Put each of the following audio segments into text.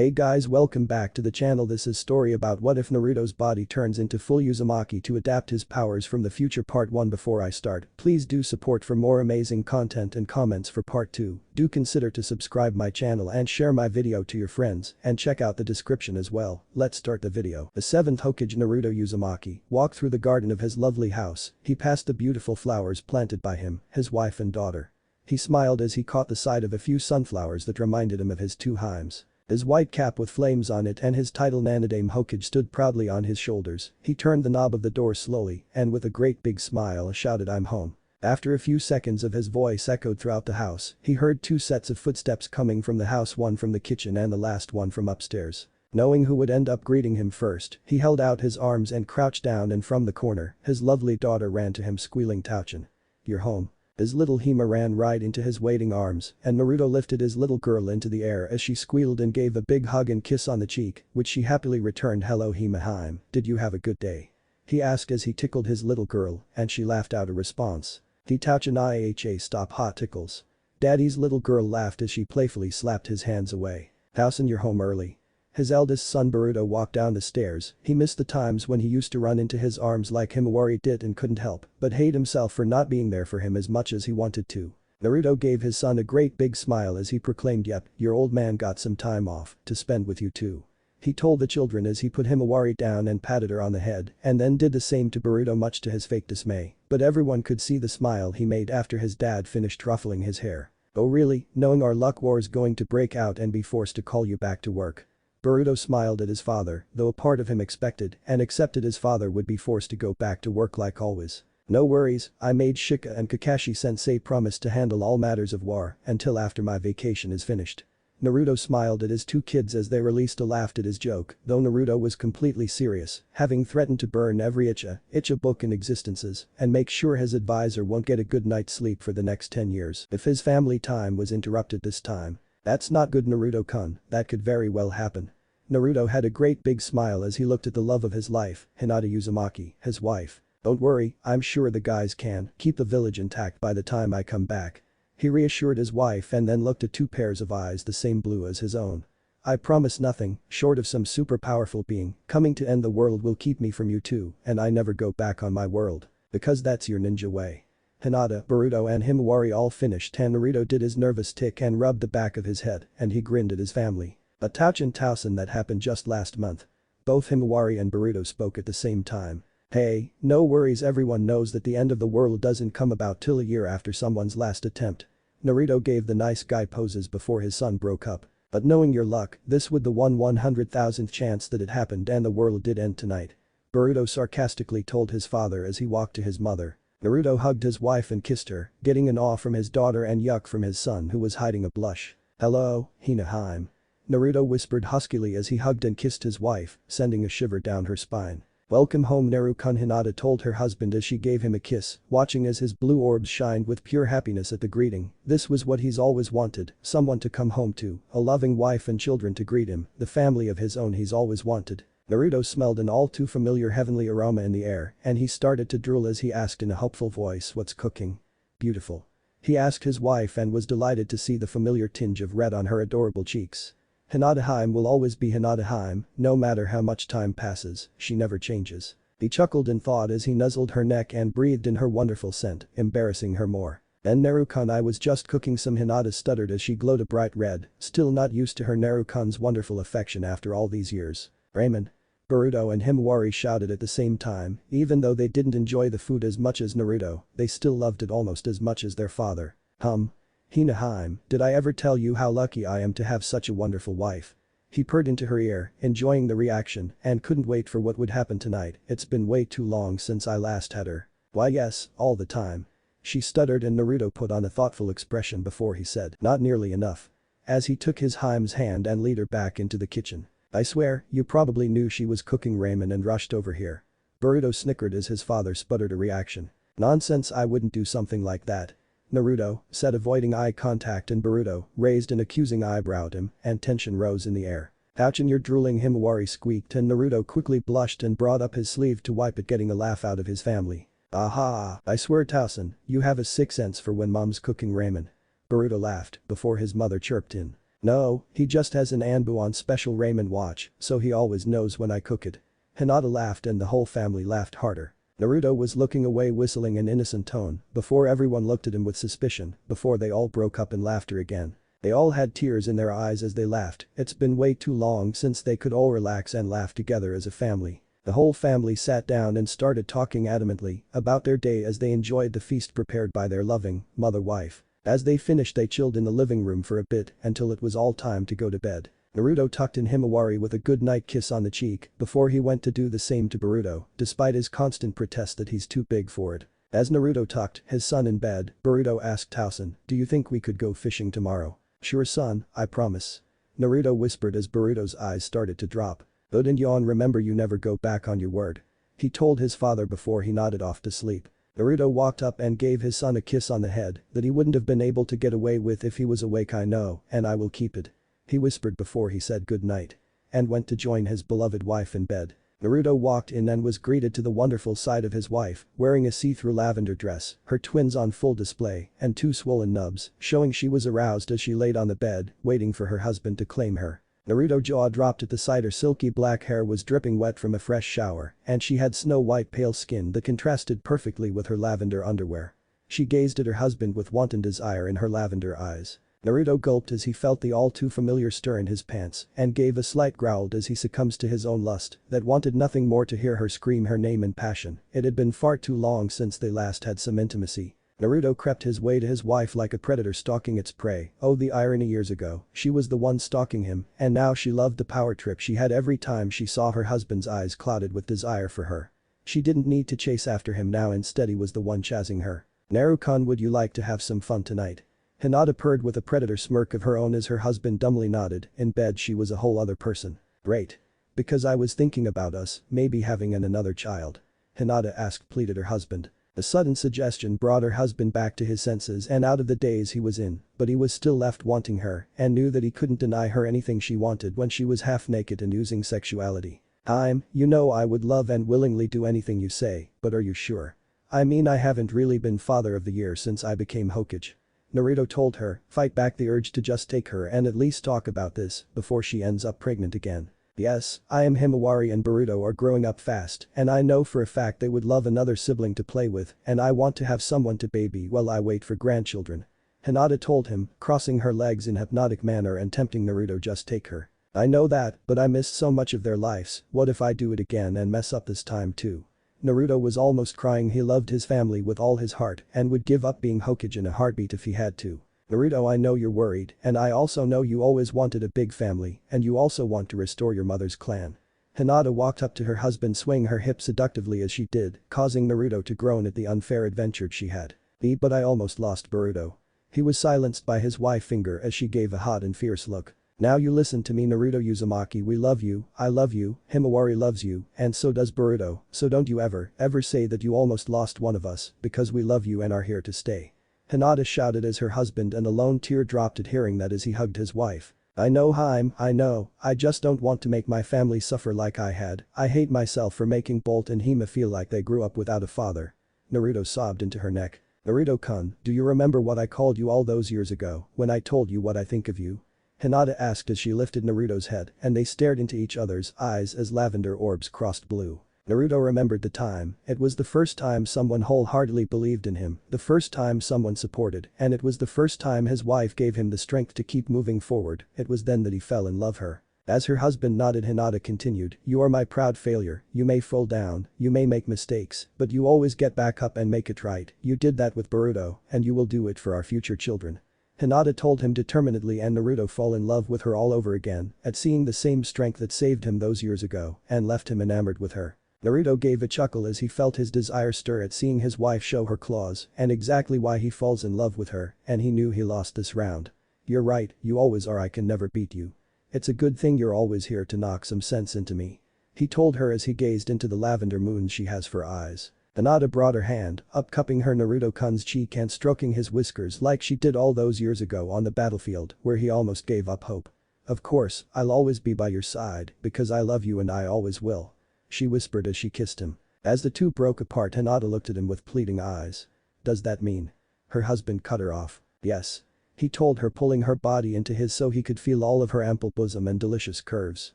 Hey guys, welcome back to the channel. This is story about what if Naruto's body turns into full Uzumaki to adapt his powers from the future. Part 1. Before I start, please do support for more amazing content and comments for part 2. Do consider to subscribe my channel and share my video to your friends and check out the description as well. Let's start the video. The 7th Hokage Naruto Uzumaki walked through the garden of his lovely house. He passed the beautiful flowers planted by him, his wife and daughter. He smiled as he caught the sight of a few sunflowers that reminded him of his two himes. His white cap with flames on it and his title Nanadame Hokage stood proudly on his shoulders. He turned the knob of the door slowly and with a great big smile shouted, "I'm home." After a few seconds of his voice echoed throughout the house, he heard two sets of footsteps coming from the house, one from the kitchen and the last one from upstairs. Knowing who would end up greeting him first, he held out his arms and crouched down, and from the corner, his lovely daughter ran to him squealing, "Touchin, you're home." His little Hima ran right into his waiting arms, and Naruto lifted his little girl into the air as she squealed and gave a big hug and kiss on the cheek, which she happily returned. "Hello Hima Hime, did you have a good day?" he asked as he tickled his little girl, and she laughed out a response. "The Touchin Iha, stop hot tickles." Daddy's little girl laughed as she playfully slapped his hands away. "Howson, you're home early." His eldest son Boruto walked down the stairs. He missed the times when he used to run into his arms like Himawari did and couldn't help but hate himself for not being there for him as much as he wanted to. Naruto gave his son a great big smile as he proclaimed, "Yep, your old man got some time off to spend with you too." He told the children as he put Himawari down and patted her on the head and then did the same to Boruto, much to his fake dismay. But everyone could see the smile he made after his dad finished ruffling his hair. "Oh really, knowing our luck war's going to break out and be forced to call you back to work?" Boruto smiled at his father, though a part of him expected and accepted his father would be forced to go back to work like always. "No worries, I made Shika and Kakashi-sensei promise to handle all matters of war until after my vacation is finished." Naruto smiled at his two kids as they released a laugh at his joke, though Naruto was completely serious, having threatened to burn every Icha book in existences and make sure his advisor won't get a good night's sleep for the next 10 years if his family time was interrupted this time. "That's not good, Naruto-kun, that could very well happen." Naruto had a great big smile as he looked at the love of his life, Hinata Uzumaki, his wife. "Don't worry, I'm sure the guys can keep the village intact by the time I come back." He reassured his wife and then looked at two pairs of eyes the same blue as his own. "I promise nothing, short of some super powerful being coming to end the world, will keep me from you two, and I never go back on my world. Because that's your ninja way." Hinata, Boruto and Himawari all finished and Naruto did his nervous tick and rubbed the back of his head and he grinned at his family. "A Touchin Towson, that happened just last month." Both Himawari and Boruto spoke at the same time. "Hey, no worries, everyone knows that the end of the world doesn't come about till a year after someone's last attempt." Naruto gave the nice guy poses before his son broke up. "But knowing your luck, this would the 1/100,000th chance that it happened and the world did end tonight," Boruto sarcastically told his father as he walked to his mother. Naruto hugged his wife and kissed her, getting an awe from his daughter and yuck from his son who was hiding a blush. "Hello, Hina Hime," Naruto whispered huskily as he hugged and kissed his wife, sending a shiver down her spine. "Welcome home Naru-kun," Hinata told her husband as she gave him a kiss, watching as his blue orbs shined with pure happiness at the greeting. This was what he's always wanted, someone to come home to, a loving wife and children to greet him, the family of his own he's always wanted. Naruto smelled an all too familiar heavenly aroma in the air and he started to drool as he asked in a hopeful voice, "What's cooking?" "Beautiful." He asked his wife and was delighted to see the familiar tinge of red on her adorable cheeks. Hinata Hime will always be Hinata Hime, no matter how much time passes, she never changes. He chuckled in thought as he nuzzled her neck and breathed in her wonderful scent, embarrassing her more. "And Naru-kun, I was just cooking some," Hinata stuttered as she glowed a bright red, still not used to her Naru-kun's wonderful affection after all these years. "Ramen!" Boruto and Himawari shouted at the same time. Even though they didn't enjoy the food as much as Naruto, they still loved it almost as much as their father. "Hina Hime, did I ever tell you how lucky I am to have such a wonderful wife?" He purred into her ear, enjoying the reaction and couldn't wait for what would happen tonight. "It's been way too long since I last had her." "Why yes, all the time." She stuttered and Naruto put on a thoughtful expression before he said, "Not nearly enough." As he took his Hime's hand and led her back into the kitchen. "I swear, you probably knew she was cooking ramen and rushed over here." Boruto snickered as his father sputtered a reaction. "Nonsense, I wouldn't do something like that." Naruto said, avoiding eye contact, and Boruto raised an accusing eyebrow at him and tension rose in the air. "Ouch, and you're drooling," Himawari squeaked and Naruto quickly blushed and brought up his sleeve to wipe it, getting a laugh out of his family. "Aha, I swear Towson, you have a sixth sense for when mom's cooking ramen." Boruto laughed before his mother chirped in. No, he just has an Anbu on special Raymond watch, so he always knows when I cook it. Hinata laughed and the whole family laughed harder. Naruto was looking away whistling an innocent tone before everyone looked at him with suspicion before they all broke up in laughter again. They all had tears in their eyes as they laughed. It's been way too long since they could all relax and laugh together as a family. The whole family sat down and started talking adamantly about their day as they enjoyed the feast prepared by their loving mother-wife. As they finished they chilled in the living room for a bit until it was all time to go to bed. Naruto tucked in Himawari with a goodnight kiss on the cheek before he went to do the same to Boruto, despite his constant protest that he's too big for it. As Naruto tucked his son in bed, Boruto asked Tausen, "Do you think we could go fishing tomorrow?" "Sure son, I promise." Naruto whispered as Boruto's eyes started to drop. "But and Yon, remember you never go back on your word." He told his father before he nodded off to sleep. Naruto walked up and gave his son a kiss on the head that he wouldn't have been able to get away with if he was awake. "I know, and I will keep it," he whispered before he said goodnight. And went to join his beloved wife in bed. Naruto walked in and was greeted to the wonderful sight of his wife, wearing a see-through lavender dress, her twins on full display, and two swollen nubs, showing she was aroused as she laid on the bed, waiting for her husband to claim her. Naruto's jaw dropped at the sight her silky black hair was dripping wet from a fresh shower, and she had snow-white pale skin that contrasted perfectly with her lavender underwear. She gazed at her husband with wanton desire in her lavender eyes. Naruto gulped as he felt the all-too-familiar stir in his pants and gave a slight growl as he succumbs to his own lust that wanted nothing more to hear her scream her name in passion. It had been far too long since they last had some intimacy. Naruto crept his way to his wife like a predator stalking its prey. Oh, the irony. Years ago, she was the one stalking him, and now she loved the power trip she had every time she saw her husband's eyes clouded with desire for her. She didn't need to chase after him now, instead he was the one chasing her. "Naruto-kun, would you like to have some fun tonight?" Hinata purred with a predator smirk of her own as her husband dumbly nodded. In bed she was a whole other person. "Great. Because I was thinking about us, maybe having another child." Hinata asked, pleaded her husband. The sudden suggestion brought her husband back to his senses and out of the daze he was in, but he was still left wanting her and knew that he couldn't deny her anything she wanted when she was half naked and oozing sexuality. You know I would love and willingly do anything you say, but are you sure? I mean, I haven't really been father of the year since I became Hokage." Naruto told her, fight back the urge to just take her and at least talk about this before she ends up pregnant again. "Yes, I am Himawari and Boruto are growing up fast and I know for a fact they would love another sibling to play with and I want to have someone to baby while I wait for grandchildren." Hinata told him, crossing her legs in hypnotic manner and tempting Naruto, "Just take her. I know that, but I missed so much of their lives. What if I do it again and mess up this time too?" Naruto was almost crying. He loved his family with all his heart and would give up being Hokage in a heartbeat if he had to. "Naruto, I know you're worried and I also know you always wanted a big family and you also want to restore your mother's clan." Hinata walked up to her husband, swaying her hips seductively as she did, causing Naruto to groan at the unfair adventure she had. But I almost lost Boruto." He was silenced by his wife's finger as she gave a hot and fierce look. "Now you listen to me, Naruto Uzumaki, we love you, I love you, Himawari loves you, and so does Boruto, so don't you ever say that you almost lost one of us, because we love you and are here to stay." Hinata shouted as her husband, and a lone tear dropped at hearing that as he hugged his wife. "I know I know, I just don't want to make my family suffer like I had. I hate myself for making Bolt and Hima feel like they grew up without a father." Naruto sobbed into her neck. "Naruto-kun, do you remember what I called you all those years ago when I told you what I think of you?" Hinata asked as she lifted Naruto's head and they stared into each other's eyes as lavender orbs crossed blue. Naruto remembered the time. It was the first time someone wholeheartedly believed in him, the first time someone supported, and it was the first time his wife gave him the strength to keep moving forward. It was then that he fell in love her. As her husband nodded, Hinata continued, "You are my proud failure. You may fall down, you may make mistakes, but you always get back up and make it right. You did that with Boruto, and you will do it for our future children." Hinata told him determinedly, and Naruto fell in love with her all over again at seeing the same strength that saved him those years ago and left him enamored with her. Naruto gave a chuckle as he felt his desire stir at seeing his wife show her claws and exactly why he falls in love with her, and he knew he lost this round. "You're right, you always are. I can never beat you. It's a good thing you're always here to knock some sense into me," he told her as he gazed into the lavender moons she has for eyes. Hinata brought her hand up, cupping her Naruto-kun's cheek and stroking his whiskers like she did all those years ago on the battlefield where he almost gave up hope. "Of course, I'll always be by your side because I love you and I always will," she whispered as she kissed him. As the two broke apart, Hinata looked at him with pleading eyes. "Does that mean?" Her husband cut her off. "Yes." he told her, pulling her body into his so he could feel all of her ample bosom and delicious curves.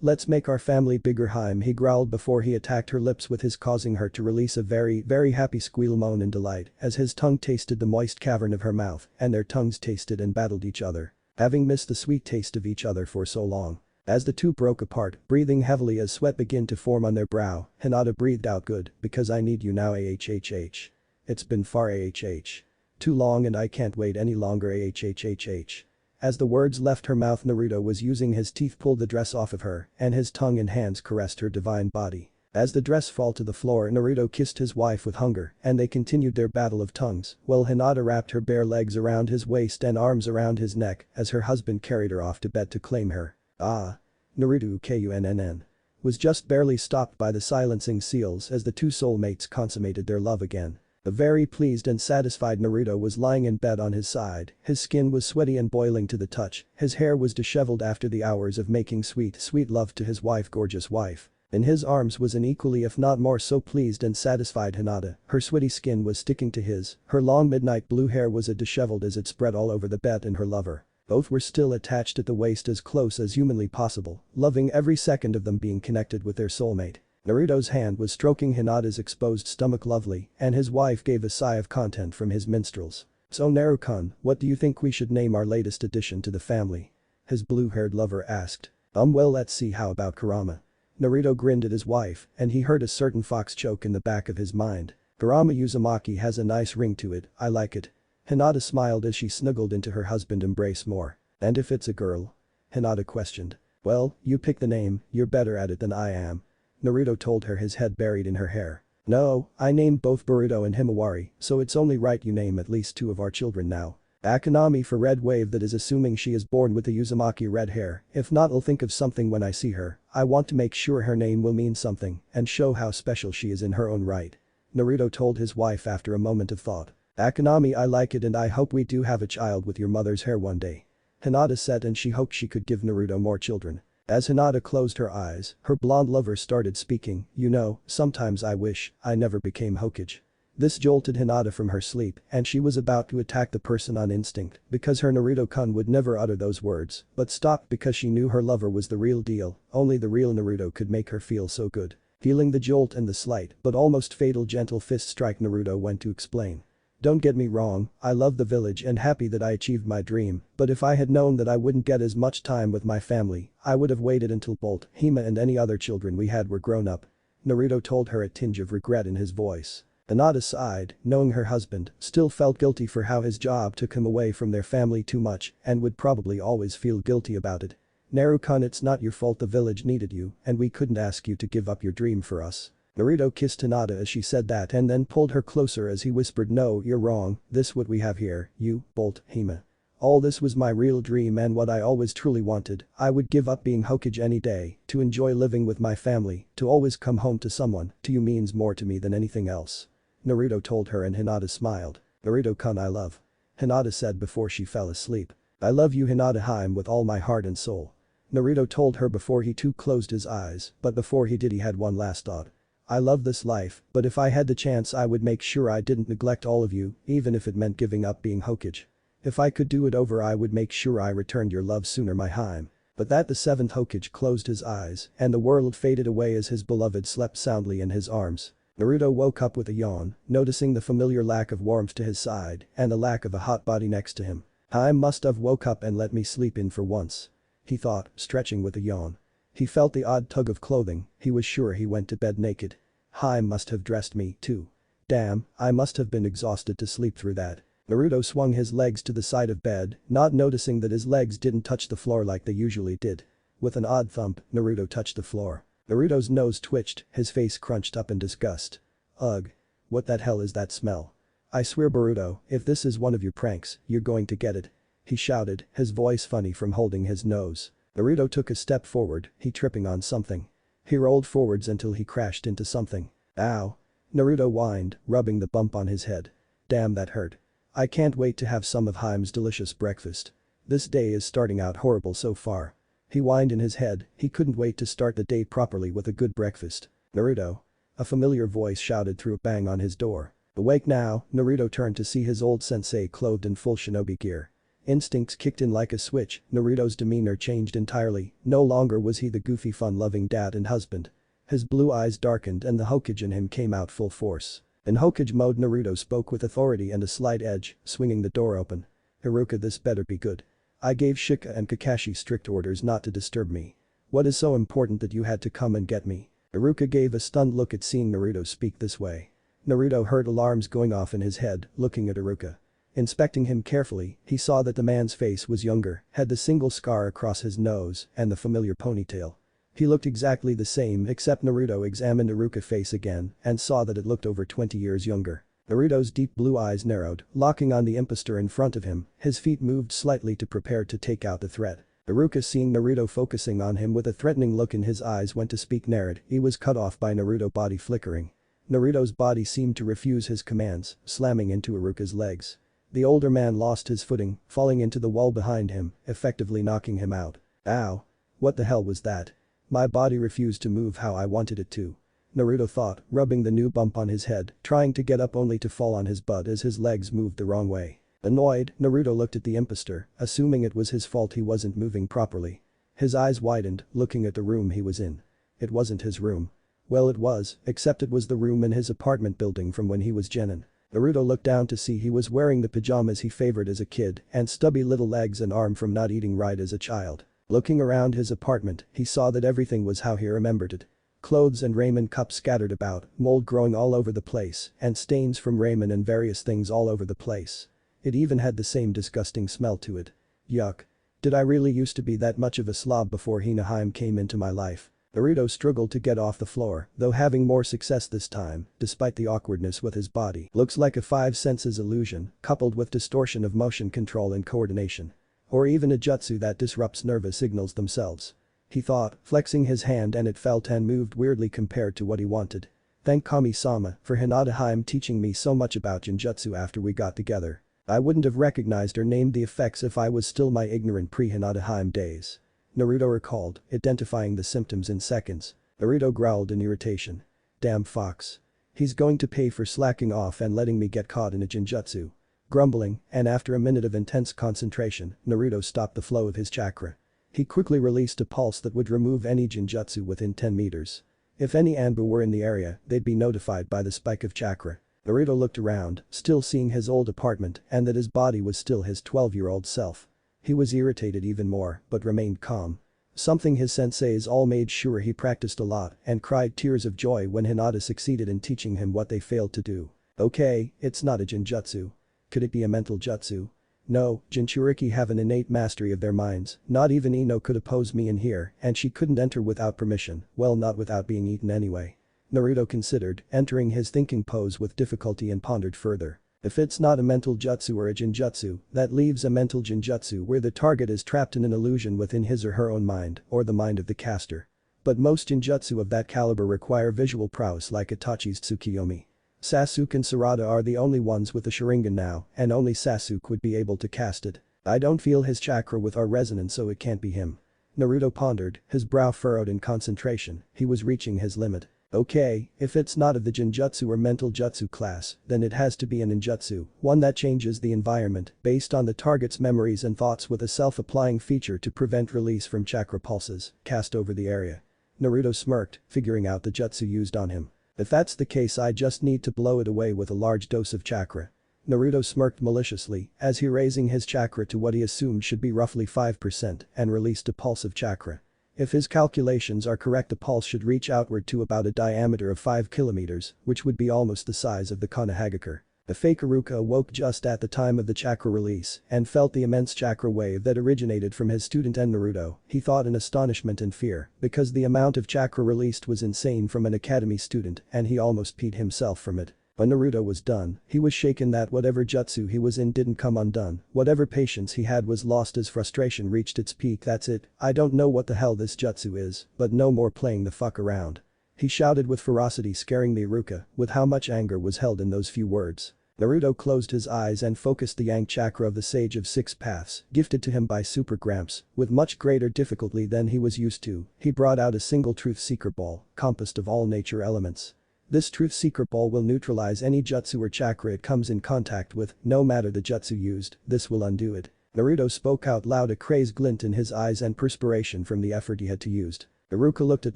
"Let's make our family bigger, Haim," he growled before he attacked her lips with his, causing her to release a very, very happy squeal moan in delight as his tongue tasted the moist cavern of her mouth and their tongues tasted and battled each other, having missed the sweet taste of each other for so long. As the two broke apart, breathing heavily as sweat began to form on their brow, Hinata breathed out, "Good, because I need you now, ahhh. It's been far ahhh. Too long and I can't wait any longer ahhhh." As the words left her mouth, Naruto was using his teeth pull the dress off of her and his tongue and hands caressed her divine body. As the dress fell to the floor, Naruto kissed his wife with hunger and they continued their battle of tongues while Hinata wrapped her bare legs around his waist and arms around his neck as her husband carried her off to bed to claim her. Ah. Naruto Kunn was just barely stopped by the silencing seals as the two soulmates consummated their love again. A very pleased and satisfied Naruto was lying in bed on his side, his skin was sweaty and boiling to the touch, his hair was disheveled after the hours of making sweet, sweet love to his gorgeous wife. In his arms was an equally if not more so pleased and satisfied Hinata, her sweaty skin was sticking to his, her long midnight blue hair was as disheveled as it spread all over the bed and her lover. Both were still attached at the waist as close as humanly possible, loving every second of them being connected with their soulmate. Naruto's hand was stroking Hinata's exposed stomach lovely and his wife gave a sigh of content from his minstrels. "So Naruto-kun, what do you think we should name our latest addition to the family?" his blue-haired lover asked. Well, let's see, how about Kurama?" Naruto grinned at his wife and he heard a certain fox choke in the back of his mind. "Kurama Uzumaki has a nice ring to it, I like it." Hinata smiled as she snuggled into her husband's embrace more. "And if it's a girl?" Hinata questioned. "Well, you pick the name, you're better at it than I am." Naruto told her, his head buried in her hair. "No, I named both Boruto and Himawari, so it's only right you name at least two of our children now. Akanami for Red Wave, that is assuming she is born with the Uzumaki red hair, if not I'll think of something when I see her, I want to make sure her name will mean something and show how special she is in her own right." Naruto told his wife after a moment of thought. "Akanami, I like it and I hope we do have a child with your mother's hair one day." Hinata said and she hoped she could give Naruto more children. As Hinata closed her eyes, her blonde lover started speaking, "You know, sometimes I wish I never became Hokage." This jolted Hinata from her sleep and she was about to attack the person on instinct because her Naruto-kun would never utter those words, but stopped because she knew her lover was the real deal, only the real Naruto could make her feel so good. Feeling the jolt and the slight but almost fatal gentle fist strike, Naruto went to explain. "Don't get me wrong, I love the village and happy that I achieved my dream, but if I had known that I wouldn't get as much time with my family, I would have waited until Bolt, Hima and any other children we had were grown up." Naruto told her, a tinge of regret in his voice. Hinata sighed, knowing her husband still felt guilty for how his job took him away from their family too much and would probably always feel guilty about it. "Naruto-kun, it's not your fault, the village needed you and we couldn't ask you to give up your dream for us." Naruto kissed Hinata as she said that and then pulled her closer as he whispered, "No, you're wrong, this what we have here, you, Bolt, Hima. All this was my real dream and what I always truly wanted. I would give up being Hokage any day to enjoy living with my family, to always come home to someone, to you means more to me than anything else." Naruto told her and Hinata smiled. "Naruto-kun, I love." Hinata said before she fell asleep. "I love you, Hinata-Haim, with all my heart and soul." Naruto told her before he too closed his eyes, but before he did he had one last thought. "I love this life, but if I had the chance I would make sure I didn't neglect all of you, even if it meant giving up being Hokage. If I could do it over I would make sure I returned your love sooner, my Haim." But that the seventh Hokage closed his eyes and the world faded away as his beloved slept soundly in his arms. Naruto woke up with a yawn, noticing the familiar lack of warmth to his side and the lack of a hot body next to him. "Haim must have woke up and let me sleep in for once," he thought, stretching with a yawn. He felt the odd tug of clothing, he was sure he went to bed naked. Haim must have dressed me, too. Damn, I must have been exhausted to sleep through that. Naruto swung his legs to the side of bed, not noticing that his legs didn't touch the floor like they usually did. With an odd thump, Naruto touched the floor. Naruto's nose twitched, his face crunched up in disgust. "Ugh. What the hell is that smell? I swear, Boruto, if this is one of your pranks, you're going to get it," he shouted, his voice funny from holding his nose. Naruto took a step forward, he tripping on something. He rolled forwards until he crashed into something. "Ow." Naruto whined, rubbing the bump on his head. "Damn, that hurt. I can't wait to have some of Haim's delicious breakfast. This day is starting out horrible so far." He whined in his head, he couldn't wait to start the day properly with a good breakfast. "Naruto." A familiar voice shouted through a bang on his door. Awake now, Naruto turned to see his old sensei clothed in full shinobi gear. Instincts kicked in like a switch, Naruto's demeanor changed entirely, no longer was he the goofy fun-loving dad and husband. His blue eyes darkened and the Hokage in him came out full force. In Hokage mode Naruto spoke with authority and a slight edge, swinging the door open. "Iruka, this better be good. I gave Shika and Kakashi strict orders not to disturb me. What is so important that you had to come and get me?" Iruka gave a stunned look at seeing Naruto speak this way. Naruto heard alarms going off in his head, looking at Iruka. Inspecting him carefully, he saw that the man's face was younger, had the single scar across his nose, and the familiar ponytail. He looked exactly the same except Naruto examined Iruka's face again and saw that it looked over 20 years younger. Naruto's deep blue eyes narrowed, locking on the impostor in front of him, his feet moved slightly to prepare to take out the threat. Iruka seeing Naruto focusing on him with a threatening look in his eyes went to speak narrowed, he was cut off by Naruto's body flickering. Naruto's body seemed to refuse his commands, slamming into Iruka's legs. The older man lost his footing, falling into the wall behind him, effectively knocking him out. Ow. What the hell was that? My body refused to move how I wanted it to. Naruto thought, rubbing the new bump on his head, trying to get up only to fall on his butt as his legs moved the wrong way. Annoyed, Naruto looked at the impostor, assuming it was his fault he wasn't moving properly. His eyes widened, looking at the room he was in. It wasn't his room. Well, it was, except it was the room in his apartment building from when he was genin. Naruto looked down to see he was wearing the pajamas he favored as a kid and stubby little legs and arm from not eating right as a child. Looking around his apartment, he saw that everything was how he remembered it. Clothes and ramen cups scattered about, mold growing all over the place, and stains from ramen and various things all over the place. It even had the same disgusting smell to it. Yuck. Did I really used to be that much of a slob before Hinata came into my life? Naruto struggled to get off the floor, though having more success this time, despite the awkwardness with his body. Looks like a five senses illusion, coupled with distortion of motion control and coordination. Or even a jutsu that disrupts nervous signals themselves. He thought, flexing his hand and it felt and moved weirdly compared to what he wanted. Thank Kami-sama for Hinata teaching me so much about Genjutsu after we got together. I wouldn't have recognized or named the effects if I was still my ignorant pre-Hinata days. Naruto recalled, identifying the symptoms in seconds. Naruto growled in irritation. Damn fox. He's going to pay for slacking off and letting me get caught in a Genjutsu. Grumbling, and after a minute of intense concentration, Naruto stopped the flow of his chakra. He quickly released a pulse that would remove any Genjutsu within 10 meters. If any Anbu were in the area, they'd be notified by the spike of chakra. Naruto looked around, still seeing his old apartment and that his body was still his 12-year-old self. He was irritated even more, but remained calm. Something his senseis all made sure he practiced a lot and cried tears of joy when Hinata succeeded in teaching him what they failed to do. Okay, it's not a Genjutsu. Could it be a mental jutsu? No, Jinchuriki have an innate mastery of their minds, not even Ino could oppose me in here and she couldn't enter without permission, well not without being eaten anyway. Naruto considered, entering his thinking pose with difficulty and pondered further. If it's not a mental jutsu or a Genjutsu, that leaves a mental Genjutsu where the target is trapped in an illusion within his or her own mind or the mind of the caster. But most Genjutsu of that caliber require visual prowess like Itachi's Tsukiyomi. Sasuke and Sarada are the only ones with the Sharingan now and only Sasuke would be able to cast it. I don't feel his chakra with our resonance so it can't be him. Naruto pondered, his brow furrowed in concentration, he was reaching his limit. Okay, if it's not of the Genjutsu or mental jutsu class, then it has to be an ninjutsu, one that changes the environment based on the target's memories and thoughts with a self-applying feature to prevent release from chakra pulses cast over the area. Naruto smirked, figuring out the jutsu used on him. If that's the case I just need to blow it away with a large dose of chakra. Naruto smirked maliciously as he raising his chakra to what he assumed should be roughly 5% and released a pulse of chakra. If his calculations are correct the pulse should reach outward to about a diameter of 5 kilometers, which would be almost the size of the Konohagakure. The fake Iruka awoke just at the time of the chakra release and felt the immense chakra wave that originated from his student and Naruto, he thought in astonishment and fear, because the amount of chakra released was insane from an academy student and he almost peed himself from it. When Naruto was done, he was shaken that whatever jutsu he was in didn't come undone, whatever patience he had was lost as frustration reached its peak. That's it, I don't know what the hell this jutsu is, but no more playing the fuck around. He shouted with ferocity scaring the Iruka with how much anger was held in those few words. Naruto closed his eyes and focused the yang chakra of the Sage of Six Paths, gifted to him by Super Gramps, with much greater difficulty than he was used to. He brought out a single Truth Seeker ball, composed of all nature elements. This Truth Seeker ball will neutralize any jutsu or chakra it comes in contact with, no matter the jutsu used, this will undo it. Naruto spoke out loud, a crazed glint in his eyes and perspiration from the effort he had to use. Iruka looked at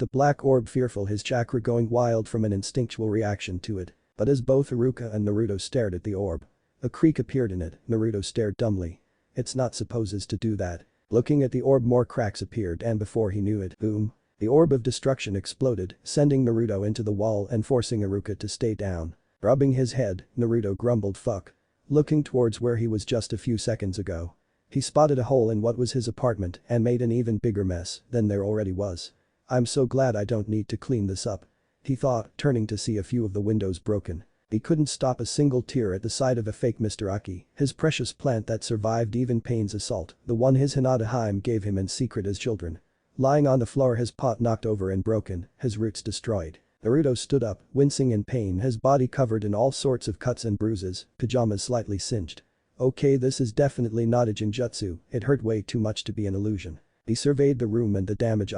the black orb, fearful, his chakra going wild from an instinctual reaction to it. But as both Iruka and Naruto stared at the orb, a creak appeared in it. Naruto stared dumbly. It's not supposed to do that. Looking at the orb, more cracks appeared, and before he knew it, boom. The orb of destruction exploded, sending Naruto into the wall and forcing Iruka to stay down. Rubbing his head, Naruto grumbled, "Fuck." Looking towards where he was just a few seconds ago, he spotted a hole in what was his apartment and made an even bigger mess than there already was. "I'm so glad I don't need to clean this up," he thought, turning to see a few of the windows broken. He couldn't stop a single tear at the sight of a fake Mr. Aki, his precious plant that survived even Pain's assault, the one his Hinata Heim gave him in secret as children. Lying on the floor, his pot knocked over and broken, his roots destroyed. Naruto stood up, wincing in pain, his body covered in all sorts of cuts and bruises, pajamas slightly singed. Okay, this is definitely not a genjutsu, it hurt way too much to be an illusion. He surveyed the room and the damage.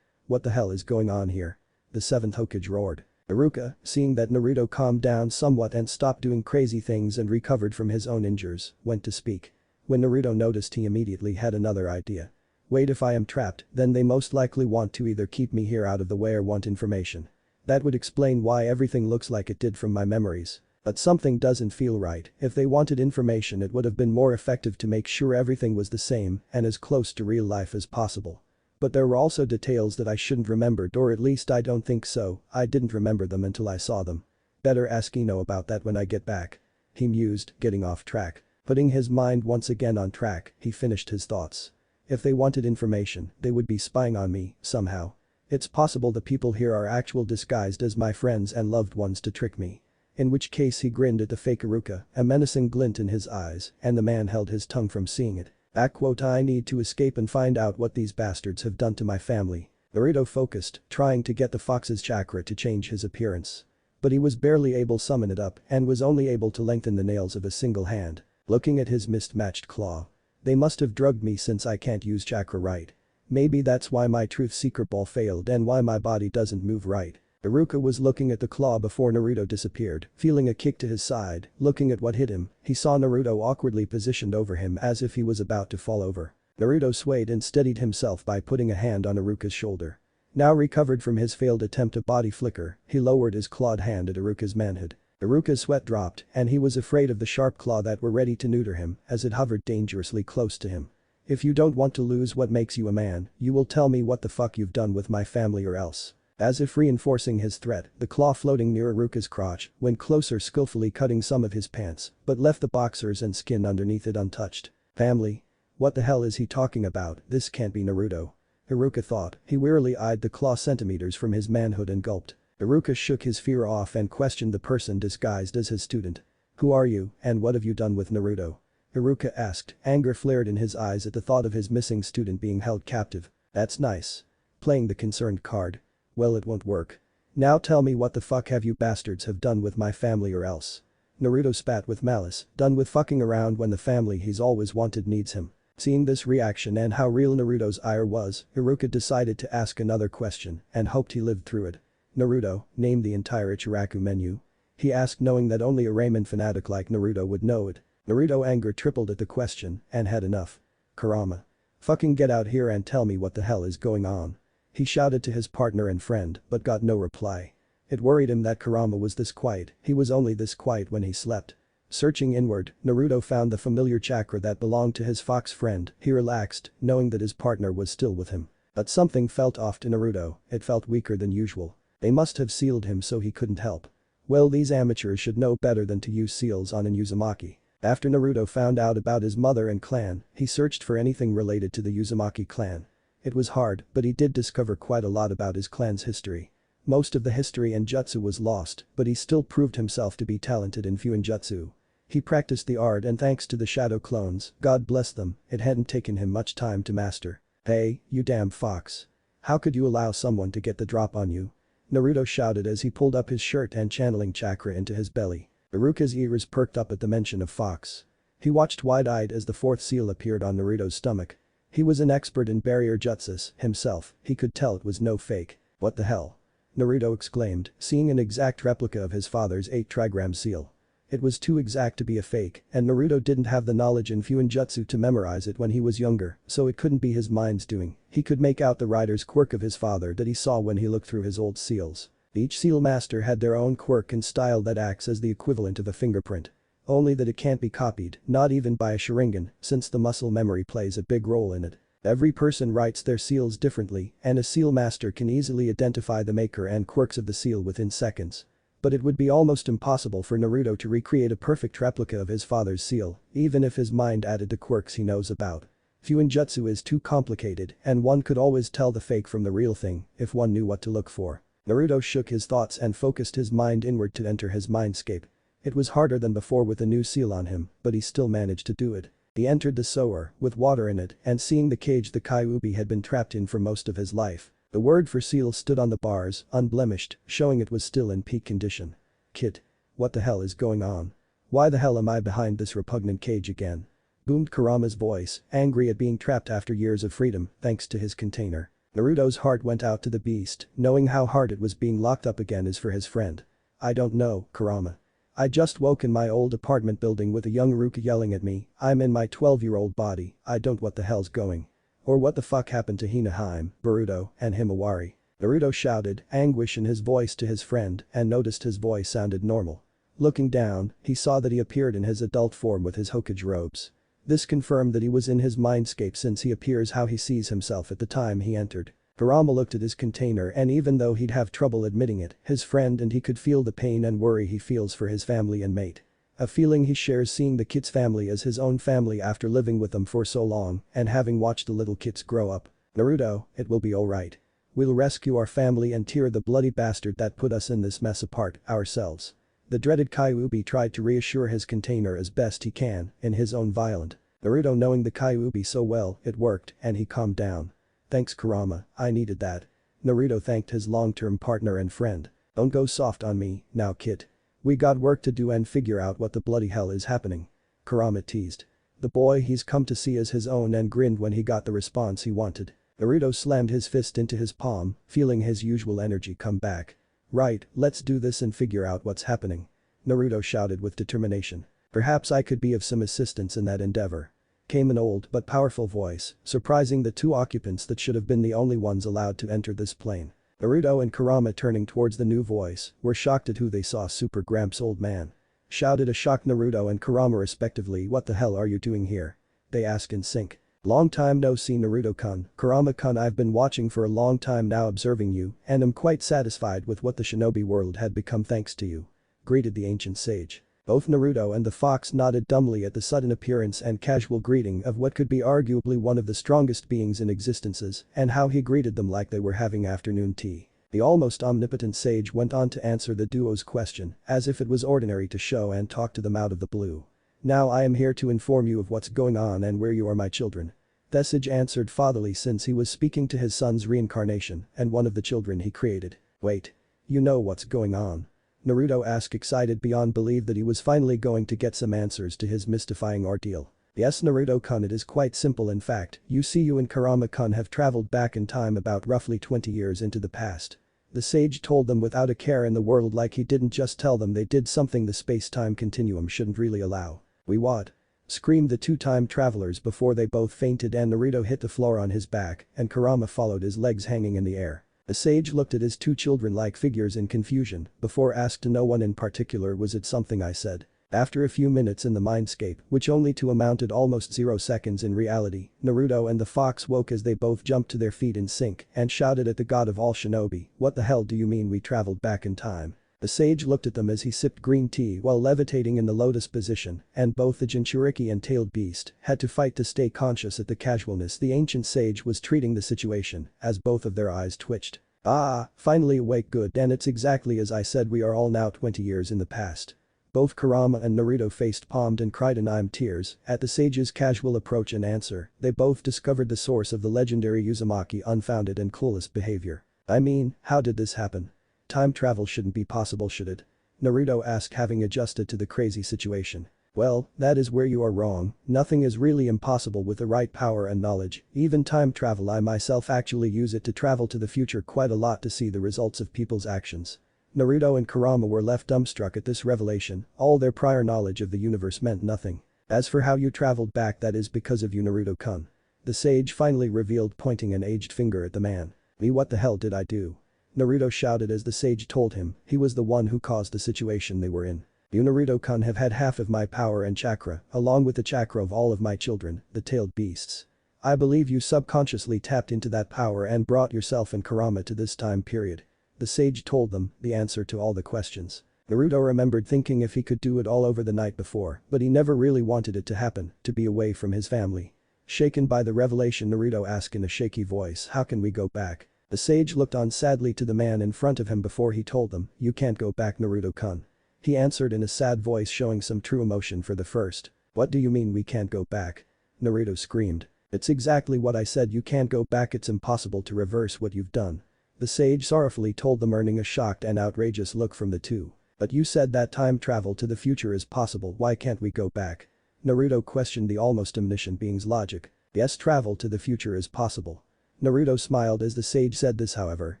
What the hell is going on here? The seventh Hokage roared. Iruka, seeing that Naruto calmed down somewhat and stopped doing crazy things and recovered from his own injuries, went to speak. When Naruto noticed, he immediately had another idea. Wait, if I am trapped, then they most likely want to either keep me here out of the way or want information. That would explain why everything looks like it did from my memories. But something doesn't feel right. If they wanted information, it would have been more effective to make sure everything was the same and as close to real life as possible. But there were also details that I shouldn't remembered, or at least I don't think so. I didn't remember them until I saw them. Better ask Ino about that when I get back. He mused, getting off track. Putting his mind once again on track, he finished his thoughts. If they wanted information, they would be spying on me, somehow. It's possible the people here are actually disguised as my friends and loved ones to trick me. In which case, he grinned at the fake Iruka, a menacing glint in his eyes, and the man held his tongue from seeing it. I need to escape and find out what these bastards have done to my family. Naruto focused, trying to get the fox's chakra to change his appearance. But he was barely able to summon it up and was only able to lengthen the nails of a single hand. Looking at his mismatched claw. They must have drugged me since I can't use chakra right. Maybe that's why my truth secret ball failed and why my body doesn't move right. Iruka was looking at the claw before Naruto disappeared, feeling a kick to his side. Looking at what hit him, he saw Naruto awkwardly positioned over him as if he was about to fall over. Naruto swayed and steadied himself by putting a hand on Iruka's shoulder. Now recovered from his failed attempt at body flicker, he lowered his clawed hand at Iruka's manhood. Iruka's sweat dropped and he was afraid of the sharp claw that were ready to neuter him as it hovered dangerously close to him. If you don't want to lose what makes you a man, you will tell me what the fuck you've done with my family or else. As if reinforcing his threat, the claw floating near Iruka's crotch went closer, skillfully cutting some of his pants, but left the boxers and skin underneath it untouched. Family? What the hell is he talking about? This can't be Naruto. Iruka thought. He wearily eyed the claw centimeters from his manhood and gulped. Iruka shook his fear off and questioned the person disguised as his student. Who are you, and what have you done with Naruto? Iruka asked. Anger flared in his eyes at the thought of his missing student being held captive. That's nice. Playing the concerned card. Well, it won't work. Now tell me what the fuck have you bastards have done with my family or else. Naruto spat with malice, done with fucking around when the family he's always wanted needs him. Seeing this reaction and how real Naruto's ire was, Iruka decided to ask another question and hoped he lived through it. Naruto, name the entire Ichiraku menu. He asked, knowing that only a ramen fanatic like Naruto would know it. Naruto anger tripled at the question and had enough. Kurama. Fucking get out here and tell me what the hell is going on. He shouted to his partner and friend but got no reply. It worried him that Kurama was this quiet. He was only this quiet when he slept. Searching inward, Naruto found the familiar chakra that belonged to his fox friend. He relaxed, knowing that his partner was still with him. But something felt off to Naruto. It felt weaker than usual. They must have sealed him so he couldn't help. Well, these amateurs should know better than to use seals on an Uzumaki. After Naruto found out about his mother and clan, he searched for anything related to the Uzumaki clan. It was hard, but he did discover quite a lot about his clan's history. Most of the history and jutsu was lost, but he still proved himself to be talented in Fuinjutsu. He practiced the art and thanks to the shadow clones, God bless them, it hadn't taken him much time to master. Hey, you damn fox. How could you allow someone to get the drop on you? Naruto shouted as he pulled up his shirt and channeling chakra into his belly. Iruka's ears perked up at the mention of fox. He watched wide-eyed as the fourth seal appeared on Naruto's stomach. He was an expert in barrier jutsus himself, he could tell it was no fake. What the hell? Naruto exclaimed, seeing an exact replica of his father's 8 trigram seal. It was too exact to be a fake, and Naruto didn't have the knowledge in Fuinjutsu to memorize it when he was younger, so it couldn't be his mind's doing. He could make out the rider's quirk of his father that he saw when he looked through his old seals. Each seal master had their own quirk and style that acts as the equivalent of a fingerprint. Only that it can't be copied, not even by a Sharingan, since the muscle memory plays a big role in it. Every person writes their seals differently, and a seal master can easily identify the maker and quirks of the seal within seconds. But it would be almost impossible for Naruto to recreate a perfect replica of his father's seal, even if his mind added the quirks he knows about. Fuinjutsu is too complicated, and one could always tell the fake from the real thing if one knew what to look for. Naruto shook his thoughts and focused his mind inward to enter his mindscape. It was harder than before with a new seal on him, but he still managed to do it. He entered the sewer, with water in it, and seeing the cage the Kyuubi had been trapped in for most of his life. The word for seal stood on the bars, unblemished, showing it was still in peak condition. Kid. What the hell is going on? Why the hell am I behind this repugnant cage again? Boomed Kurama's voice, angry at being trapped after years of freedom, thanks to his container. Naruto's heart went out to the beast, knowing how hard it was being locked up again is for his friend. I don't know, Kurama. I just woke in my old apartment building with a young Iruka yelling at me, I'm in my 12-year-old body, I don't what the hell's going. Or what the fuck happened to Hinata, Boruto, and Himawari. Naruto shouted, anguish in his voice to his friend, and noticed his voice sounded normal. Looking down, he saw that he appeared in his adult form with his Hokage robes. This confirmed that he was in his mindscape since he appears how he sees himself at the time he entered. Kurama looked at his container and even though he'd have trouble admitting it, his friend and he could feel the pain and worry he feels for his family and mate. A feeling he shares seeing the kid's family as his own family after living with them for so long and having watched the little kids grow up. Naruto, it will be alright. We'll rescue our family and tear the bloody bastard that put us in this mess apart, ourselves. The dreaded Kyuubi tried to reassure his container as best he can, in his own violent. Naruto knowing the Kyuubi so well, it worked, and he calmed down. Thanks Kurama, I needed that. Naruto thanked his long-term partner and friend. Don't go soft on me, now kid. We got work to do and figure out what the bloody hell is happening. Kurama teased. The boy he's come to see as his own and grinned when he got the response he wanted. Naruto slammed his fist into his palm, feeling his usual energy come back. Right, let's do this and figure out what's happening. Naruto shouted with determination. Perhaps I could be of some assistance in that endeavor. Came an old but powerful voice, surprising the two occupants that should have been the only ones allowed to enter this plane. Naruto and Kurama turning towards the new voice, were shocked at who they saw. Super Gramps old man. Shouted a shocked Naruto and Kurama respectively, what the hell are you doing here? They asked in sync. Long time no see Naruto-kun, Kurama-kun, I've been watching for a long time now observing you and am quite satisfied with what the shinobi world had become thanks to you. Greeted the ancient sage. Both Naruto and the fox nodded dumbly at the sudden appearance and casual greeting of what could be arguably one of the strongest beings in existences and how he greeted them like they were having afternoon tea. The almost omnipotent sage went on to answer the duo's question as if it was ordinary to show and talk to them out of the blue. Now I am here to inform you of what's going on and where you are my children. The sage answered fatherly since he was speaking to his son's reincarnation and one of the children he created. Wait. You know what's going on? Naruto asked, excited beyond belief that he was finally going to get some answers to his mystifying ordeal. Yes Naruto-kun, it is quite simple. In fact, you see you and Kurama-kun have traveled back in time about roughly 20 years into the past. The sage told them without a care in the world, like he didn't just tell them they did something the space-time continuum shouldn't really allow. We what? Screamed the two time travelers before they both fainted and Naruto hit the floor on his back and Kurama followed, his legs hanging in the air. The sage looked at his two children like figures in confusion before asked to no one in particular, was it something I said? After a few minutes in the mindscape, which only to amounted almost 0 seconds in reality, Naruto and the fox woke as they both jumped to their feet in sync and shouted at the god of all shinobi, what the hell do you mean we traveled back in time? The sage looked at them as he sipped green tea while levitating in the lotus position, and both the Jinchuriki and tailed beast had to fight to stay conscious at the casualness the ancient sage was treating the situation as both of their eyes twitched. Ah, finally awake, good, and it's exactly as I said, we are all now 20 years in the past. Both Kurama and Naruto faced palmed and cried in tears at the sage's casual approach and answer. They both discovered the source of the legendary Uzumaki unfounded and clueless behavior. I mean, how did this happen? Time travel shouldn't be possible, should it? Naruto asked, having adjusted to the crazy situation. Well, that is where you are wrong, nothing is really impossible with the right power and knowledge, even time travel. I myself actually use it to travel to the future quite a lot to see the results of people's actions. Naruto and Kurama were left dumbstruck at this revelation, all their prior knowledge of the universe meant nothing. As for how you traveled back, that is because of you, Naruto-kun. The sage finally revealed, pointing an aged finger at the man. Me, what the hell did I do? Naruto shouted as the sage told him he was the one who caused the situation they were in. You, Naruto-kun, have had half of my power and chakra, along with the chakra of all of my children, the tailed beasts. I believe you subconsciously tapped into that power and brought yourself and Kurama to this time period. The sage told them the answer to all the questions. Naruto remembered thinking if he could do it all over the night before, but he never really wanted it to happen, to be away from his family. Shaken by the revelation, Naruto asked in a shaky voice, how can we go back? The sage looked on sadly to the man in front of him before he told them, you can't go back, Naruto-kun. He answered in a sad voice, showing some true emotion for the first. What do you mean we can't go back? Naruto screamed. It's exactly what I said, you can't go back, it's impossible to reverse what you've done. The sage sorrowfully told them, earning a shocked and outrageous look from the two. But you said that time travel to the future is possible, why can't we go back? Naruto questioned the almost omniscient being's logic. Yes, travel to the future is possible. Naruto smiled as the sage said this, however,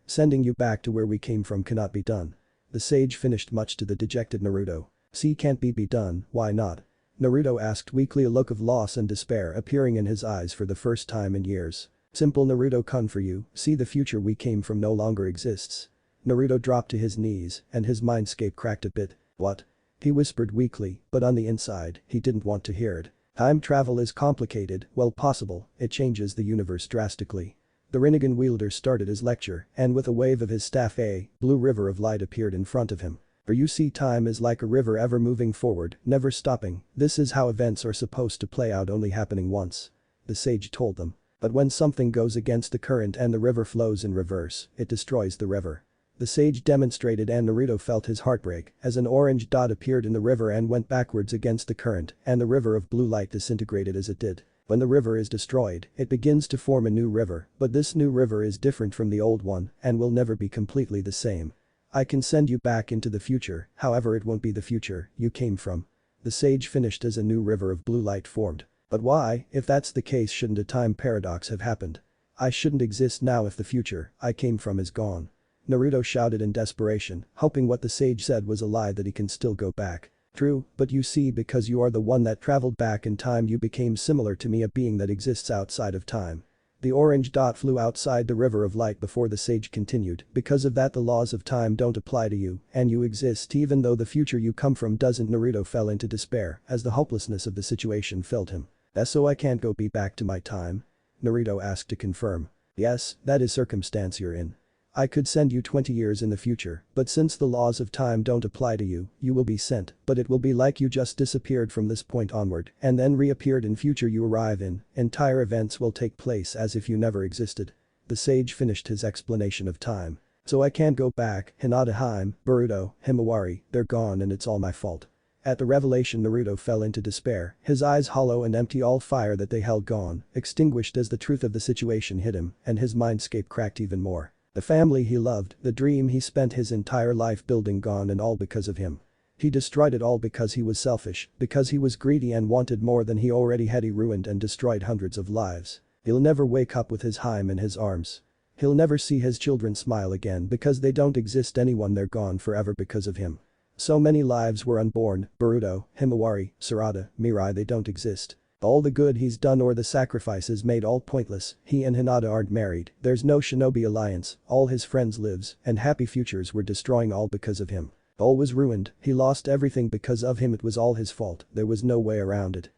sending you back to where we came from cannot be done. The sage finished, much to the dejected Naruto. See, can't be done, why not? Naruto asked weakly, a look of loss and despair appearing in his eyes for the first time in years. Simple, Naruto-kun, for you, see, the future we came from no longer exists. Naruto dropped to his knees and his mindscape cracked a bit. What? He whispered weakly, but on the inside, he didn't want to hear it. Time travel is complicated, well, possible, it changes the universe drastically. The Rinnegan wielder started his lecture, and with a wave of his staff a blue river of light appeared in front of him. For you see, time is like a river, ever moving forward, never stopping. This is how events are supposed to play out, only happening once. The sage told them. But when something goes against the current and the river flows in reverse, it destroys the river. The sage demonstrated and Naruto felt his heart break as an orange dot appeared in the river and went backwards against the current, and the river of blue light disintegrated as it did. When the river is destroyed, it begins to form a new river, but this new river is different from the old one and will never be completely the same. I can send you back into the future, however it won't be the future you came from. The sage finished as a new river of blue light formed. But why, if that's the case, shouldn't a time paradox have happened? I shouldn't exist now if the future I came from is gone. Naruto shouted in desperation, hoping what the sage said was a lie, that he can still go back. True, but you see, because you are the one that traveled back in time, you became similar to me, a being that exists outside of time. The orange dot flew outside the river of light before the sage continued, because of that the laws of time don't apply to you, and you exist even though the future you come from doesn't. Naruto fell into despair as the hopelessness of the situation filled him. So I can't go back to my time? Naruto asked to confirm. Yes, that is circumstance you're in. I could send you 20 years in the future, but since the laws of time don't apply to you, you will be sent, but it will be like you just disappeared from this point onward and then reappeared in future you arrive in. Entire events will take place as if you never existed. The sage finished his explanation of time. So I can't go back, Hinata, Boruto, Himawari, they're gone and it's all my fault. At the revelation, Naruto fell into despair, his eyes hollow and empty, all fire that they held gone, extinguished as the truth of the situation hit him, and his mindscape cracked even more. The family he loved, the dream he spent his entire life building, gone, and all because of him. He destroyed it all because he was selfish, because he was greedy and wanted more than he already had. He ruined and destroyed hundreds of lives. He'll never wake up with his Haim in his arms. He'll never see his children smile again because they don't exist. Anyone, they're gone forever because of him. So many lives were unborn, Boruto, Himawari, Sarada, Mirai, they don't exist. All the good he's done or the sacrifices made, all pointless. He and Hinata aren't married, there's no shinobi alliance, all his friends lives and happy futures were destroying, all because of him. All was ruined, he lost everything because of him, it was all his fault, there was no way around it.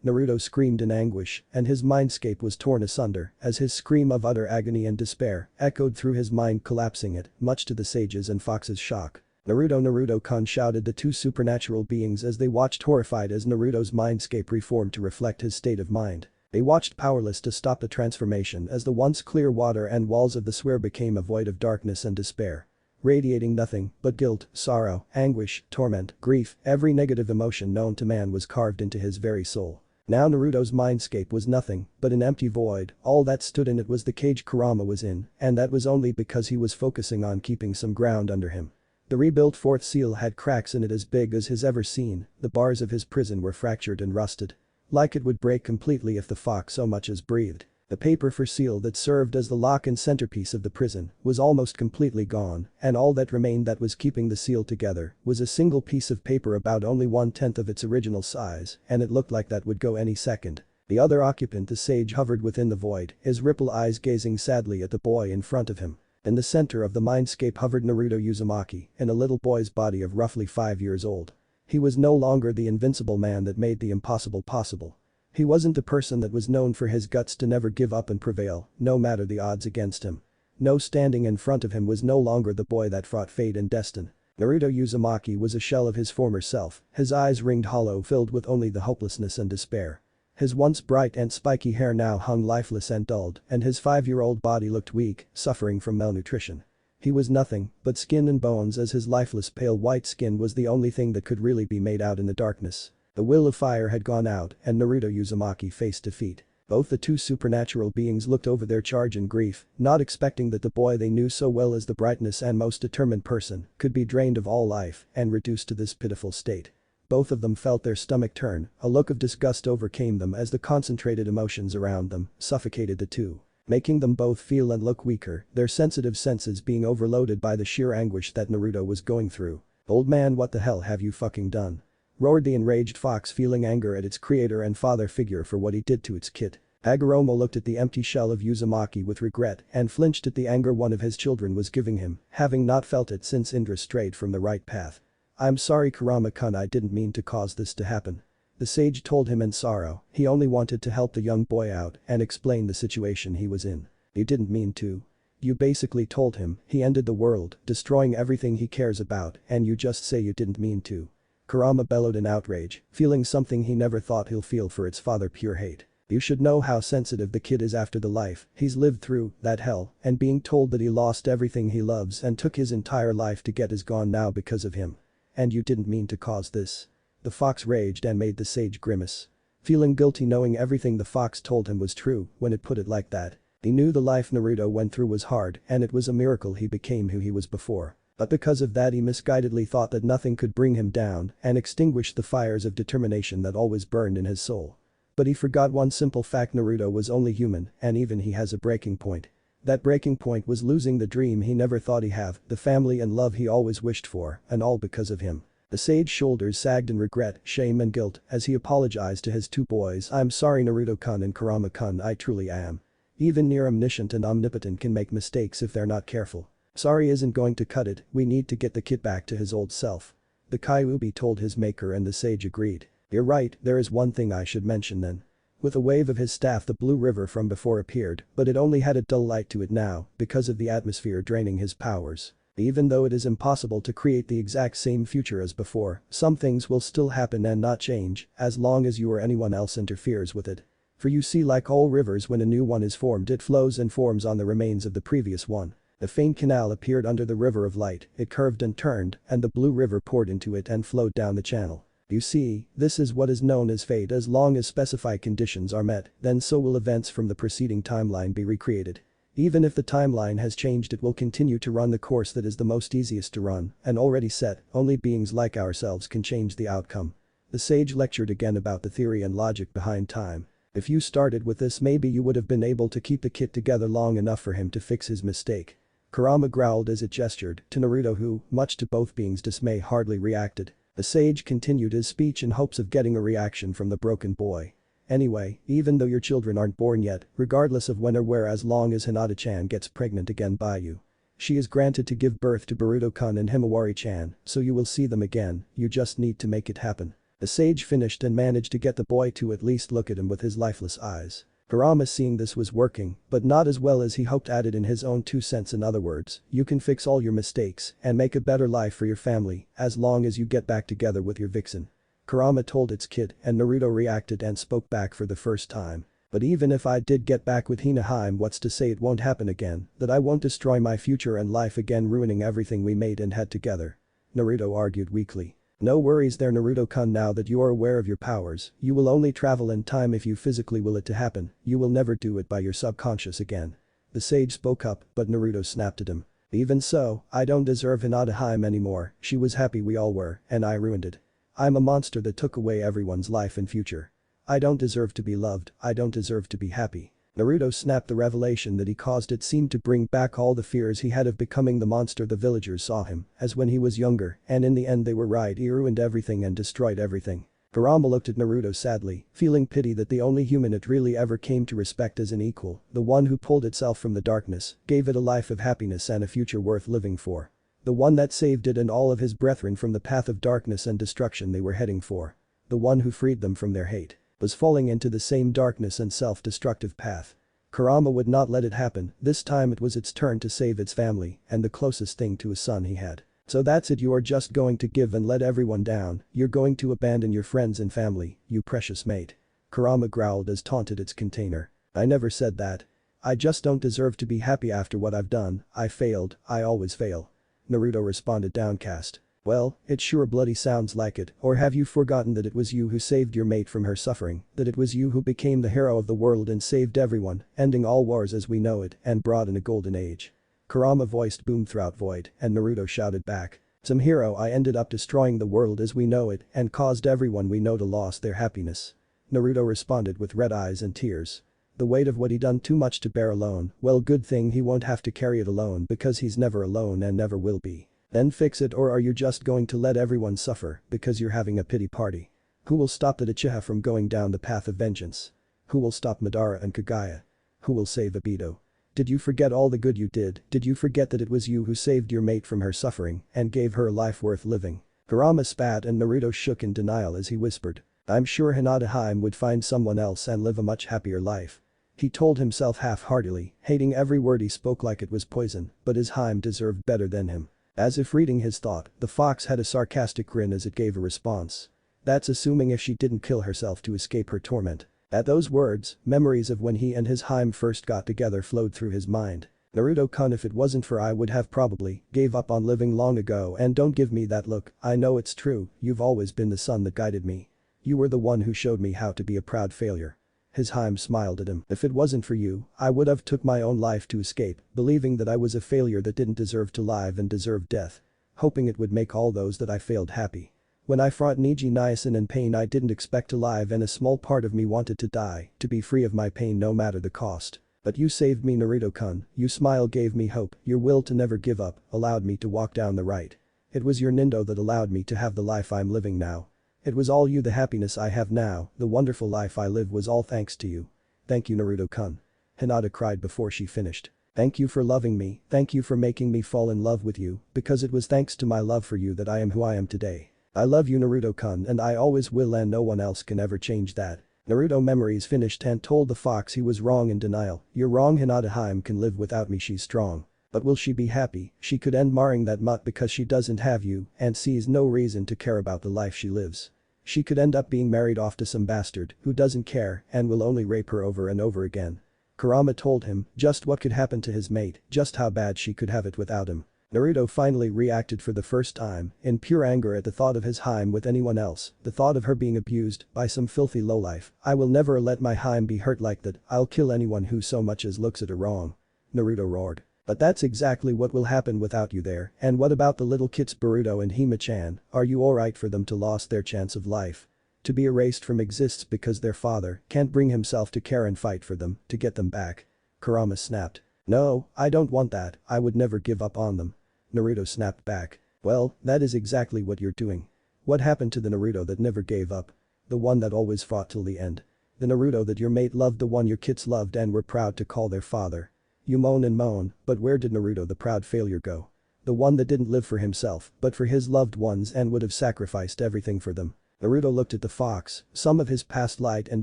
Naruto screamed in anguish and his mindscape was torn asunder as his scream of utter agony and despair echoed through his mind, collapsing it, much to the sage's and Fox's shock. Naruto-kun, shouted the two supernatural beings as they watched horrified as Naruto's mindscape reformed to reflect his state of mind. They watched powerless to stop the transformation as the once clear water and walls of the sphere became a void of darkness and despair. Radiating nothing but guilt, sorrow, anguish, torment, grief, every negative emotion known to man was carved into his very soul. Now Naruto's mindscape was nothing but an empty void, all that stood in it was the cage Kurama was in, and that was only because he was focusing on keeping some ground under him. The rebuilt fourth seal had cracks in it as big as his ever seen, the bars of his prison were fractured and rusted. Like it would break completely if the fox so much as breathed. The paper for seal that served as the lock and centerpiece of the prison was almost completely gone, and all that remained that was keeping the seal together was a single piece of paper about only 1/10 of its original size, and it looked like that would go any second. The other occupant, the sage, hovered within the void, his ripple eyes gazing sadly at the boy in front of him. In the center of the mindscape hovered Naruto Uzumaki, in a little boy's body of roughly 5 years old. He was no longer the invincible man that made the impossible possible. He wasn't the person that was known for his guts to never give up and prevail, no matter the odds against him. No, standing in front of him was no longer the boy that fought fate and destiny. Naruto Uzumaki was a shell of his former self, his eyes ringed hollow, filled with only the hopelessness and despair. His once bright and spiky hair now hung lifeless and dulled, and his 5-year-old body looked weak, suffering from malnutrition. He was nothing but skin and bones, as his lifeless pale white skin was the only thing that could really be made out in the darkness. The will of fire had gone out and Naruto Uzumaki faced defeat. Both the two supernatural beings looked over their charge in grief, not expecting that the boy they knew so well as the brightest and most determined person could be drained of all life and reduced to this pitiful state. Both of them felt their stomach turn, a look of disgust overcame them as the concentrated emotions around them suffocated the two, making them both feel and look weaker, their sensitive senses being overloaded by the sheer anguish that Naruto was going through. "Old man, what the hell have you fucking done?" roared the enraged fox, feeling anger at its creator and father figure for what he did to its kid. Hagoromo looked at the empty shell of Uzumaki with regret and flinched at the anger one of his children was giving him, having not felt it since Indra strayed from the right path. "I'm sorry Kurama-kun, I didn't mean to cause this to happen." The sage told him in sorrow, he only wanted to help the young boy out and explain the situation he was in. "You didn't mean to. You basically told him he ended the world, destroying everything he cares about, and you just say you didn't mean to." Kurama bellowed in outrage, feeling something he never thought he'll feel for its father, pure hate. "You should know how sensitive the kid is after the life he's lived through, that hell, and being told that he lost everything he loves and took his entire life to get is gone now because of him. And you didn't mean to cause this." The fox raged and made the sage grimace. Feeling guilty knowing everything the fox told him was true when it put it like that. He knew the life Naruto went through was hard and it was a miracle he became who he was before. But because of that he misguidedly thought that nothing could bring him down and extinguish the fires of determination that always burned in his soul. But he forgot one simple fact: Naruto was only human and even he has a breaking point. That breaking point was losing the dream he never thought he'd have, the family and love he always wished for, and all because of him. The sage's shoulders sagged in regret, shame and guilt as he apologized to his two boys. "I'm sorry Naruto-kun and Kurama-kun, I truly am. Even near omniscient and omnipotent can make mistakes if they're not careful. Sorry isn't going to cut it, we need to get the kid back to his old self." The Kyuubi told his maker and the sage agreed. "You're right, there is one thing I should mention then." With a wave of his staff the blue river from before appeared, but it only had a dull light to it now because of the atmosphere draining his powers. Even though it is impossible to create the exact same future as before, some things will still happen and not change as long as you or anyone else interferes with it. For you see, like all rivers, when a new one is formed it flows and forms on the remains of the previous one. The faint canal appeared under the river of light, it curved and turned and the blue river poured into it and flowed down the channel. You see, this is what is known as fate. As long as specified conditions are met, then so will events from the preceding timeline be recreated. Even if the timeline has changed it will continue to run the course that is the most easiest to run and already set, only beings like ourselves can change the outcome. The sage lectured again about the theory and logic behind time. If you started with this maybe you would have been able to keep the kid together long enough for him to fix his mistake. Kurama growled as it gestured to Naruto who, much to both beings' dismay, hardly reacted. The sage continued his speech in hopes of getting a reaction from the broken boy. "Anyway, even though your children aren't born yet, regardless of when or where, as long as Hinata-chan gets pregnant again by you, she is granted to give birth to Boruto-kun and Himawari-chan, so you will see them again, you just need to make it happen." The sage finished and managed to get the boy to at least look at him with his lifeless eyes. Kurama, seeing this was working, but not as well as he hoped, added in his own 2 cents: "In other words, you can fix all your mistakes and make a better life for your family as long as you get back together with your vixen." Kurama told its kid and Naruto reacted and spoke back for the first time. "But even if I did get back with Hina, what's to say it won't happen again, that I won't destroy my future and life again, ruining everything we made and had together?" Naruto argued weakly. "No worries there Naruto-kun, now that you are aware of your powers, you will only travel in time if you physically will it to happen, you will never do it by your subconscious again." The sage spoke up, but Naruto snapped at him. "Even so, I don't deserve Hinata anymore, she was happy we all were, and I ruined it. I'm a monster that took away everyone's life and future. I don't deserve to be loved, I don't deserve to be happy." Naruto snapped. The revelation that he caused it seemed to bring back all the fears he had of becoming the monster the villagers saw him as when he was younger, and in the end they were right. He ruined everything and destroyed everything. Kurama looked at Naruto sadly, feeling pity that the only human it really ever came to respect as an equal, the one who pulled itself from the darkness, gave it a life of happiness and a future worth living for. The one that saved it and all of his brethren from the path of darkness and destruction they were heading for. The one who freed them from their hate. Was falling into the same darkness and self-destructive path. Kurama would not let it happen. This time it was its turn to save its family and the closest thing to a son he had. So that's it, you are just going to give and let everyone down, you're going to abandon your friends and family, you precious mate. Kurama growled as taunted its container. I never said that. I just don't deserve to be happy after what I've done. I failed, I always fail. Naruto responded downcast. Well, it sure bloody sounds like it, or have you forgotten that it was you who saved your mate from her suffering, that it was you who became the hero of the world and saved everyone, ending all wars as we know it and brought in a golden age. Kurama voiced boomed throughout void, and Naruto shouted back. Some hero. I ended up destroying the world as we know it and caused everyone we know to lose their happiness. Naruto responded with red eyes and tears. The weight of what he done too much to bear alone, well good thing he won't have to carry it alone because he's never alone and never will be. Then fix it, or are you just going to let everyone suffer because you're having a pity party? Who will stop the Uchiha from going down the path of vengeance? Who will stop Madara and Kagaya? Who will save Obito? Did you forget all the good you did? Did you forget that it was you who saved your mate from her suffering and gave her a life worth living? Kurama spat and Naruto shook in denial as he whispered. I'm sure Hinata would find someone else and live a much happier life. He told himself half-heartedly, hating every word he spoke like it was poison, but his Haim deserved better than him. As if reading his thought, the fox had a sarcastic grin as it gave a response. That's assuming if she didn't kill herself to escape her torment. At those words, memories of when he and his Haim first got together flowed through his mind. Naruto-kun, if it wasn't for I would have probably gave up on living long ago, and don't give me that look, I know it's true, you've always been the son that guided me. You were the one who showed me how to be a proud failure. His Haim smiled at him. If it wasn't for you, I would have took my own life to escape, believing that I was a failure that didn't deserve to live and deserved death. Hoping it would make all those that I failed happy. When I fought Niji Niacin in pain I didn't expect to live, and a small part of me wanted to die, to be free of my pain no matter the cost. But you saved me, Naruto-kun, your smile gave me hope, your will to never give up allowed me to walk down the right. It was your Nindo that allowed me to have the life I'm living now. It was all you, the happiness I have now, the wonderful life I live was all thanks to you. Thank you, Naruto-kun. Hinata cried before she finished. Thank you for loving me, thank you for making me fall in love with you, because it was thanks to my love for you that I am who I am today. I love you, Naruto-kun, and I always will, and no one else can ever change that. Naruto memories finished and told the fox he was wrong in denial. You're wrong, Hinata can live without me, she's strong. But will she be happy? She could end marrying that mutt because she doesn't have you and sees no reason to care about the life she lives. She could end up being married off to some bastard who doesn't care and will only rape her over and over again. Kurama told him just what could happen to his mate, just how bad she could have it without him. Naruto finally reacted for the first time, in pure anger at the thought of his Haim with anyone else, the thought of her being abused by some filthy lowlife. I will never let my Haim be hurt like that, I'll kill anyone who so much as looks at her wrong. Naruto roared. But that's exactly what will happen without you there, and what about the little kids Boruto and Hime-chan, are you alright for them to lose their chance of life? To be erased from existence because their father can't bring himself to care and fight for them, to get them back? Kurama snapped. No, I don't want that, I would never give up on them. Naruto snapped back. Well, that is exactly what you're doing. What happened to the Naruto that never gave up? The one that always fought till the end. The Naruto that your mate loved, the one your kids loved and were proud to call their father. You moan and moan, but where did Naruto the proud failure go? The one that didn't live for himself, but for his loved ones and would have sacrificed everything for them. Naruto looked at the fox, some of his past light and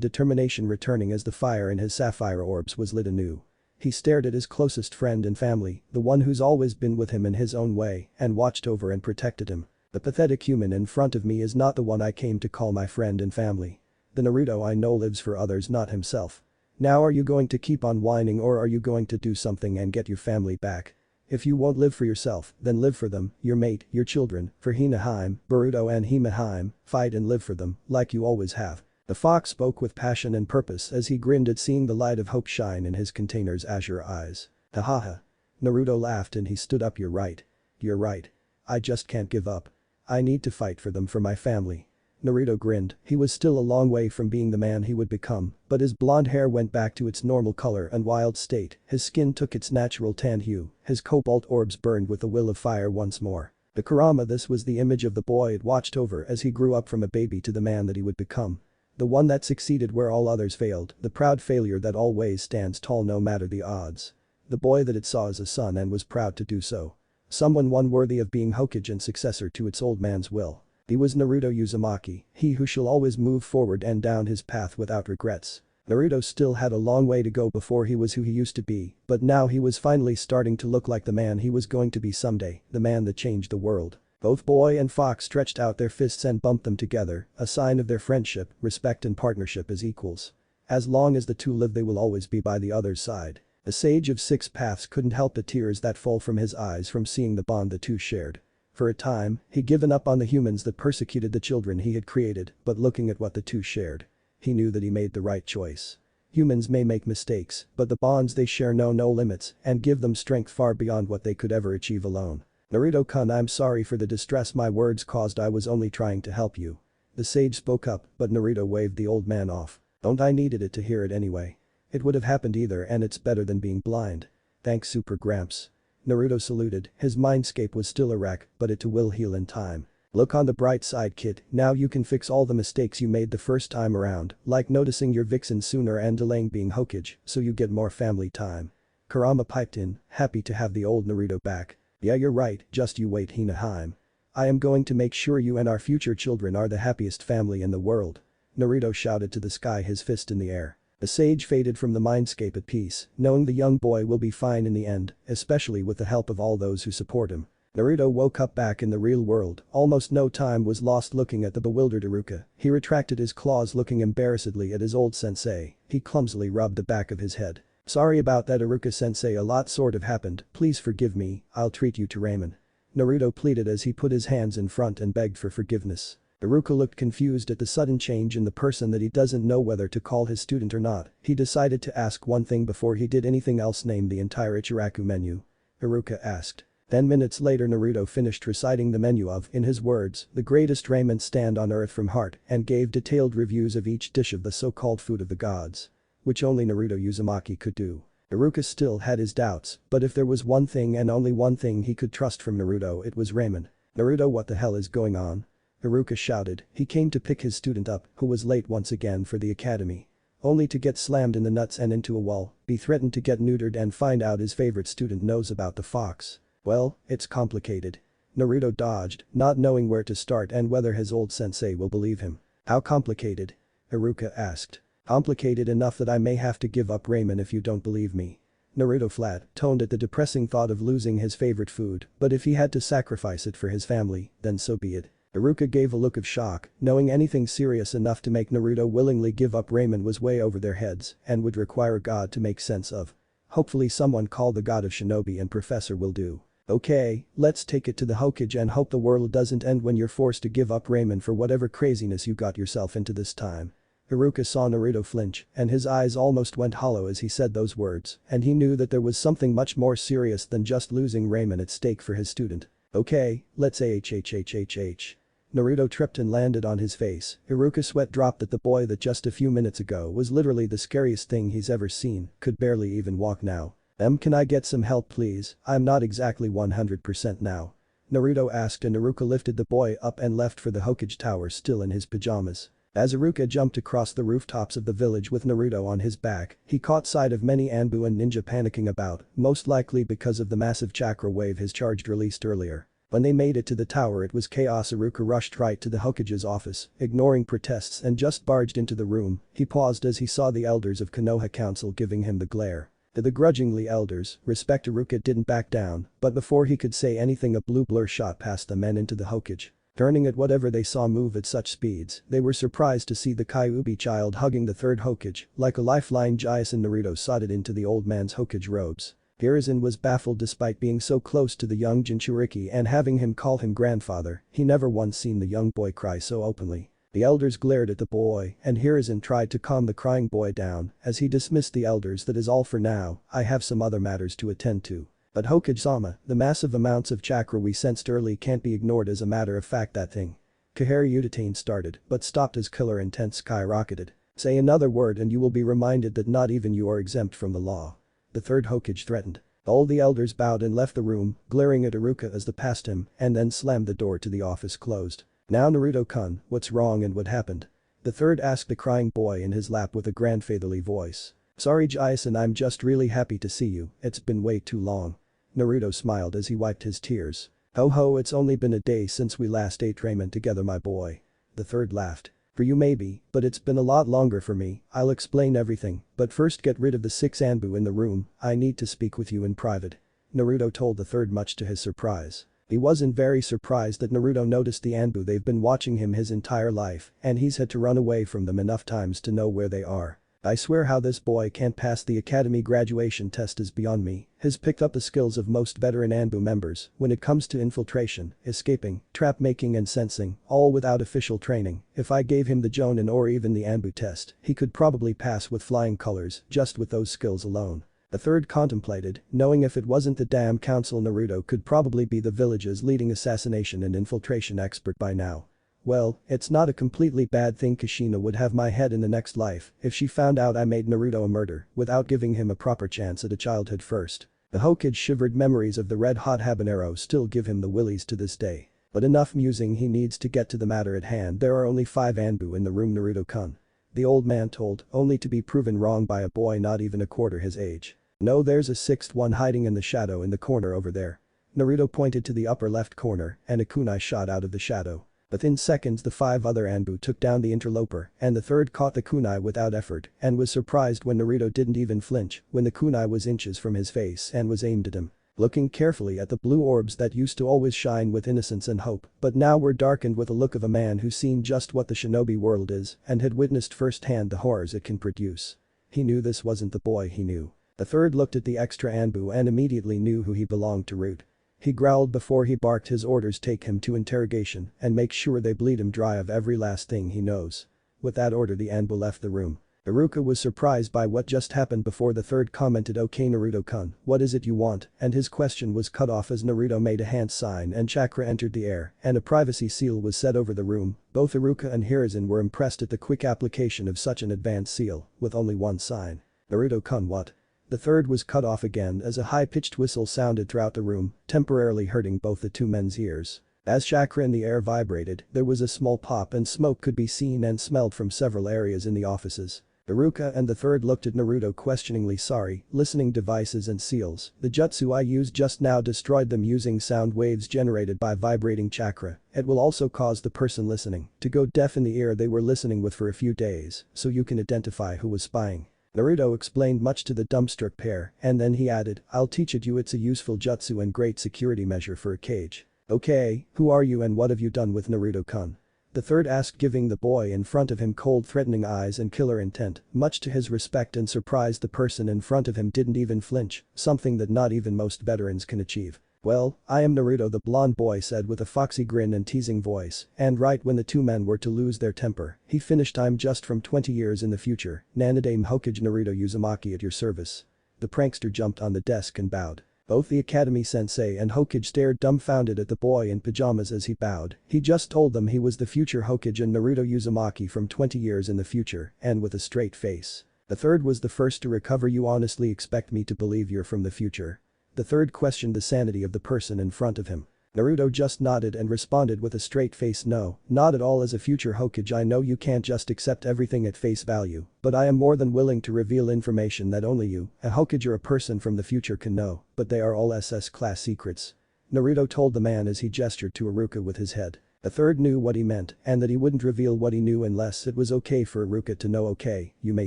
determination returning as the fire in his sapphire orbs was lit anew. He stared at his closest friend and family, the one who's always been with him in his own way and watched over and protected him. The pathetic human in front of me is not the one I came to call my friend and family. The Naruto I know lives for others, not himself. Now are you going to keep on whining, or are you going to do something and get your family back? If you won't live for yourself, then live for them, your mate, your children, for Hina, Boruto and Hime, fight and live for them, like you always have. The fox spoke with passion and purpose as he grinned at seeing the light of hope shine in his container's azure eyes. Ha ha ha. Naruto laughed and he stood up. You're right. You're right. I just can't give up. I need to fight for them, for my family. Naruto grinned, he was still a long way from being the man he would become, but his blonde hair went back to its normal color and wild state, his skin took its natural tan hue, his cobalt orbs burned with the will of fire once more. The Kurama, this was the image of the boy it watched over as he grew up from a baby to the man that he would become. The one that succeeded where all others failed, the proud failure that always stands tall no matter the odds. The boy that it saw as a son and was proud to do so. Someone one worthy of being Hokage and successor to its old man's will. He was Naruto Uzumaki, he who shall always move forward and down his path without regrets. Naruto still had a long way to go before he was who he used to be, but now he was finally starting to look like the man he was going to be someday, the man that changed the world. Both boy and fox stretched out their fists and bumped them together, a sign of their friendship, respect and partnership as equals. As long as the two live they will always be by the other's side. The sage of six paths couldn't help the tears that fall from his eyes from seeing the bond the two shared. For a time, he'd given up on the humans that persecuted the children he had created, but looking at what the two shared, he knew that he made the right choice. Humans may make mistakes, but the bonds they share know no limits and give them strength far beyond what they could ever achieve alone. Naruto-kun, I'm sorry for the distress my words caused, I was only trying to help you. The sage spoke up, but Naruto waved the old man off. Don't, I needed it to hear it anyway. It would have happened either and it's better than being blind. Thanks Super Gramps. Naruto saluted, his mindscape was still a wreck, but it too will heal in time. Look on the bright side kid, now you can fix all the mistakes you made the first time around, like noticing your vixen sooner and delaying being Hokage, so you get more family time. Kurama piped in, happy to have the old Naruto back. Yeah, you're right, just you wait Hinata. I am going to make sure you and our future children are the happiest family in the world. Naruto shouted to the sky, his fist in the air. The sage faded from the mindscape at peace, knowing the young boy will be fine in the end, especially with the help of all those who support him. Naruto woke up back in the real world, almost no time was lost looking at the bewildered Iruka. He retracted his claws looking embarrassedly at his old sensei, he clumsily rubbed the back of his head. Sorry about that Iruka-sensei, a lot sort of happened, please forgive me, I'll treat you to ramen. Naruto pleaded as he put his hands in front and begged for forgiveness. Iruka looked confused at the sudden change in the person that he doesn't know whether to call his student or not. He decided to ask one thing before he did anything else, name the entire Ichiraku menu. Iruka asked. 10 minutes later Naruto finished reciting the menu of, in his words, the greatest ramen stand on earth from heart and gave detailed reviews of each dish of the so-called food of the gods. Which only Naruto Uzumaki could do. Iruka still had his doubts, but if there was one thing and only one thing he could trust from Naruto, it was ramen. Naruto, what the hell is going on? Iruka shouted, he came to pick his student up, who was late once again for the academy. Only to get slammed in the nuts and into a wall, be threatened to get neutered and find out his favorite student knows about the fox. Well, it's complicated. Naruto dodged, not knowing where to start and whether his old sensei will believe him. How complicated? Iruka asked. Complicated enough that I may have to give up ramen if you don't believe me. Naruto flat-toned at the depressing thought of losing his favorite food, but if he had to sacrifice it for his family, then so be it. Iruka gave a look of shock, knowing anything serious enough to make Naruto willingly give up ramen was way over their heads and would require God to make sense of. Hopefully someone called the god of shinobi and professor will do. Okay, let's take it to the Hokage and hope the world doesn't end when you're forced to give up ramen for whatever craziness you got yourself into this time. Iruka saw Naruto flinch and his eyes almost went hollow as he said those words, and he knew that there was something much more serious than just losing ramen at stake for his student. Okay, let's ahhhhh. Naruto tripped and landed on his face. Iruka sweat dropped at the boy that just a few minutes ago was literally the scariest thing he's ever seen, could barely even walk now. Can I get some help please? I'm not exactly 100% now. Naruto asked and Iruka lifted the boy up and left for the Hokage tower still in his pajamas. As Iruka jumped across the rooftops of the village with Naruto on his back, he caught sight of many Anbu and ninja panicking about, most likely because of the massive chakra wave his charge released earlier. When they made it to the tower it was chaos. Iruka rushed right to the Hokage's office, ignoring protests and just barged into the room. He paused as he saw the elders of Konoha Council giving him the glare. The grudgingly elders, respect Iruka didn't back down, but before he could say anything a blue blur shot past them and into the Hokage. Turning at whatever they saw move at such speeds, they were surprised to see the Kyuubi child hugging the third Hokage, like a lifeline. Jason Naruto sodded into the old man's Hokage robes. Hiruzen was baffled despite being so close to the young Jinchuriki and having him call him grandfather, he never once seen the young boy cry so openly. The elders glared at the boy and Hiruzen tried to calm the crying boy down as he dismissed the elders. That is all for now, I have some other matters to attend to. But Hokage-sama, the massive amounts of chakra we sensed early can't be ignored as a matter of fact. That thing. Kaharu Utatine started, but stopped as killer intent skyrocketed. Say another word and you will be reminded that not even you are exempt from the law. The third Hokage threatened. All the elders bowed and left the room, glaring at Iruka as they passed him, and then slammed the door to the office closed. Now Naruto-kun, what's wrong and what happened? The third asked the crying boy in his lap with a grandfatherly voice. Sorry Jason, I'm just really happy to see you, it's been way too long. Naruto smiled as he wiped his tears. Ho ho, it's only been a day since we last ate ramen together my boy. The third laughed. For you maybe, but it's been a lot longer for me, I'll explain everything, but first get rid of the 6 Anbu in the room, I need to speak with you in private. Naruto told the third much to his surprise. He wasn't very surprised that Naruto noticed the Anbu, they've been watching him his entire life and he's had to run away from them enough times to know where they are. I swear how this boy can't pass the academy graduation test is beyond me, he's picked up the skills of most veteran Anbu members when it comes to infiltration, escaping, trap making and sensing, all without official training. If I gave him the Jonin or even the Anbu test, he could probably pass with flying colors just with those skills alone. The third contemplated, knowing if it wasn't the damn council Naruto could probably be the village's leading assassination and infiltration expert by now. Well, it's not a completely bad thing Kushina would have my head in the next life if she found out I made Naruto a murder without giving him a proper chance at a childhood first. The Hokage shivered, memories of the red-hot habanero still give him the willies to this day. But enough musing, he needs to get to the matter at hand. There are only 5 Anbu in the room Naruto-kun. The old man told, only to be proven wrong by a boy not even a quarter his age. No, there's a 6th one hiding in the shadow in the corner over there. Naruto pointed to the upper left corner and a kunai shot out of the shadow. Within seconds the 5 other Anbu took down the interloper and the third caught the kunai without effort and was surprised when Naruto didn't even flinch when the kunai was inches from his face and was aimed at him. Looking carefully at the blue orbs that used to always shine with innocence and hope but now were darkened with the look of a man who's seen just what the shinobi world is and had witnessed firsthand the horrors it can produce. He knew this wasn't the boy he knew. The third looked at the extra Anbu and immediately knew who he belonged to root. He growled before he barked his orders, take him to interrogation and make sure they bleed him dry of every last thing he knows. With that order the Anbu left the room. Iruka was surprised by what just happened before the third commented, okay Naruto-kun, what is it you want, and his question was cut off as Naruto made a hand sign and chakra entered the air and a privacy seal was set over the room. Both Iruka and Hiruzen were impressed at the quick application of such an advanced seal with only one sign. Naruto-kun, what? The third was cut off again as a high-pitched whistle sounded throughout the room, temporarily hurting both the two men's ears. As chakra in the air vibrated, there was a small pop and smoke could be seen and smelled from several areas in the offices. Iruka and the third looked at Naruto questioningly. Sorry, listening devices and seals, the jutsu I used just now destroyed them using sound waves generated by vibrating chakra. It will also cause the person listening to go deaf in the ear they were listening with for a few days, so you can identify who was spying. Naruto explained much to the dumbstruck pair and then he added, I'll teach it you, it's a useful jutsu and great security measure for a cage. Okay, who are you and what have you done with Naruto-kun? The third asked, giving the boy in front of him cold threatening eyes and killer intent. Much to his respect and surprise the person in front of him didn't even flinch, something that not even most veterans can achieve. Well, I am Naruto, the blonde boy said with a foxy grin and teasing voice, and right when the two men were to lose their temper, he finished, I'm just from 20 years in the future, Nanadame Hokage Naruto Uzumaki at your service. The prankster jumped on the desk and bowed. Both the academy sensei and Hokage stared dumbfounded at the boy in pajamas as he bowed. He just told them he was the future Hokage and Naruto Uzumaki from 20 years in the future, and with a straight face. The third was the first to recover. You honestly expect me to believe you're from the future? The third questioned the sanity of the person in front of him. Naruto just nodded and responded with a straight face, no, not at all. As a future Hokage I know you can't just accept everything at face value, but I am more than willing to reveal information that only you, a Hokage or a person from the future can know, but they are all SS class secrets. Naruto told the man as he gestured to Iruka with his head. The third knew what he meant and that he wouldn't reveal what he knew unless it was okay for Iruka to know. Okay, you may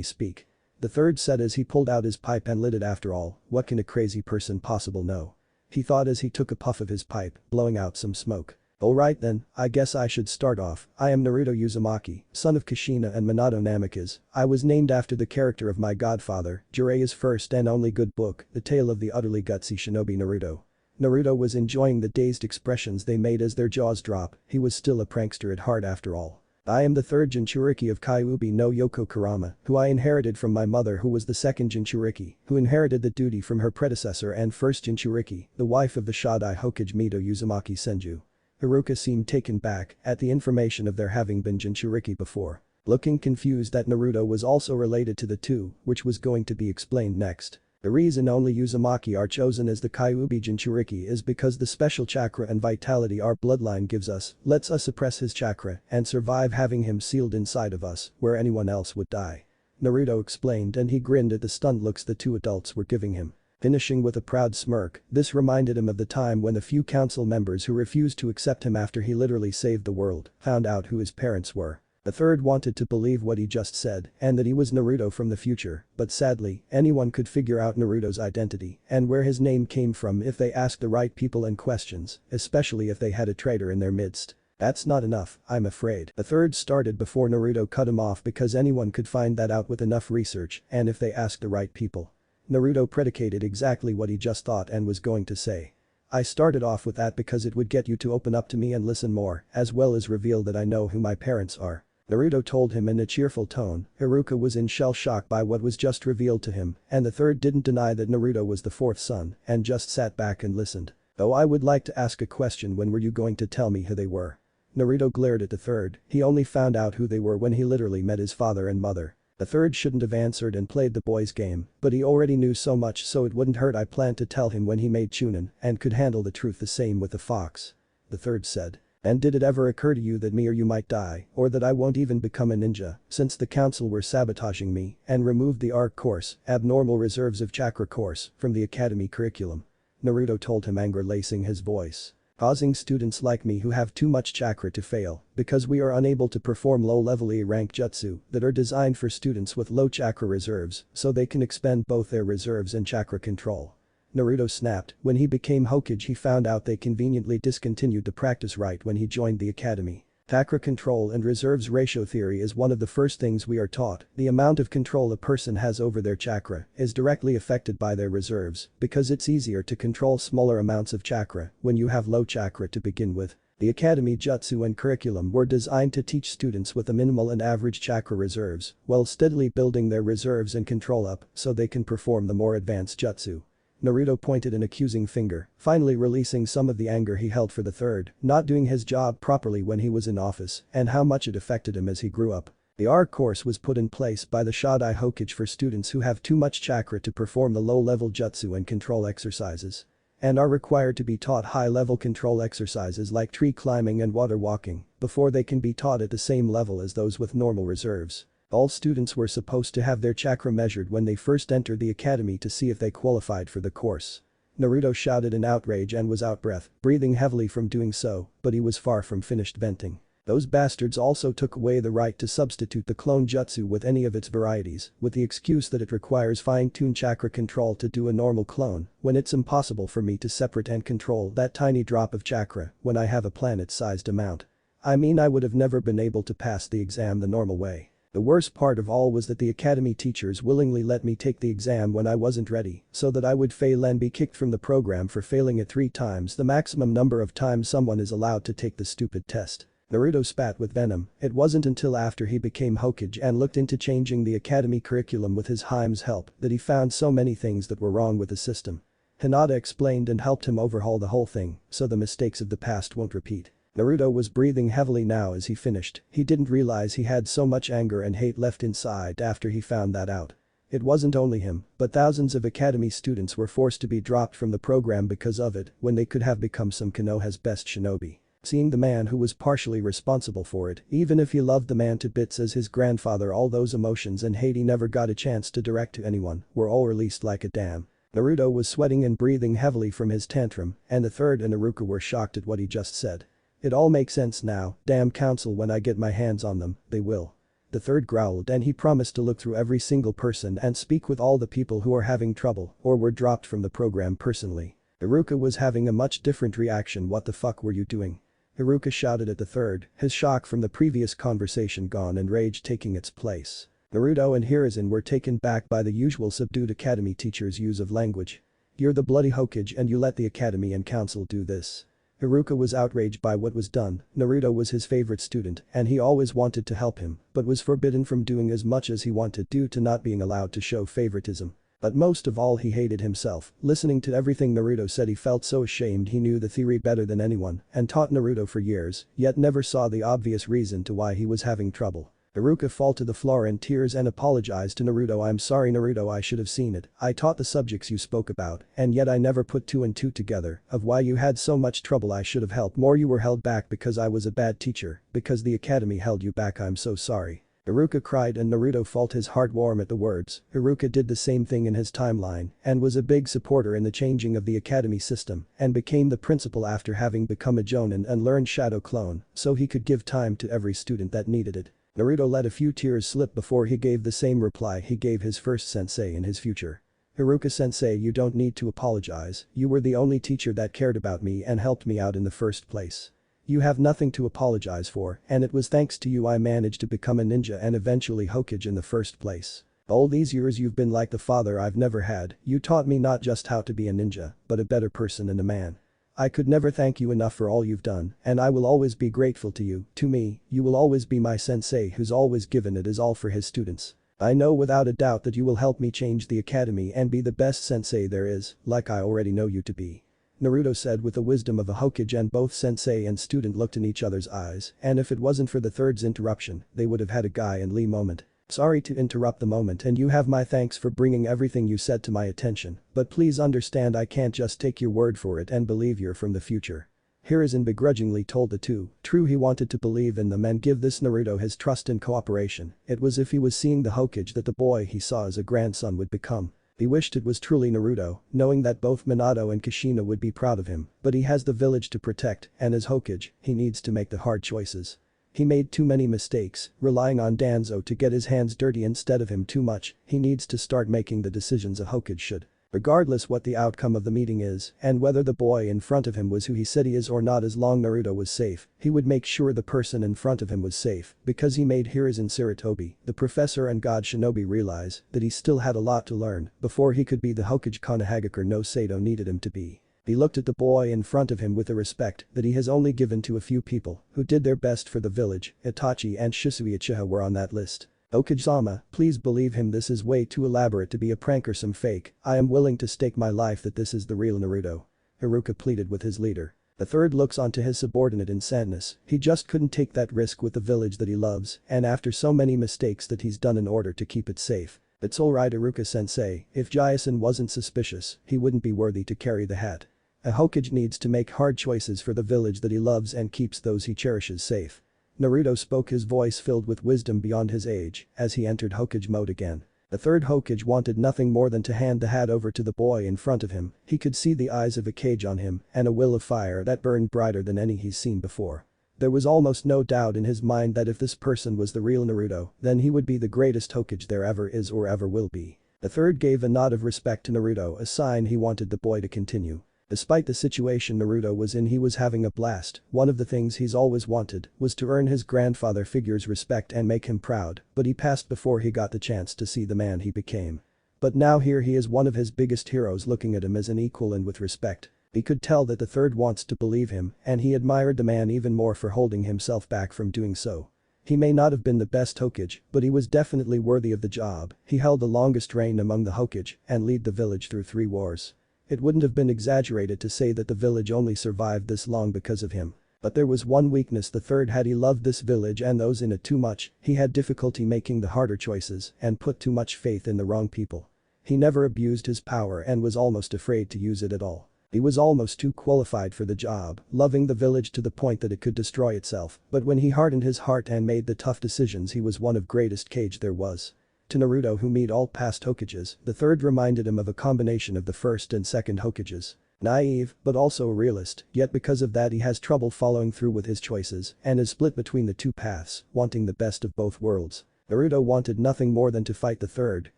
speak. The third said as he pulled out his pipe and lit it. After all, what can a crazy person possibly know? He thought as he took a puff of his pipe, blowing out some smoke. Alright then, I guess I should start off. I am Naruto Uzumaki, son of Kushina and Minato Namikaze. I was named after the character of my godfather, Jiraiya's first and only good book, The Tale of the Utterly Gutsy Shinobi Naruto. Naruto was enjoying the dazed expressions they made as their jaws drop. He was still a prankster at heart after all. I am the third Jinchuriki of Kyuubi no Yoko Kurama, who I inherited from my mother, who was the second Jinchuriki, who inherited the duty from her predecessor and first Jinchuriki, the wife of the Shodai Hokage Mito Uzumaki Senju. Iruka seemed taken back at the information of there having been Jinchuriki before. Looking confused that Naruto was also related to the two, which was going to be explained next. The reason only Uzumaki are chosen as the Kyuubi Jinchuriki is because the special chakra and vitality our bloodline gives us lets us suppress his chakra and survive having him sealed inside of us, where anyone else would die. Naruto explained and he grinned at the stunned looks the two adults were giving him. Finishing with a proud smirk, this reminded him of the time when the few council members who refused to accept him after he literally saved the world found out who his parents were. The third wanted to believe what he just said and that he was Naruto from the future, but sadly, anyone could figure out Naruto's identity and where his name came from if they asked the right people and questions, especially if they had a traitor in their midst. That's not enough, I'm afraid. The third started before Naruto cut him off because anyone could find that out with enough research and if they asked the right people. Naruto predicated exactly what he just thought and was going to say. I started off with that because it would get you to open up to me and listen more, as well as reveal that I know who my parents are. Naruto told him in a cheerful tone. Iruka was in shell shock by what was just revealed to him, and the third didn't deny that Naruto was the fourth son and just sat back and listened. Though I would like to ask a question, when were you going to tell me who they were? Naruto glared at the third. He only found out who they were when he literally met his father and mother. The third shouldn't have answered and played the boy's game, but he already knew so much so it wouldn't hurt. I planned to tell him when he made Chunin and could handle the truth. The same with the fox. The third said. And did it ever occur to you that me or you might die, or that I won't even become a ninja, since the council were sabotaging me and removed the ARC course, abnormal reserves of chakra course, from the academy curriculum? Naruto told him, anger lacing his voice. Causing students like me who have too much chakra to fail because we are unable to perform low-level E-rank jutsu that are designed for students with low chakra reserves so they can expend both their reserves and chakra control. Naruto snapped. When he became Hokage he found out they conveniently discontinued the practice right when he joined the academy. Chakra control and reserves ratio theory is one of the first things we are taught. The amount of control a person has over their chakra is directly affected by their reserves because it's easier to control smaller amounts of chakra when you have low chakra to begin with. The academy jutsu and curriculum were designed to teach students with a minimal and average chakra reserves while steadily building their reserves and control up so they can perform the more advanced jutsu. Naruto pointed an accusing finger, finally releasing some of the anger he held for the third, not doing his job properly when he was in office, and how much it affected him as he grew up. The ARC course was put in place by the Shodai Hokage for students who have too much chakra to perform the low-level jutsu and control exercises. And are required to be taught high-level control exercises like tree climbing and water walking before they can be taught at the same level as those with normal reserves. All students were supposed to have their chakra measured when they first entered the academy to see if they qualified for the course. Naruto shouted in outrage and was out breath, breathing heavily from doing so, but he was far from finished venting. Those bastards also took away the right to substitute the clone jutsu with any of its varieties, with the excuse that it requires fine-tuned chakra control to do a normal clone, when it's impossible for me to separate and control that tiny drop of chakra when I have a planet-sized amount. I mean, I would have never been able to pass the exam the normal way. The worst part of all was that the academy teachers willingly let me take the exam when I wasn't ready, so that I would fail and be kicked from the program for failing it 3 times the maximum number of times someone is allowed to take the stupid test. Naruto spat with venom. It wasn't until after he became Hokage and looked into changing the academy curriculum with his Haime's help that he found so many things that were wrong with the system. Hinata explained and helped him overhaul the whole thing so the mistakes of the past won't repeat. Naruto was breathing heavily now as he finished. He didn't realize he had so much anger and hate left inside after he found that out. It wasn't only him, but thousands of academy students were forced to be dropped from the program because of it when they could have become some Konoha's best shinobi. Seeing the man who was partially responsible for it, even if he loved the man to bits as his grandfather, all those emotions and hate he never got a chance to direct to anyone were all released like a dam. Naruto was sweating and breathing heavily from his tantrum, and the third and Iruka were shocked at what he just said. It all makes sense now, damn council, when I get my hands on them, they will. The third growled and he promised to look through every single person and speak with all the people who are having trouble or were dropped from the program personally. Iruka was having a much different reaction. What the fuck were you doing? Iruka shouted at the third, his shock from the previous conversation gone and rage taking its place. Naruto and Hiruzen were taken back by the usual subdued academy teacher's use of language. You're the bloody Hokage and you let the academy and council do this. Iruka was outraged by what was done. Naruto was his favorite student and he always wanted to help him, but was forbidden from doing as much as he wanted due to not being allowed to show favoritism. But most of all he hated himself. Listening to everything Naruto said he felt so ashamed. He knew the theory better than anyone and taught Naruto for years, yet never saw the obvious reason to why he was having trouble. Iruka fell to the floor in tears and apologized to Naruto. "I'm sorry Naruto, I should have seen it. I taught the subjects you spoke about, and yet I never put two and two together of why you had so much trouble. I should have helped more. You were held back because I was a bad teacher, because the academy held you back. I'm so sorry." Iruka cried and Naruto felt his heart warm at the words. Iruka did the same thing in his timeline and was a big supporter in the changing of the academy system and became the principal after having become a Jonin and learned Shadow Clone so he could give time to every student that needed it. Naruto let a few tears slip before he gave the same reply he gave his first sensei in his future. "Iruka-sensei, you don't need to apologize. You were the only teacher that cared about me and helped me out in the first place. You have nothing to apologize for, and it was thanks to you I managed to become a ninja and eventually Hokage in the first place. All these years you've been like the father I've never had. You taught me not just how to be a ninja, but a better person and a man. I could never thank you enough for all you've done, and I will always be grateful to you. To me, you will always be my sensei who's always given it his all for his students. I know without a doubt that you will help me change the academy and be the best sensei there is, like I already know you to be." Naruto said with the wisdom of a Hokage, and both sensei and student looked in each other's eyes, and if it wasn't for the third's interruption, they would have had a Guy and Lee moment. "Sorry to interrupt the moment, and you have my thanks for bringing everything you said to my attention, but please understand I can't just take your word for it and believe you're from the future." Hiruzen begrudgingly told the two. True, he wanted to believe in them and give this Naruto his trust and cooperation. It was if he was seeing the Hokage that the boy he saw as a grandson would become. He wished it was truly Naruto, knowing that both Minato and Kushina would be proud of him, but he has the village to protect, and as Hokage, he needs to make the hard choices. He made too many mistakes, relying on Danzo to get his hands dirty instead of him too much. He needs to start making the decisions a Hokage should. Regardless what the outcome of the meeting is, and whether the boy in front of him was who he said he is or not, as long Naruto was safe, he would make sure the person in front of him was safe, because he made Hiruzen Sarutobi, the professor and god shinobi, realize that he still had a lot to learn before he could be the Hokage Konohagakure no Sato needed him to be. He looked at the boy in front of him with a respect that he has only given to a few people who did their best for the village. Itachi and Shisui Uchiha were on that list. "Okage-sama, please believe him, this is way too elaborate to be a prank or some fake. I am willing to stake my life that this is the real Naruto." Iruka pleaded with his leader. The third looks onto his subordinate in sadness. He just couldn't take that risk with the village that he loves, and after so many mistakes that he's done in order to keep it safe. "It's alright Iruka-sensei, if Jason wasn't suspicious, he wouldn't be worthy to carry the hat. A Hokage needs to make hard choices for the village that he loves and keeps those he cherishes safe." Naruto spoke, his voice filled with wisdom beyond his age, as he entered Hokage mode again. The third Hokage wanted nothing more than to hand the hat over to the boy in front of him. He could see the eyes of a cage on him and a will of fire that burned brighter than any he's seen before. There was almost no doubt in his mind that if this person was the real Naruto, then he would be the greatest Hokage there ever is or ever will be. The third gave a nod of respect to Naruto, a sign he wanted the boy to continue. Despite the situation Naruto was in, he was having a blast. One of the things he's always wanted was to earn his grandfather figure's respect and make him proud, but he passed before he got the chance to see the man he became. But now here he is, one of his biggest heroes, looking at him as an equal and with respect. He could tell that the third wants to believe him, and he admired the man even more for holding himself back from doing so. He may not have been the best Hokage, but he was definitely worthy of the job. He held the longest reign among the Hokage and lead the village through 3 wars. It wouldn't have been exaggerated to say that the village only survived this long because of him. But there was one weakness the third had: he loved this village and those in it too much. He had difficulty making the harder choices and put too much faith in the wrong people. He never abused his power and was almost afraid to use it at all. He was almost too qualified for the job, loving the village to the point that it could destroy itself, but when he hardened his heart and made the tough decisions, he was one of greatest Kage there was. To Naruto, who met all past Hokages, the third reminded him of a combination of the first and second Hokages. Naive, but also a realist, yet because of that he has trouble following through with his choices and is split between the two paths, wanting the best of both worlds. Naruto wanted nothing more than to fight the third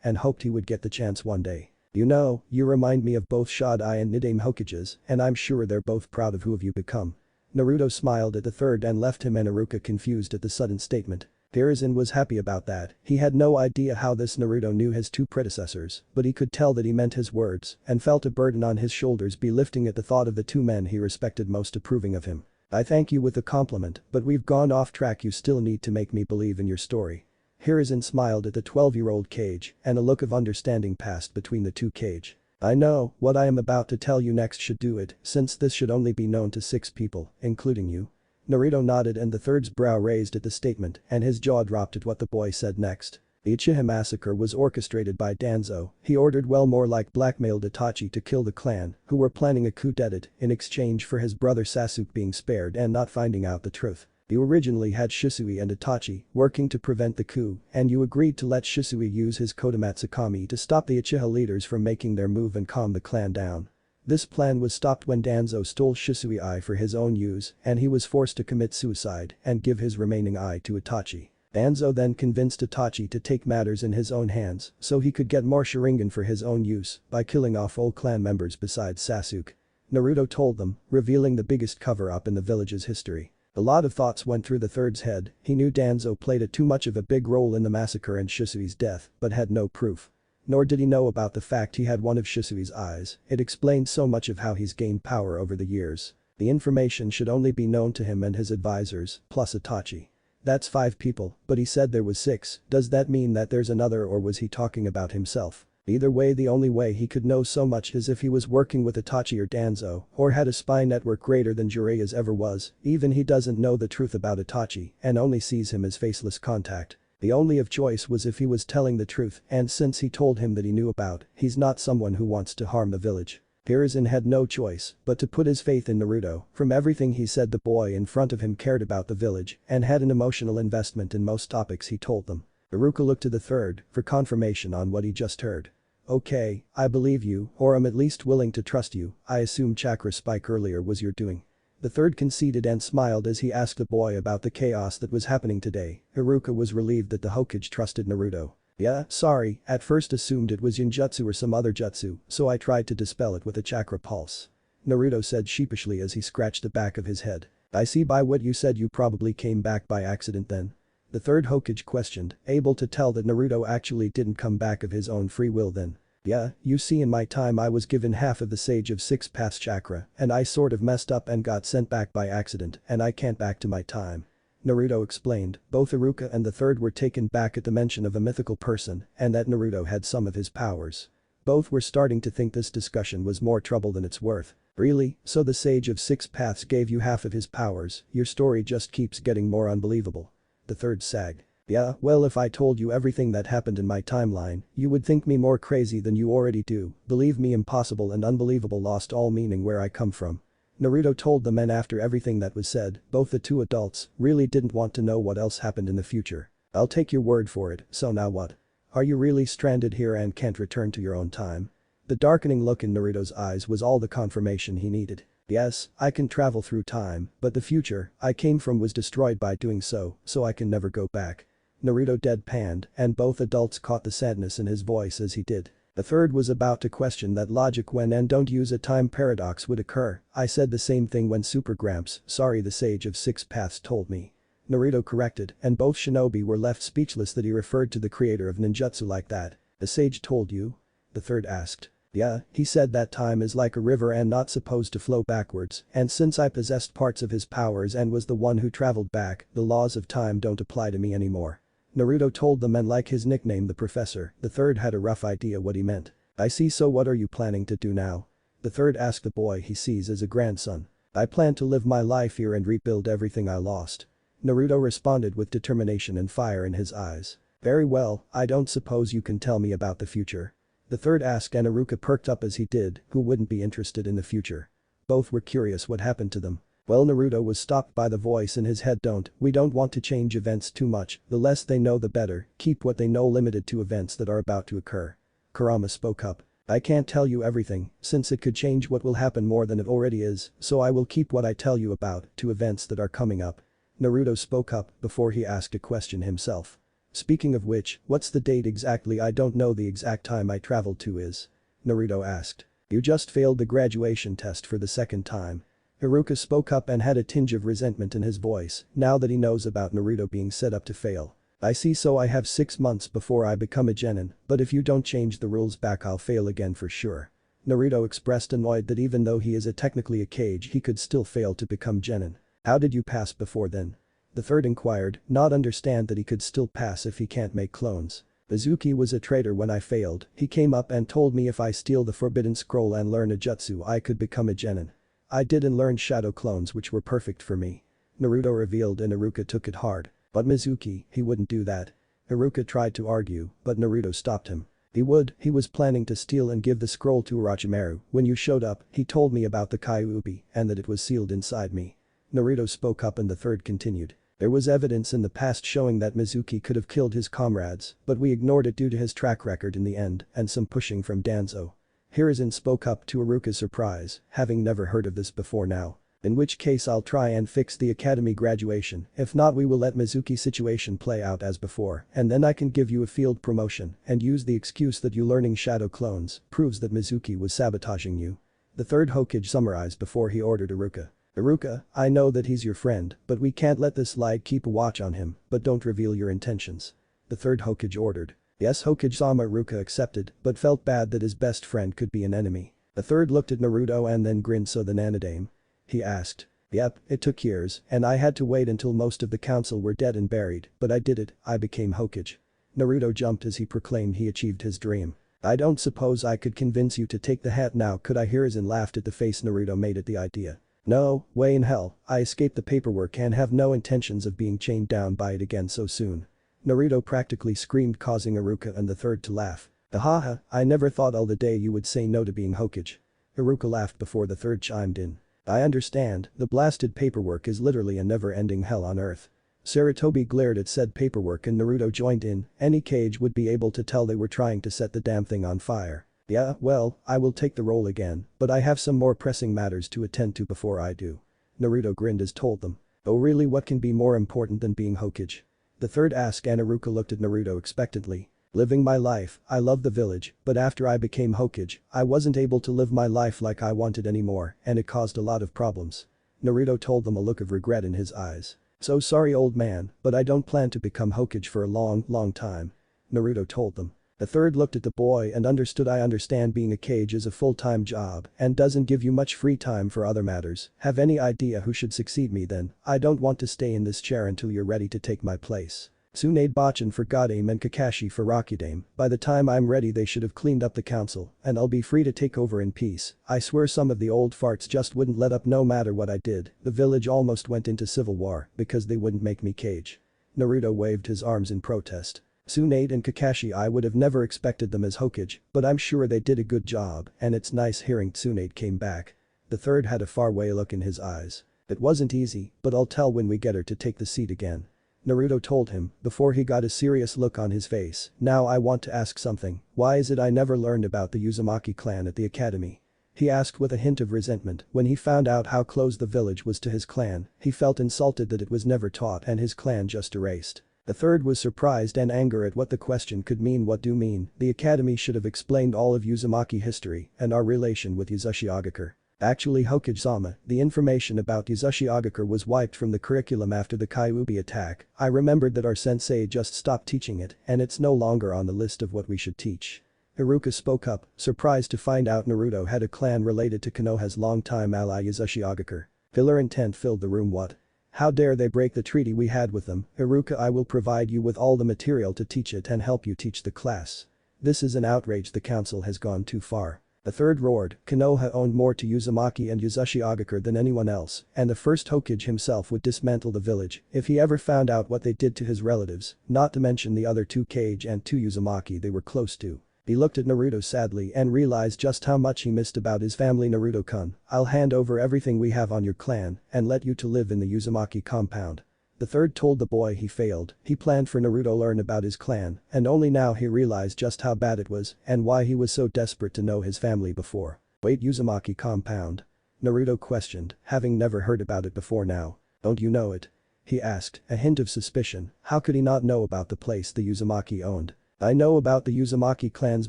and hoped he would get the chance one day. "You know, you remind me of both Shodai and Nidaime Hokages, and I'm sure they're both proud of who have you become." Naruto smiled at the third and left him and Iruka confused at the sudden statement. Hiruzen was happy about that. He had no idea how this Naruto knew his 2 predecessors, but he could tell that he meant his words and felt a burden on his shoulders be lifting at the thought of the 2 men he respected most approving of him. "I thank you with the compliment, but we've gone off track. You still need to make me believe in your story." Hiruzen smiled at the 12-year-old Kage, and a look of understanding passed between the two Kage. I know, what I am about to tell you next should do it, since this should only be known to 6 people, including you. Naruto nodded and the third's brow raised at the statement and his jaw dropped at what the boy said next. The Uchiha massacre was orchestrated by Danzo. He ordered, well, more like blackmailed Itachi to kill the clan, who were planning a coup d'etat in exchange for his brother Sasuke being spared and not finding out the truth. You originally had Shisui and Itachi working to prevent the coup, and you agreed to let Shisui use his Kodomatsu Kami to stop the Uchiha leaders from making their move and calm the clan down. This plan was stopped when Danzo stole Shisui eye for his own use and he was forced to commit suicide and give his remaining eye to Itachi. Danzo then convinced Itachi to take matters in his own hands so he could get more Sharingan for his own use by killing off all clan members besides Sasuke. Naruto told them, revealing the biggest cover-up in the village's history. A lot of thoughts went through the third's head. He knew Danzo played too much of a big role in the massacre and Shisui's death, but had no proof. Nor did he know about the fact he had one of Shisui's eyes. It explained so much of how he's gained power over the years. The information should only be known to him and his advisors, plus Itachi. That's 5 people, but he said there was 6. Does that mean that there's another, or was he talking about himself? Either way, the only way he could know so much is if he was working with Itachi or Danzo, or had a spy network greater than Jiraiya's ever was. Even he doesn't know the truth about Itachi and only sees him as faceless contact. The only of choice was if he was telling the truth, and since he told him that he knew about, he's not someone who wants to harm the village. Hiruzen had no choice but to put his faith in Naruto. From everything he said, the boy in front of him cared about the village and had an emotional investment in most topics he told them. Iruka looked to the third for confirmation on what he just heard. Okay, I believe you, or I'm at least willing to trust you. I assume chakra spike earlier was your doing. The third conceded and smiled as he asked the boy about the chaos that was happening today. Iruka was relieved that the Hokage trusted Naruto. Yeah, sorry, at first assumed it was Yinjutsu or some other jutsu, so I tried to dispel it with a chakra pulse. Naruto said sheepishly as he scratched the back of his head. I see by what you said you probably came back by accident then. The third Hokage questioned, able to tell that Naruto actually didn't come back of his own free will then. Yeah, you see, in my time I was given half of the Sage of 6 Paths chakra and I sort of messed up and got sent back by accident and I can't back to my time. Naruto explained. Both Iruka and the third were taken back at the mention of a mythical person and that Naruto had some of his powers. Both were starting to think this discussion was more trouble than it's worth. Really? So the Sage of 6 Paths gave you half of his powers? Your story just keeps getting more unbelievable. The third sagged. Yeah, well, if I told you everything that happened in my timeline, you would think me more crazy than you already do. Believe me, impossible and unbelievable lost all meaning where I come from. Naruto told them, and after everything that was said, both the two adults really didn't want to know what else happened in the future. I'll take your word for it, so now what? Are you really stranded here and can't return to your own time? The darkening look in Naruto's eyes was all the confirmation he needed. Yes, I can travel through time, but the future I came from was destroyed by doing so I can never go back. Naruto deadpanned, and both adults caught the sadness in his voice as he did. The third was about to question that logic when and don't use a time paradox would occur. I said the same thing when Super Gramps, sorry, the Sage of 6 Paths told me. Naruto corrected, and both shinobi were left speechless that he referred to the creator of ninjutsu like that. The sage told you? The third asked. Yeah, he said that time is like a river and not supposed to flow backwards, and since I possessed parts of his powers and was the one who traveled back, the laws of time don't apply to me anymore. Naruto told them, and like his nickname the professor, the third had a rough idea what he meant. I see, so what are you planning to do now? The third asked the boy he sees as a grandson. I plan to live my life here and rebuild everything I lost. Naruto responded with determination and fire in his eyes. Very well, I don't suppose you can tell me about the future. The third asked, and Iruka perked up as he did. Who wouldn't be interested in the future? Both were curious what happened to them. Well, Naruto was stopped by the voice in his head. We don't want to change events too much, the less they know the better, keep what they know limited to events that are about to occur. Kurama spoke up. I can't tell you everything, since it could change what will happen more than it already is, so I will keep what I tell you about to events that are coming up. Naruto spoke up before he asked a question himself. Speaking of which, what's the date exactly? I don't know the exact time I traveled to is. Naruto asked. You just failed the graduation test for the second time. Iruka spoke up and had a tinge of resentment in his voice now that he knows about Naruto being set up to fail. I see, so I have 6 months before I become a genin, but if you don't change the rules back I'll fail again for sure. Naruto expressed annoyed that even though he is technically a Kage he could still fail to become genin. How did you pass before then? The third inquired, not understand that he could still pass if he can't make clones. Mizuki was a traitor when I failed, he came up and told me if I steal the forbidden scroll and learn a jutsu I could become a genin. I did and learned shadow clones which were perfect for me. Naruto revealed and Iruka took it hard. But Mizuki, he wouldn't do that. Iruka tried to argue, but Naruto stopped him. He was planning to steal and give the scroll to Orochimaru. When you showed up, he told me about the Kyuubi and that it was sealed inside me. Naruto spoke up and the third continued. There was evidence in the past showing that Mizuki could have killed his comrades, but we ignored it due to his track record in the end and some pushing from Danzo. Hiruzen spoke up to Iruka's surprise, having never heard of this before now. In which case I'll try and fix the academy graduation, if not we will let Mizuki's situation play out as before and then I can give you a field promotion and use the excuse that you learning shadow clones proves that Mizuki was sabotaging you. The third Hokage summarized before he ordered Iruka. Iruka, I know that he's your friend, but we can't let this lie keep a watch on him, but don't reveal your intentions. The third Hokage ordered. Yes, Hokage-sama. Iruka accepted, but felt bad that his best friend could be an enemy. The third looked at Naruto and then grinned. So the Nanadame? He asked. Yep, it took years, and I had to wait until most of the council were dead and buried, but I did it, I became Hokage. Naruto jumped as he proclaimed he achieved his dream. I don't suppose I could convince you to take the hat now, could I? Hiruzen laughed at the face Naruto made at the idea. No way in hell, I escaped the paperwork and have no intentions of being chained down by it again so soon. Naruto practically screamed, causing Iruka and the third to laugh. Haha, I never thought all the day you would say no to being Hokage. Iruka laughed before the third chimed in. I understand, the blasted paperwork is literally a never-ending hell on earth. Sarutobi glared at said paperwork and Naruto joined in, any Kage would be able to tell they were trying to set the damn thing on fire. Yeah, well, I will take the role again, but I have some more pressing matters to attend to before I do. Naruto grinned as told them. Oh really, what can be more important than being Hokage? The third asked and Iruka looked at Naruto expectantly. Living my life, I love the village, but after I became Hokage, I wasn't able to live my life like I wanted anymore and it caused a lot of problems. Naruto told them, a look of regret in his eyes. So sorry old man, but I don't plan to become Hokage for a long time. Naruto told them. The third looked at the boy and understood. I understand being a Kage is a full-time job and doesn't give you much free time for other matters. Have any idea who should succeed me then? I don't want to stay in this chair until you're ready to take my place. Tsunade Bachin for Godame and Kakashi for Rakudame. By the time I'm ready they should have cleaned up the council and I'll be free to take over in peace. I swear some of the old farts just wouldn't let up no matter what I did. The village almost went into civil war because they wouldn't make me Kage. Naruto waved his arms in protest. Tsunade and Kakashi, I would have never expected them as Hokage, but I'm sure they did a good job and it's nice hearing Tsunade came back. The third had a faraway look in his eyes. It wasn't easy, but I'll tell when we get her to take the seat again. Naruto told him before he got a serious look on his face. Now I want to ask something, why is it I never learned about the Uzumaki clan at the academy? He asked with a hint of resentment. When he found out how close the village was to his clan, he felt insulted that it was never taught and his clan just erased. The third was surprised and anger at what the question could mean. What do you mean? The academy should have explained all of Uzumaki history and our relation with Yuzashii Agakure. Actually Hokage-sama, the information about Yuzashii Agakure was wiped from the curriculum after the Kyuubi attack. I remembered that our sensei just stopped teaching it and it's no longer on the list of what we should teach. Iruka spoke up, surprised to find out Naruto had a clan related to Konoha's longtime ally Yuzashii Agakure. Filler intent filled the room. What? How dare they break the treaty we had with them? Iruka, I will provide you with all the material to teach it and help you teach the class. This is an outrage, the council has gone too far. The third roared, Konoha owned more to Uzumaki and Yuzashii Agakure than anyone else, and the first Hokage himself would dismantle the village if he ever found out what they did to his relatives, not to mention the other two Kage and two Uzumaki they were close to. He looked at Naruto sadly and realized just how much he missed about his family. Naruto-kun, I'll hand over everything we have on your clan and let you to live in the Uzumaki compound. The third told the boy he failed. He planned for Naruto to learn about his clan and only now he realized just how bad it was and why he was so desperate to know his family before. Wait, Uzumaki compound? Naruto questioned, having never heard about it before now. Don't you know it? He asked, a hint of suspicion. How could he not know about the place the Uzumaki owned? I know about the Uzumaki clan's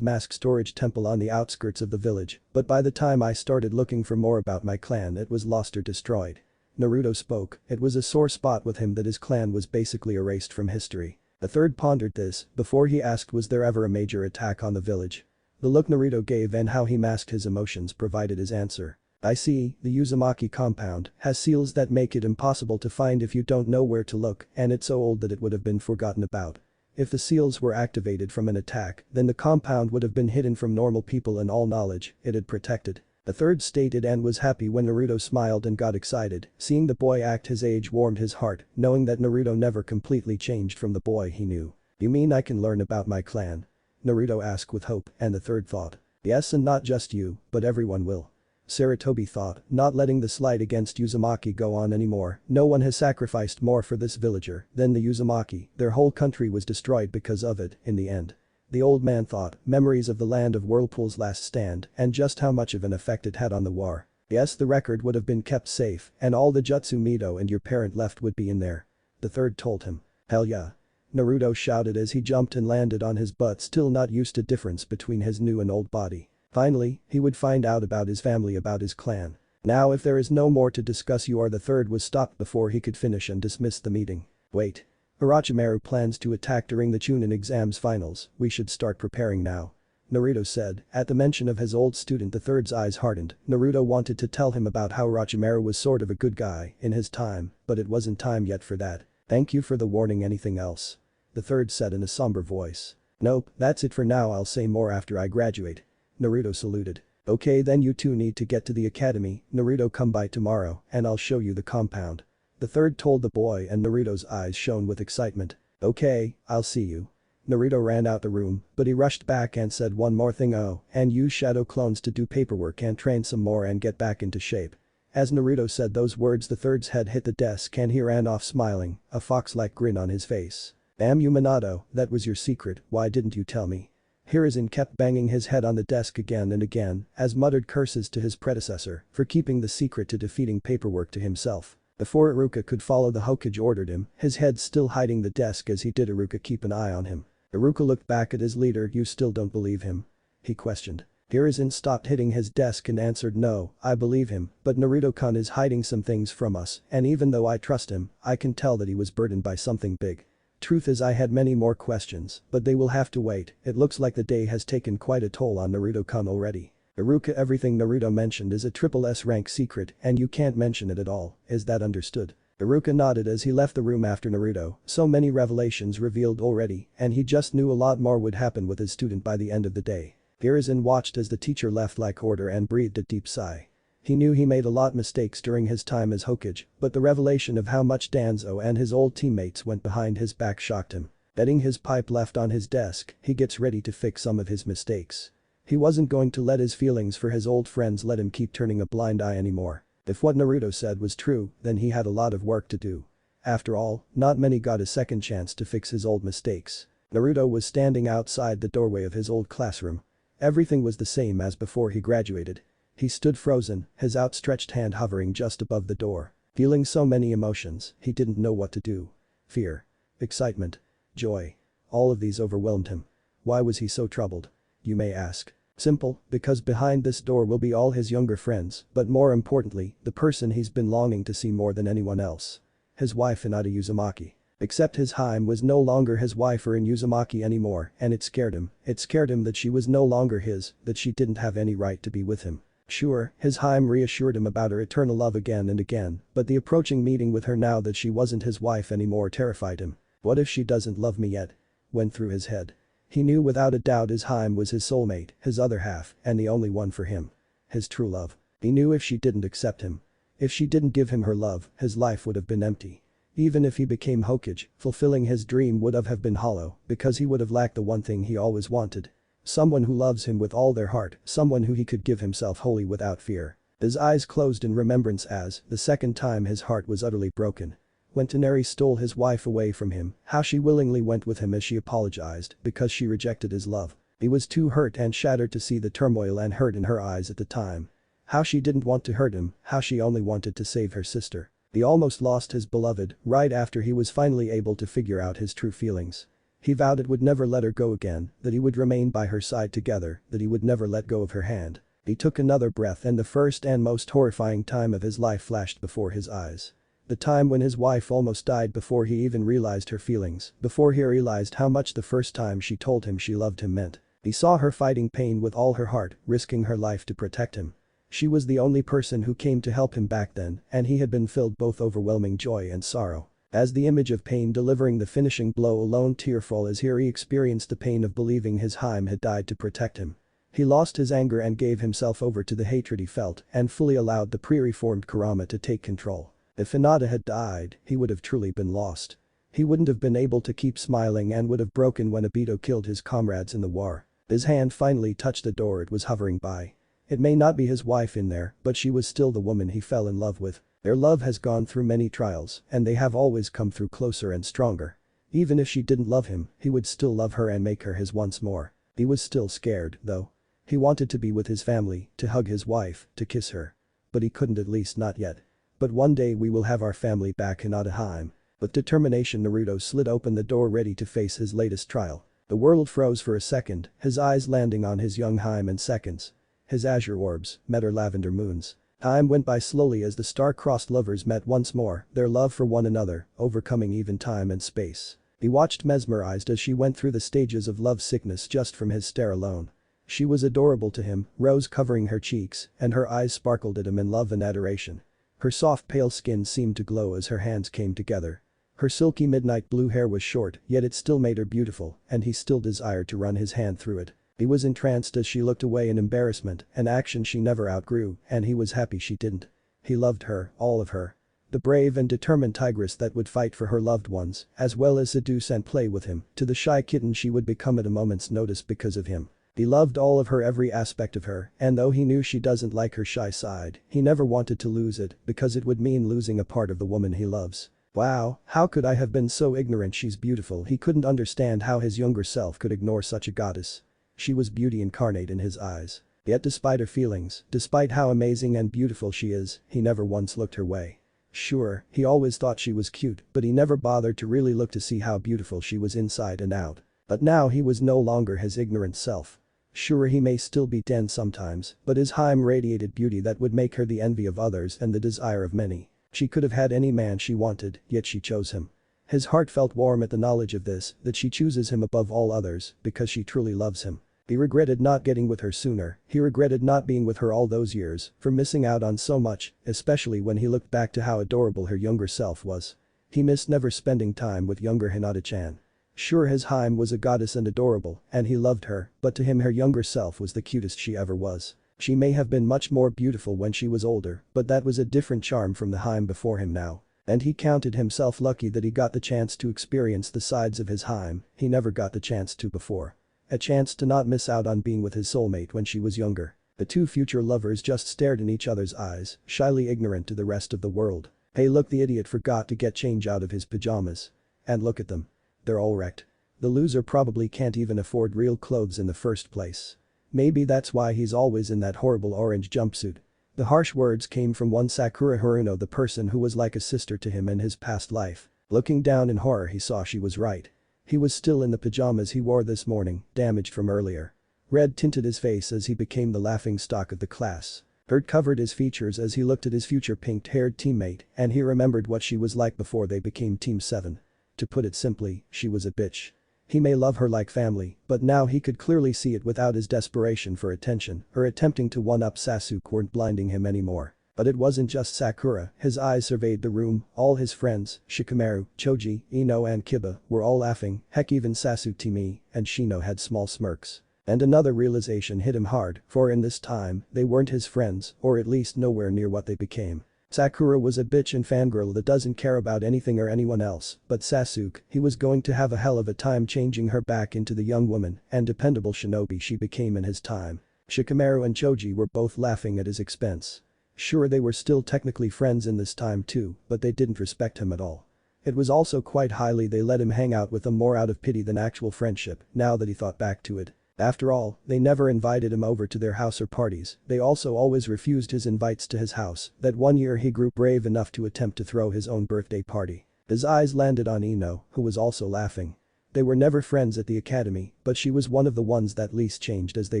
mask storage temple on the outskirts of the village, but by the time I started looking for more about my clan it was lost or destroyed. Naruto spoke, it was a sore spot with him that his clan was basically erased from history. The third pondered this before he asked, was there ever a major attack on the village? The look Naruto gave and how he masked his emotions provided his answer. I see, the Uzumaki compound has seals that make it impossible to find if you don't know where to look, and it's so old that it would have been forgotten about. If the seals were activated from an attack, then the compound would have been hidden from normal people and all knowledge it had protected. The third stated and was happy when Naruto smiled and got excited. Seeing the boy act his age warmed his heart, knowing that Naruto never completely changed from the boy he knew. You mean I can learn about my clan? Naruto asked with hope, and the third thought. Yes, and not just you, but everyone will. Sarutobi thought, not letting the slight against Uzumaki go on anymore. No one has sacrificed more for this villager than the Uzumaki. Their whole country was destroyed because of it, in the end. The old man thought, memories of the land of Whirlpool's last stand and just how much of an effect it had on the war. Yes, the record would have been kept safe and all the Jutsu Mido and your parent left would be in there. The third told him. Hell yeah. Naruto shouted as he jumped and landed on his butt, still not used to difference between his new and old body. Finally, he would find out about his family, about his clan. Now if there is no more to discuss, you are the third was stopped before he could finish and dismissed the meeting. Wait. Orochimaru plans to attack during the Chunin exams finals, we should start preparing now. Naruto said. At the mention of his old student, the third's eyes hardened. Naruto wanted to tell him about how Orochimaru was sort of a good guy in his time, but it wasn't time yet for that. Thank you for the warning. Anything else? The third said in a somber voice. Nope, that's it for now, I'll say more after I graduate. Naruto saluted. Okay, then you two need to get to the academy. Naruto, come by tomorrow and I'll show you the compound. The third told the boy and Naruto's eyes shone with excitement. Okay, I'll see you. Naruto ran out the room, but he rushed back and said one more thing, and use shadow clones to do paperwork and train some more and get back into shape. As Naruto said those words, the third's head hit the desk and he ran off smiling, a fox-like grin on his face. Damn you, Minato, that was your secret, why didn't you tell me? Hiruzen kept banging his head on the desk again and again, as muttered curses to his predecessor for keeping the secret to defeating paperwork to himself. Before Iruka could follow, the Hokage ordered him, his head still hiding the desk as he did. Iruka, keep an eye on him. Iruka looked back at his leader. You still don't believe him? He questioned. Hiruzen stopped hitting his desk and answered, no, I believe him, but Naruto-kun is hiding some things from us, and even though I trust him, I can tell that he was burdened by something big. Truth is, I had many more questions, but they will have to wait. It looks like the day has taken quite a toll on Naruto-kun already. Iruka, everything Naruto mentioned is a triple S rank secret and you can't mention it at all, is that understood? Iruka nodded as he left the room after Naruto. So many revelations revealed already, and he just knew a lot more would happen with his student by the end of the day. Hiruzen watched as the teacher left like order and breathed a deep sigh. He knew he made a lot mistakes during his time as Hokage, but the revelation of how much Danzo and his old teammates went behind his back shocked him. Betting his pipe left on his desk, he gets ready to fix some of his mistakes. He wasn't going to let his feelings for his old friends let him keep turning a blind eye anymore. If what Naruto said was true, then he had a lot of work to do. After all, not many got a second chance to fix his old mistakes. Naruto was standing outside the doorway of his old classroom. Everything was the same as before he graduated. He stood frozen, his outstretched hand hovering just above the door. Feeling so many emotions, he didn't know what to do. Fear. Excitement. Joy. All of these overwhelmed him. Why was he so troubled? You may ask. Simple, because behind this door will be all his younger friends, but more importantly, the person he's been longing to see more than anyone else. His wife Hinata Uzumaki. Except his Haim was no longer his wife or in Uzumaki anymore, and it scared him. It scared him that she was no longer his, that she didn't have any right to be with him. Sure, his Haim reassured him about her eternal love again and again, but the approaching meeting with her now that she wasn't his wife anymore terrified him. What if she doesn't love me yet? Went through his head. He knew without a doubt his Haim was his soulmate, his other half, and the only one for him. His true love. He knew if she didn't accept him, if she didn't give him her love, his life would have been empty. Even if he became Hokage, fulfilling his dream would have been hollow, because he would have lacked the one thing he always wanted. Someone who loves him with all their heart, someone who he could give himself wholly without fear. His eyes closed in remembrance as, the second time his heart was utterly broken. When Toneri stole his wife away from him, how she willingly went with him as she apologized because she rejected his love. He was too hurt and shattered to see the turmoil and hurt in her eyes at the time. How she didn't want to hurt him, how she only wanted to save her sister. He almost lost his beloved right after he was finally able to figure out his true feelings. He vowed it would never let her go again, that he would remain by her side together, that he would never let go of her hand. He took another breath and the first and most horrifying time of his life flashed before his eyes. The time when his wife almost died before he even realized her feelings, before he realized how much the first time she told him she loved him meant. He saw her fighting pain with all her heart, risking her life to protect him. She was the only person who came to help him back then, and he had been filled both overwhelming joy and sorrow. As the image of pain delivering the finishing blow alone tearful as here he experienced the pain of believing his Heim had died to protect him. He lost his anger and gave himself over to the hatred he felt and fully allowed the pre-reformed Kurama to take control. If Hinata had died, he would have truly been lost. He wouldn't have been able to keep smiling and would have broken when Obito killed his comrades in the war. His hand finally touched the door it was hovering by. It may not be his wife in there, but she was still the woman he fell in love with. Their love has gone through many trials, and they have always come through closer and stronger. Even if she didn't love him, he would still love her and make her his once more. He was still scared, though. He wanted to be with his family, to hug his wife, to kiss her. But he couldn't, at least not yet. But one day we will have our family back, Hinata Heim. With determination Naruto slid open the door ready to face his latest trial. The world froze for a second, his eyes landing on his young Heim in seconds. His azure orbs met her lavender moons. Time went by slowly as the star-crossed lovers met once more, their love for one another, overcoming even time and space. He watched mesmerized as she went through the stages of love sickness just from his stare alone. She was adorable to him, rose covering her cheeks, and her eyes sparkled at him in love and adoration. Her soft pale skin seemed to glow as her hands came together. Her silky midnight blue hair was short, yet it still made her beautiful, and he still desired to run his hand through it. He was entranced as she looked away in embarrassment, an action she never outgrew, and he was happy she didn't. He loved her, all of her. The brave and determined tigress that would fight for her loved ones, as well as seduce and play with him, to the shy kitten she would become at a moment's notice because of him. He loved all of her, every aspect of her, and though he knew she doesn't like her shy side, he never wanted to lose it because it would mean losing a part of the woman he loves. Wow, how could I have been so ignorant? She's beautiful. He couldn't understand how his younger self could ignore such a goddess. She was beauty incarnate in his eyes. Yet despite her feelings, despite how amazing and beautiful she is, he never once looked her way. Sure, he always thought she was cute, but he never bothered to really look to see how beautiful she was inside and out. But now he was no longer his ignorant self. Sure, he may still be dense sometimes, but his Heim radiated beauty that would make her the envy of others and the desire of many. She could have had any man she wanted, yet she chose him. His heart felt warm at the knowledge of this, that she chooses him above all others because she truly loves him. He regretted not getting with her sooner, he regretted not being with her all those years, for missing out on so much, especially when he looked back to how adorable her younger self was. He missed never spending time with younger Hinata-chan. Sure, his Heim was a goddess and adorable, and he loved her, but to him her younger self was the cutest she ever was. She may have been much more beautiful when she was older, but that was a different charm from the Heim before him now. And he counted himself lucky that he got the chance to experience the sides of his Heim he never got the chance to before. A chance to not miss out on being with his soulmate when she was younger. The two future lovers just stared in each other's eyes, shyly ignorant to the rest of the world. Hey look, the idiot forgot to get change out of his pajamas. And look at them. They're all wrecked. The loser probably can't even afford real clothes in the first place. Maybe that's why he's always in that horrible orange jumpsuit. The harsh words came from one Sakura Haruno, the person who was like a sister to him in his past life. Looking down in horror he saw she was right. He was still in the pajamas he wore this morning, damaged from earlier. Red tinted his face as he became the laughing stock of the class. Hurt covered his features as he looked at his future pink-haired teammate and he remembered what she was like before they became Team 7. To put it simply, she was a bitch. He may love her like family, but now he could clearly see it without his desperation for attention, her attempting to one-up Sasuke weren't blinding him anymore. But it wasn't just Sakura, his eyes surveyed the room, all his friends, Shikamaru, Choji, Ino and Kiba, were all laughing, heck even Sasuke Timi and Shino had small smirks. And another realization hit him hard, for in this time, they weren't his friends, or at least nowhere near what they became. Sakura was a bitch and fangirl that doesn't care about anything or anyone else, but Sasuke, he was going to have a hell of a time changing her back into the young woman and dependable shinobi she became in his time. Shikamaru and Choji were both laughing at his expense. Sure, they were still technically friends in this time too, but they didn't respect him at all. It was also quite highly they let him hang out with them more out of pity than actual friendship, now that he thought back to it. After all, they never invited him over to their house or parties, they also always refused his invites to his house. That one year he grew brave enough to attempt to throw his own birthday party. His eyes landed on Ino, who was also laughing. They were never friends at the academy, but she was one of the ones that least changed as they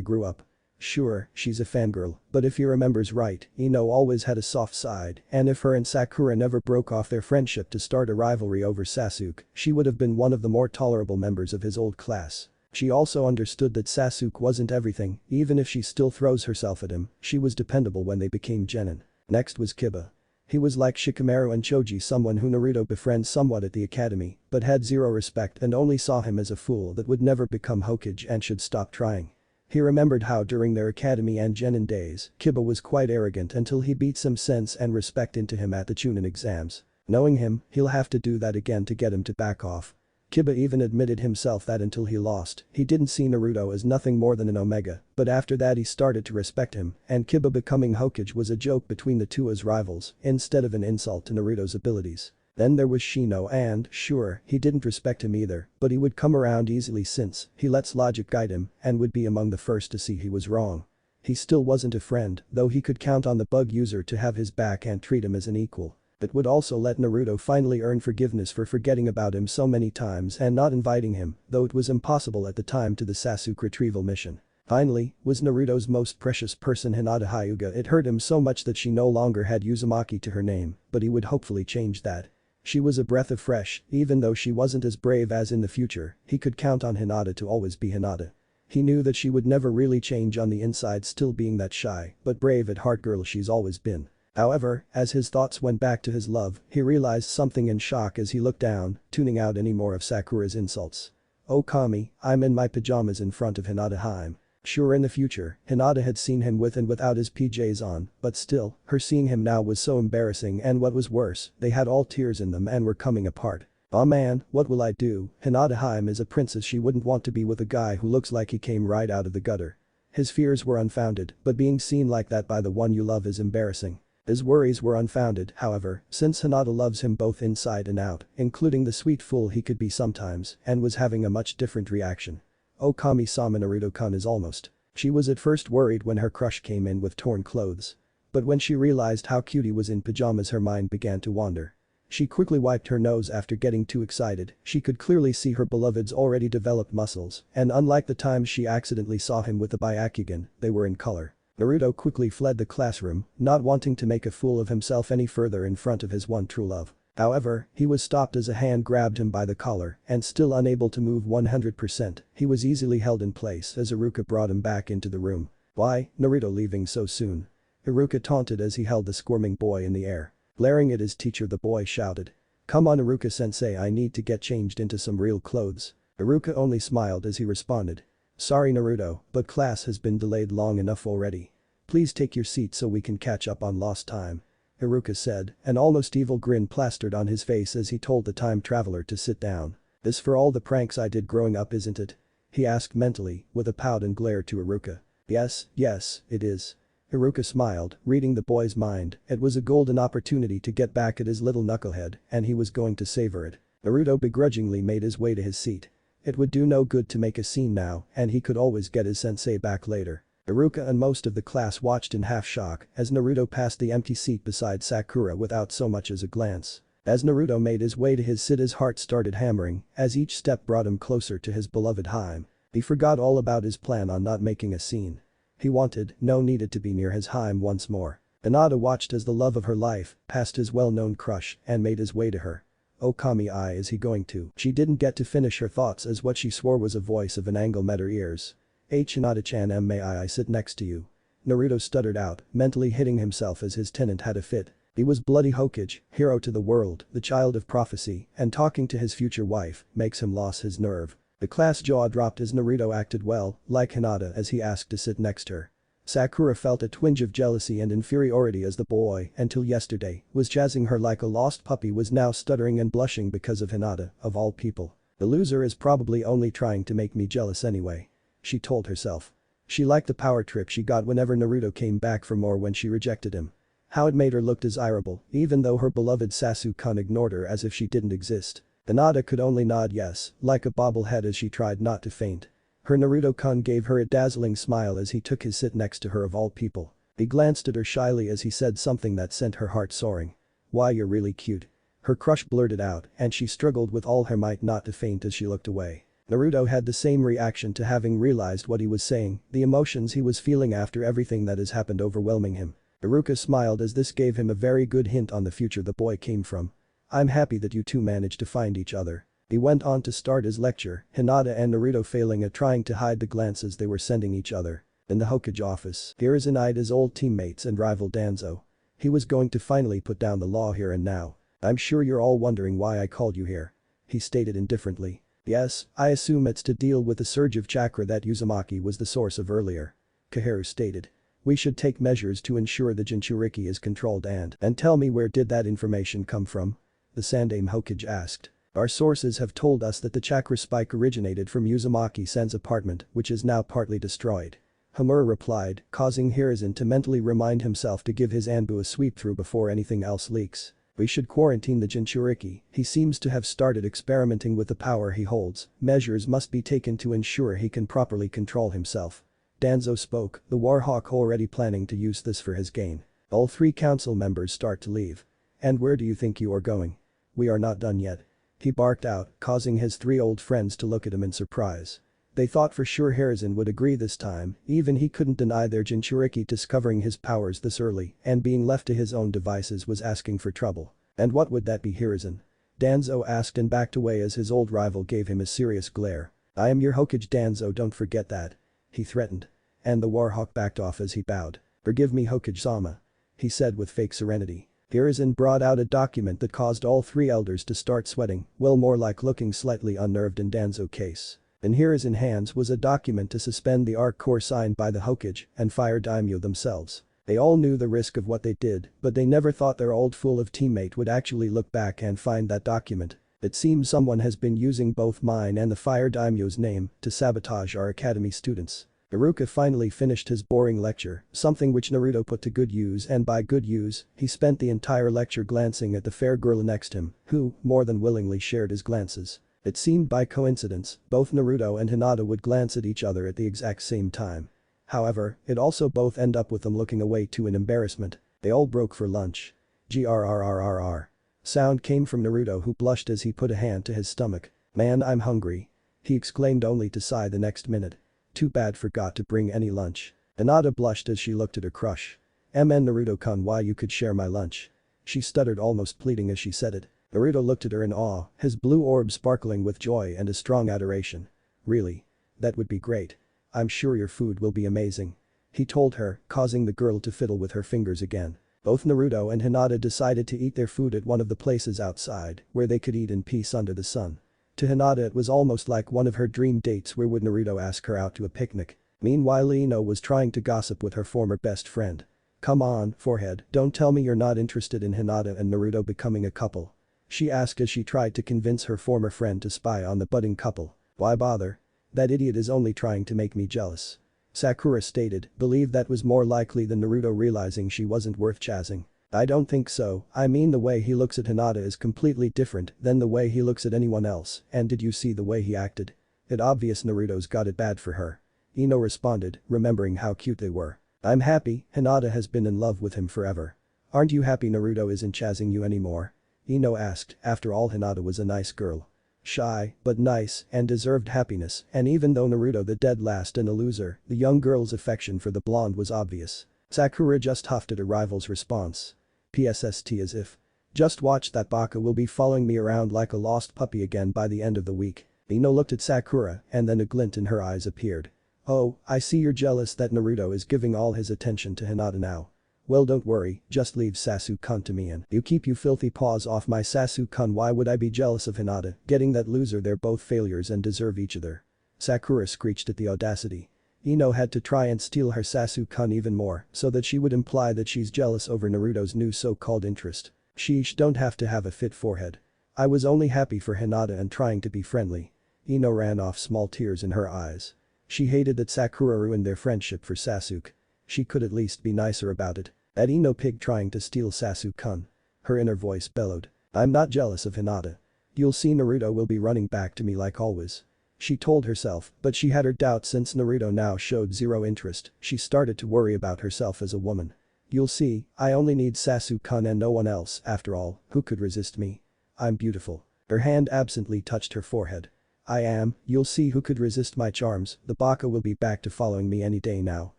grew up. Sure, she's a fangirl, but if he remembers right, Ino always had a soft side, and if her and Sakura never broke off their friendship to start a rivalry over Sasuke, she would have been one of the more tolerable members of his old class. She also understood that Sasuke wasn't everything, even if she still throws herself at him, she was dependable when they became genin. Next was Kiba. He was like Shikamaru and Choji, someone who Naruto befriends somewhat at the academy, but had zero respect and only saw him as a fool that would never become Hokage and should stop trying. He remembered how during their academy and genin days, Kiba was quite arrogant until he beat some sense and respect into him at the Chunin exams. Knowing him, he'll have to do that again to get him to back off. Kiba even admitted himself that until he lost, he didn't see Naruto as nothing more than an Omega, but after that he started to respect him, and Kiba becoming Hokage was a joke between the two as rivals, instead of an insult to Naruto's abilities. Then there was Shino and, sure, he didn't respect him either, but he would come around easily since he lets logic guide him and would be among the first to see he was wrong. He still wasn't a friend, though he could count on the bug user to have his back and treat him as an equal. That would also let Naruto finally earn forgiveness for forgetting about him so many times and not inviting him, though it was impossible at the time to the Sasuke retrieval mission. Finally, was Naruto's most precious person Hinata Hyuga. It hurt him so much that she no longer had Uzumaki to her name, but he would hopefully change that. She was a breath of fresh, even though she wasn't as brave as in the future, he could count on Hinata to always be Hinata. He knew that she would never really change on the inside, still being that shy, but brave at heart girl she's always been. However, as his thoughts went back to his love, he realized something in shock as he looked down, tuning out any more of Sakura's insults. "Oh Kami, I'm in my pajamas in front of Hinata Haim." Sure, in the future, Hinata had seen him with and without his PJs on, but still, her seeing him now was so embarrassing, and what was worse, they had all tears in them and were coming apart. "Aw man, what will I do? Hinata Haim is a princess, she wouldn't want to be with a guy who looks like he came right out of the gutter." His fears were unfounded, but being seen like that by the one you love is embarrassing. His worries were unfounded, however, since Hinata loves him both inside and out, including the sweet fool he could be sometimes, and was having a much different reaction. "Oh Kami-sama, Naruto-kun is almost." She was at first worried when her crush came in with torn clothes. But when she realized how cute he was in pajamas, her mind began to wander. She quickly wiped her nose after getting too excited. She could clearly see her beloved's already developed muscles, and unlike the times she accidentally saw him with the Byakugan, they were in color. Naruto quickly fled the classroom, not wanting to make a fool of himself any further in front of his one true love. However, he was stopped as a hand grabbed him by the collar, and still unable to move 100%, he was easily held in place as Iruka brought him back into the room. "Why, Naruto leaving so soon?" Iruka taunted as he held the squirming boy in the air. Glaring at his teacher, the boy shouted. "Come on Iruka-sensei, I need to get changed into some real clothes." Iruka only smiled as he responded. "Sorry Naruto, but class has been delayed long enough already. Please take your seat so we can catch up on lost time," Iruka said, an almost evil grin plastered on his face as he told the time traveler to sit down. "This for all the pranks I did growing up, isn't it?" he asked mentally, with a pout and glare to Iruka. Yes, it is." Iruka smiled, reading the boy's mind. It was a golden opportunity to get back at his little knucklehead, and he was going to savor it. Naruto begrudgingly made his way to his seat. It would do no good to make a scene now, and he could always get his sensei back later. Iruka and most of the class watched in half shock as Naruto passed the empty seat beside Sakura without so much as a glance. As Naruto made his way to his seat, his heart started hammering as each step brought him closer to his beloved Haim. He forgot all about his plan on not making a scene. He needed to be near his Haim once more. Hinata watched as the love of her life passed his well-known crush and made his way to her. "Oh Kami, is he going to?" She didn't get to finish her thoughts as what she swore was a voice of an angle met her ears. "Hinata-chan, may I sit next to you?" Naruto stuttered out, mentally hitting himself as his tenant had a fit. He was bloody Hokage, hero to the world, the child of prophecy, and talking to his future wife makes him lose his nerve. The class jaw dropped as Naruto acted well, like Hinata, as he asked to sit next to her. Sakura felt a twinge of jealousy and inferiority as the boy, until yesterday, was jazzing her like a lost puppy, was now stuttering and blushing because of Hinata, of all people. "The loser is probably only trying to make me jealous anyway," she told herself. She liked the power trip she got whenever Naruto came back for more when she rejected him. How it made her look desirable, even though her beloved Sasuke-kun ignored her as if she didn't exist. Hinata could only nod yes, like a bobblehead, as she tried not to faint. Her Naruto-kun gave her a dazzling smile as he took his sit next to her of all people. He glanced at her shyly as he said something that sent her heart soaring. "Why, you're really cute." Her crush blurted out, and she struggled with all her might not to faint as she looked away. Naruto had the same reaction to having realized what he was saying, the emotions he was feeling after everything that has happened overwhelming him. Iruka smiled as this gave him a very good hint on the future the boy came from. "I'm happy that you two managed to find each other." He went on to start his lecture, Hinata and Naruto failing at trying to hide the glances they were sending each other. In the Hokage office, Hiruzen eyed his old teammates and rival Danzo. He was going to finally put down the law here and now. "I'm sure you're all wondering why I called you here," he stated indifferently. "Yes, I assume it's to deal with the surge of chakra that Uzumaki was the source of earlier," Kaharu stated. "We should take measures to ensure the Jinchuriki is controlled and tell me, where did that information come from?" the Sandaime Hokage asked. "Our sources have told us that the chakra spike originated from Uzumaki-sen's apartment, which is now partly destroyed," Hamura replied, causing Hiruzen to mentally remind himself to give his Anbu a sweep through before anything else leaks. "We should quarantine the Jinchuriki. He seems to have started experimenting with the power he holds. Measures must be taken to ensure he can properly control himself." Danzo spoke, the Warhawk already planning to use this for his gain. All three council members start to leave. "And where do you think you are going? We are not done yet," he barked out, causing his three old friends to look at him in surprise. They thought for sure Hiruzen would agree this time, even he couldn't deny their Jinchuriki discovering his powers this early, and being left to his own devices was asking for trouble. "And what would that be, Hiruzen?" Danzo asked and backed away as his old rival gave him a serious glare. "I am your Hokage, Danzo, don't forget that," he threatened. And the Warhawk backed off as he bowed. "Forgive me, Hokage-sama," he said with fake serenity. Hiruzen brought out a document that caused all three elders to start sweating, well, more like looking slightly unnerved in Danzo's case. In Hiruzen's hands was a document to suspend the Arc Corps signed by the Hokage and Fire Daimyo themselves. They all knew the risk of what they did, but they never thought their old fool of teammate would actually look back and find that document. "It seems someone has been using both mine and the Fire Daimyo's name to sabotage our academy students." Iruka finally finished his boring lecture, something which Naruto put to good use, and by good use, he spent the entire lecture glancing at the fair girl next to him, who, more than willingly, shared his glances. It seemed by coincidence, both Naruto and Hinata would glance at each other at the exact same time. However, it also both end up with them looking away too in embarrassment. They all broke for lunch. Grrrrrr. Sound came from Naruto, who blushed as he put a hand to his stomach. "Man, I'm hungry," he exclaimed, only to sigh the next minute. "Too bad forgot to bring any lunch." Hinata blushed as she looked at her crush. "MN Naruto-kun, why you could share my lunch?" she stuttered, almost pleading as she said it. Naruto looked at her in awe, his blue orb sparkling with joy and a strong adoration. "Really? That would be great. I'm sure your food will be amazing," he told her, causing the girl to fiddle with her fingers again. Both Naruto and Hinata decided to eat their food at one of the places outside, where they could eat in peace under the sun. To Hinata, it was almost like one of her dream dates. Where would Naruto ask her out to a picnic? Meanwhile, Ino was trying to gossip with her former best friend. "Come on, forehead, don't tell me you're not interested in Hinata and Naruto becoming a couple," she asked as she tried to convince her former friend to spy on the budding couple. "Why bother? That idiot is only trying to make me jealous," Sakura stated, believed that was more likely than Naruto realizing she wasn't worth chasing. "I don't think so. I mean, the way he looks at Hinata is completely different than the way he looks at anyone else, and did you see the way he acted? It's obvious Naruto's got it bad for her," Ino responded, remembering how cute they were. "I'm happy, Hinata has been in love with him forever." "Aren't you happy Naruto isn't chasing you anymore?" Ino asked. After all, Hinata was a nice girl. Shy, but nice, and deserved happiness, and even though Naruto the dead last and a loser, the young girl's affection for the blonde was obvious. Sakura just huffed at her rival's response. PSST, as if. "Just watch, that baka will be following me around like a lost puppy again by the end of the week." Ino looked at Sakura, and then a glint in her eyes appeared. "Oh, I see you're jealous that Naruto is giving all his attention to Hinata now. Well, don't worry, just leave Sasuke-kun to me and you keep you filthy paws off my Sasuke-kun. Why would I be jealous of Hinata getting that loser? They're both failures and deserve each other," Sakura screeched at the audacity. Ino had to try and steal her Sasuke-kun even more so that she would imply that she's jealous over Naruto's new so-called interest. "Sheesh, don't have to have a fit forehead. I was only happy for Hinata and trying to be friendly." Ino ran off, small tears in her eyes. She hated that Sakura ruined their friendship for Sasuke. She could at least be nicer about it. That Ino pig trying to steal Sasuke-kun. Her inner voice bellowed. "I'm not jealous of Hinata. You'll see, Naruto will be running back to me like always," she told herself, but she had her doubts since Naruto now showed zero interest. She started to worry about herself as a woman. "You'll see, I only need Sasuke-kun and no one else. After all, who could resist me? I'm beautiful." Her hand absently touched her forehead. "I am, you'll see who could resist my charms. The baka will be back to following me any day now."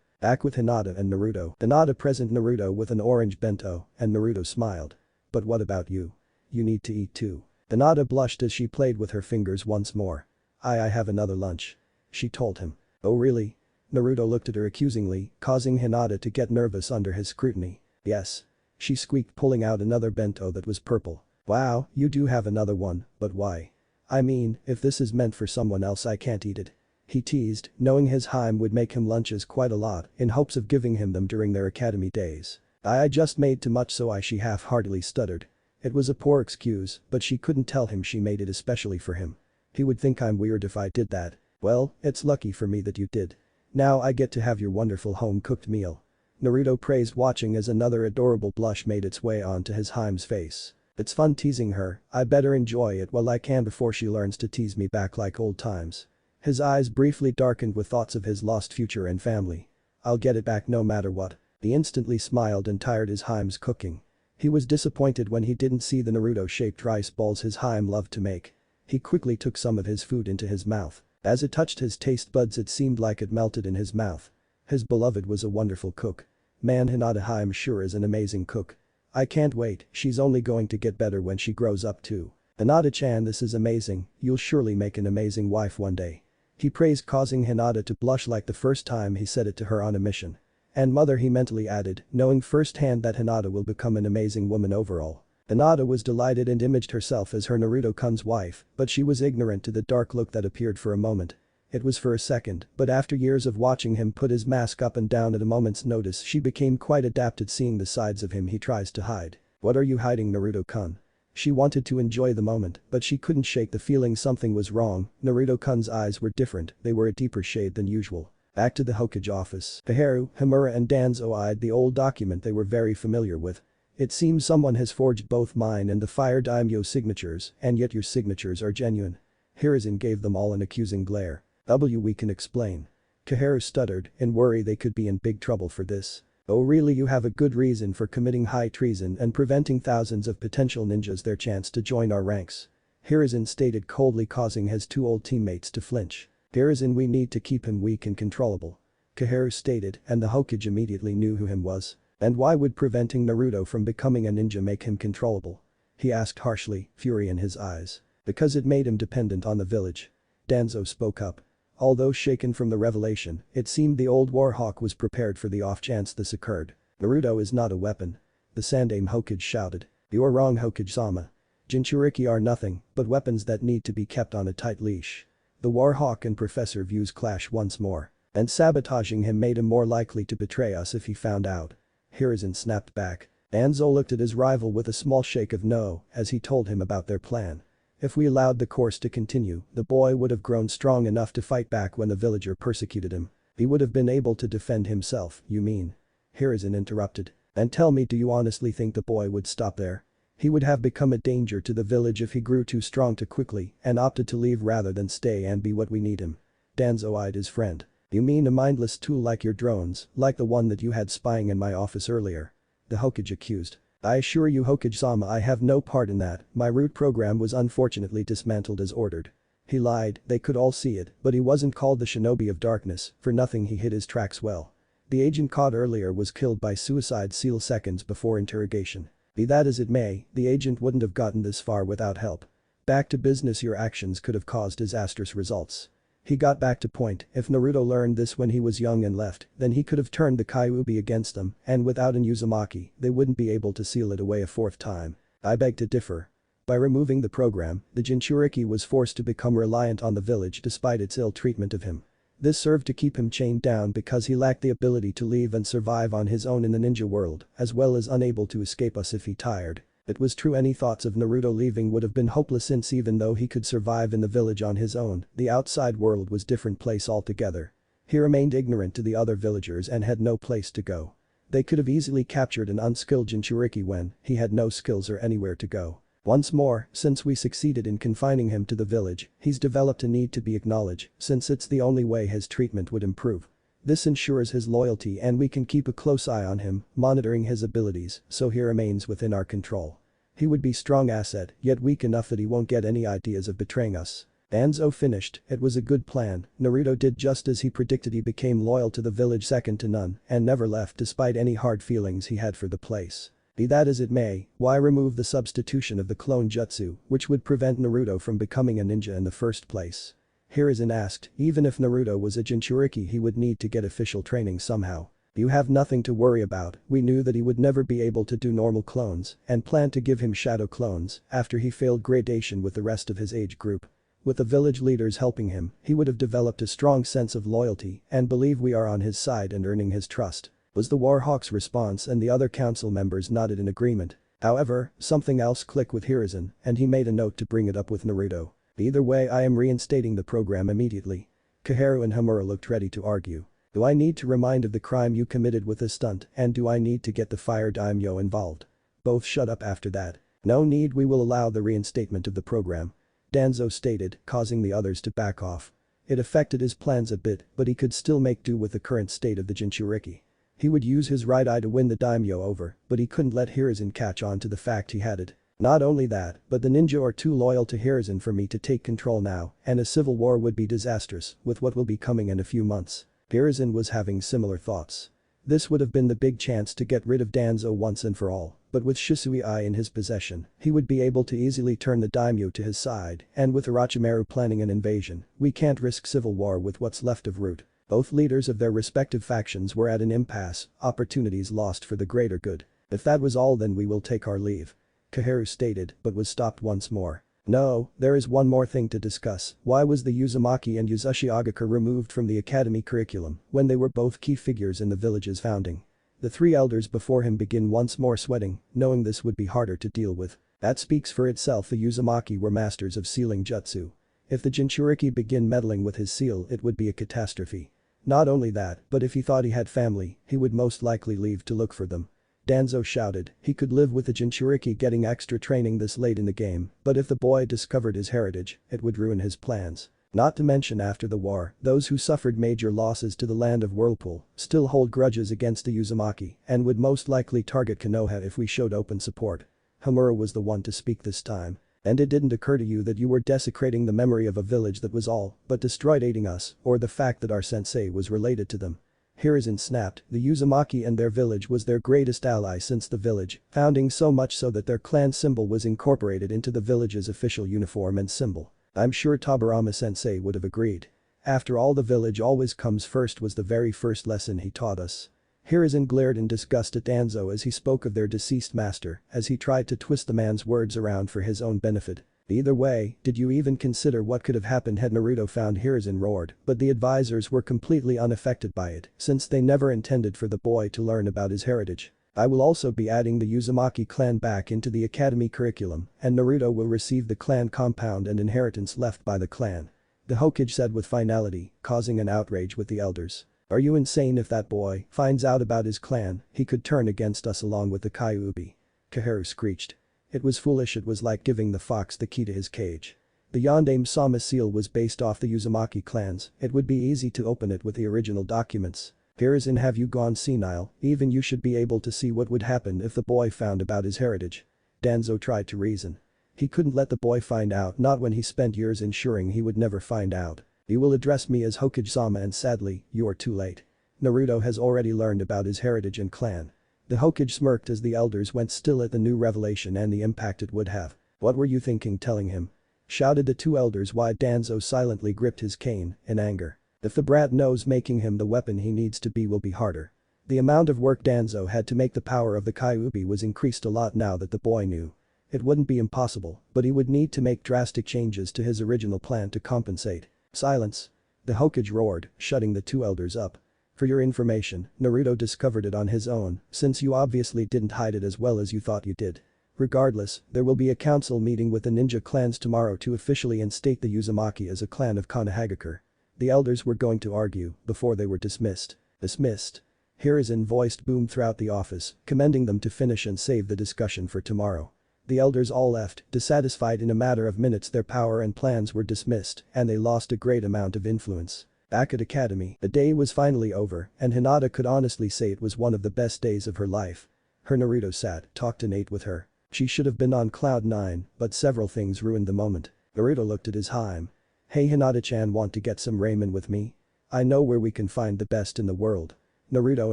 Back with Hinata and Naruto. Hinata present Naruto with an orange bento, and Naruto smiled. "But what about you? You need to eat too." Hinata blushed as she played with her fingers once more. I have another lunch. She told him. Oh really? Naruto looked at her accusingly, causing Hinata to get nervous under his scrutiny. Yes. She squeaked, pulling out another bento that was purple. Wow, you do have another one, but why? I mean, if this is meant for someone else I can't eat it. He teased, knowing his Heim would make him lunches quite a lot in hopes of giving him them during their academy days. I just made too much so she half-heartedly stuttered. It was a poor excuse, but she couldn't tell him she made it especially for him. He would think I'm weird if I did that. Well, it's lucky for me that you did. Now I get to have your wonderful home-cooked meal. Naruto praised, watching as another adorable blush made its way onto his Heim's face. It's fun teasing her, I better enjoy it while I can before she learns to tease me back like old times. His eyes briefly darkened with thoughts of his lost future and family. I'll get it back no matter what. He instantly smiled and tired his Heim's cooking. He was disappointed when he didn't see the Naruto-shaped rice balls his Heim loved to make. He quickly took some of his food into his mouth. As it touched his taste buds it seemed like it melted in his mouth. His beloved was a wonderful cook. Man, Hinata Heim sure is an amazing cook. I can't wait, she's only going to get better when she grows up too. Hinata-chan, this is amazing, you'll surely make an amazing wife one day. He praised, causing Hinata to blush like the first time he said it to her on a mission. And mother, he mentally added, knowing firsthand that Hinata will become an amazing woman overall. Hinata was delighted and imaged herself as her Naruto-kun's wife, but she was ignorant to the dark look that appeared for a moment. It was for a second, but after years of watching him put his mask up and down at a moment's notice she became quite adapted, seeing the sides of him he tries to hide. What are you hiding, Naruto-kun? She wanted to enjoy the moment, but she couldn't shake the feeling something was wrong. Naruto-kun's eyes were different, they were a deeper shade than usual. Back to the Hokage office. Kaharu, Himura and Danzo eyed the old document they were very familiar with. It seems someone has forged both mine and the Fire Daimyo signatures, and yet your signatures are genuine. Hiruzen gave them all an accusing glare. We can explain. Kaharu stuttered, in worry they could be in big trouble for this. Oh really, you have a good reason for committing high treason and preventing thousands of potential ninjas their chance to join our ranks. Hiruzen stated coldly, causing his two old teammates to flinch. Hiruzen, we need to keep him weak and controllable. Kaharu stated, and the Hokage immediately knew who him was. And why would preventing Naruto from becoming a ninja make him controllable? He asked harshly, fury in his eyes. Because it made him dependent on the village. Danzo spoke up. Although shaken from the revelation, it seemed the old warhawk was prepared for the off chance this occurred. Naruto is not a weapon. The Sandaime Hokage shouted. You're wrong, Hokage-sama. Jinchuriki are nothing but weapons that need to be kept on a tight leash. The warhawk and professor views clash once more. And sabotaging him made him more likely to betray us if he found out. Hiruzen snapped back. Danzo looked at his rival with a small shake of no as he told him about their plan. If we allowed the course to continue, the boy would have grown strong enough to fight back when the villager persecuted him. He would have been able to defend himself, you mean? Hiruzen interrupted. And tell me, do you honestly think the boy would stop there? He would have become a danger to the village if he grew too strong too quickly and opted to leave rather than stay and be what we need him. Danzo eyed his friend. You mean a mindless tool like your drones, like the one that you had spying in my office earlier? The Hokage accused. I assure you, Hokage-sama, I have no part in that, my root program was unfortunately dismantled as ordered. He lied, they could all see it, but he wasn't called the Shinobi of Darkness, for nothing he hid his tracks well. The agent caught earlier was killed by suicide seal seconds before interrogation. Be that as it may, the agent wouldn't have gotten this far without help. Back to business, your actions could have caused disastrous results. He got back to point, if Naruto learned this when he was young and left, then he could have turned the Kyuubi against them, and without an Uzumaki, they wouldn't be able to seal it away a fourth time. I beg to differ. By removing the program, the Jinchuriki was forced to become reliant on the village despite its ill treatment of him. This served to keep him chained down because he lacked the ability to leave and survive on his own in the ninja world, as well as unable to escape us if he tired. It was true, any thoughts of Naruto leaving would have been hopeless, since even though he could survive in the village on his own, the outside world was different place altogether. He remained ignorant to the other villagers and had no place to go. They could have easily captured an unskilled Jinchuriki when he had no skills or anywhere to go. Once more, since we succeeded in confining him to the village, he's developed a need to be acknowledged, since it's the only way his treatment would improve. This ensures his loyalty and we can keep a close eye on him, monitoring his abilities, so he remains within our control. He would be strong asset, yet weak enough that he won't get any ideas of betraying us. Danzo finished, it was a good plan, Naruto did just as he predicted, he became loyal to the village second to none and never left despite any hard feelings he had for the place. Be that as it may, why remove the substitution of the clone jutsu, which would prevent Naruto from becoming a ninja in the first place? Hiruzen asked, even if Naruto was a Jinchuriki he would need to get official training somehow. You have nothing to worry about, we knew that he would never be able to do normal clones and planned to give him shadow clones after he failed gradation with the rest of his age group. With the village leaders helping him, he would have developed a strong sense of loyalty and believe we are on his side and earning his trust. Was the Warhawk's response and the other council members nodded in agreement. However, something else clicked with Hiruzen and he made a note to bring it up with Naruto. Either way I am reinstating the program immediately. Koharu and Hamura looked ready to argue. Do I need to remind of the crime you committed with this stunt and do I need to get the fire daimyo involved? Both shut up after that. No need, we will allow the reinstatement of the program. Danzo stated, causing the others to back off. It affected his plans a bit but he could still make do with the current state of the Jinchuriki. He would use his right eye to win the daimyo over but he couldn't let Hiruzen catch on to the fact he had it. Not only that, but the ninja are too loyal to Hiruzen for me to take control now and a civil war would be disastrous with what will be coming in a few months. Hiruzen was having similar thoughts. This would have been the big chance to get rid of Danzo once and for all, but with Shisui in his possession, he would be able to easily turn the daimyo to his side and with Orochimaru planning an invasion, we can't risk civil war with what's left of Root. Both leaders of their respective factions were at an impasse, opportunities lost for the greater good. If that was all then we will take our leave. Koharu stated but was stopped once more. No, there is one more thing to discuss. Why was the Uzumaki and Uzushi Agakure removed from the academy curriculum when they were both key figures in the village's founding? The three elders before him begin once more sweating, knowing this would be harder to deal with. That speaks for itself, the Uzumaki were masters of sealing jutsu. If the Jinchuriki begin meddling with his seal it would be a catastrophe. Not only that, but if he thought he had family, he would most likely leave to look for them. Danzo shouted, he could live with the Jinchuriki getting extra training this late in the game, but if the boy discovered his heritage, it would ruin his plans. Not to mention after the war, those who suffered major losses to the land of Whirlpool still hold grudges against the Uzumaki and would most likely target Konoha if we showed open support. Hamura was the one to speak this time. And it didn't occur to you that you were desecrating the memory of a village that was all but destroyed aiding us or the fact that our sensei was related to them. Hiruzen snapped, the Uzumaki and their village was their greatest ally since the village, founding so much so that their clan symbol was incorporated into the village's official uniform and symbol. I'm sure Tobirama-sensei would have agreed. After all, the village always comes first was the very first lesson he taught us. Hiruzen glared in disgust at Danzo as he spoke of their deceased master as he tried to twist the man's words around for his own benefit. Either way, did you even consider what could have happened had Naruto found? Hiruzen roared, but the advisors were completely unaffected by it since they never intended for the boy to learn about his heritage. I will also be adding the Uzumaki clan back into the academy curriculum and Naruto will receive the clan compound and inheritance left by the clan. The Hokage said with finality, causing an outrage with the elders. Are you insane? If that boy finds out about his clan, he could turn against us along with the Kyuubi. Koharu screeched. It was foolish, it was like giving the fox the key to his cage. The Yondaime Sama seal was based off the Uzumaki clans, it would be easy to open it with the original documents. Hiruzen, have you gone senile? Even you should be able to see what would happen if the boy found about his heritage. Danzo tried to reason. He couldn't let the boy find out, not when he spent years ensuring he would never find out. You will address me as Hokage-sama and sadly, you are too late. Naruto has already learned about his heritage and clan. The Hokage smirked as the elders went still at the new revelation and the impact it would have. What were you thinking telling him? Shouted the two elders while Danzo silently gripped his cane in anger. If the brat knows, making him the weapon he needs to be will be harder. The amount of work Danzo had to make the power of the Kyuubi was increased a lot now that the boy knew. It wouldn't be impossible, but he would need to make drastic changes to his original plan to compensate. Silence. The Hokage roared, shutting the two elders up. For your information, Naruto discovered it on his own, since you obviously didn't hide it as well as you thought you did. Regardless, there will be a council meeting with the ninja clans tomorrow to officially instate the Uzumaki as a clan of Konohagakure. The elders were going to argue before they were dismissed. Dismissed. Hiruzen voiced boomed throughout the office, commending them to finish and save the discussion for tomorrow. The elders all left, dissatisfied. In a matter of minutes their power and plans were dismissed and they lost a great amount of influence. Back at academy, the day was finally over and Hinata could honestly say it was one of the best days of her life. Her Naruto sat, talked and ate with her. She should have been on cloud 9, but several things ruined the moment. Naruto looked at his Haim. Hey Hinata-chan, want to get some ramen with me? I know where we can find the best in the world. Naruto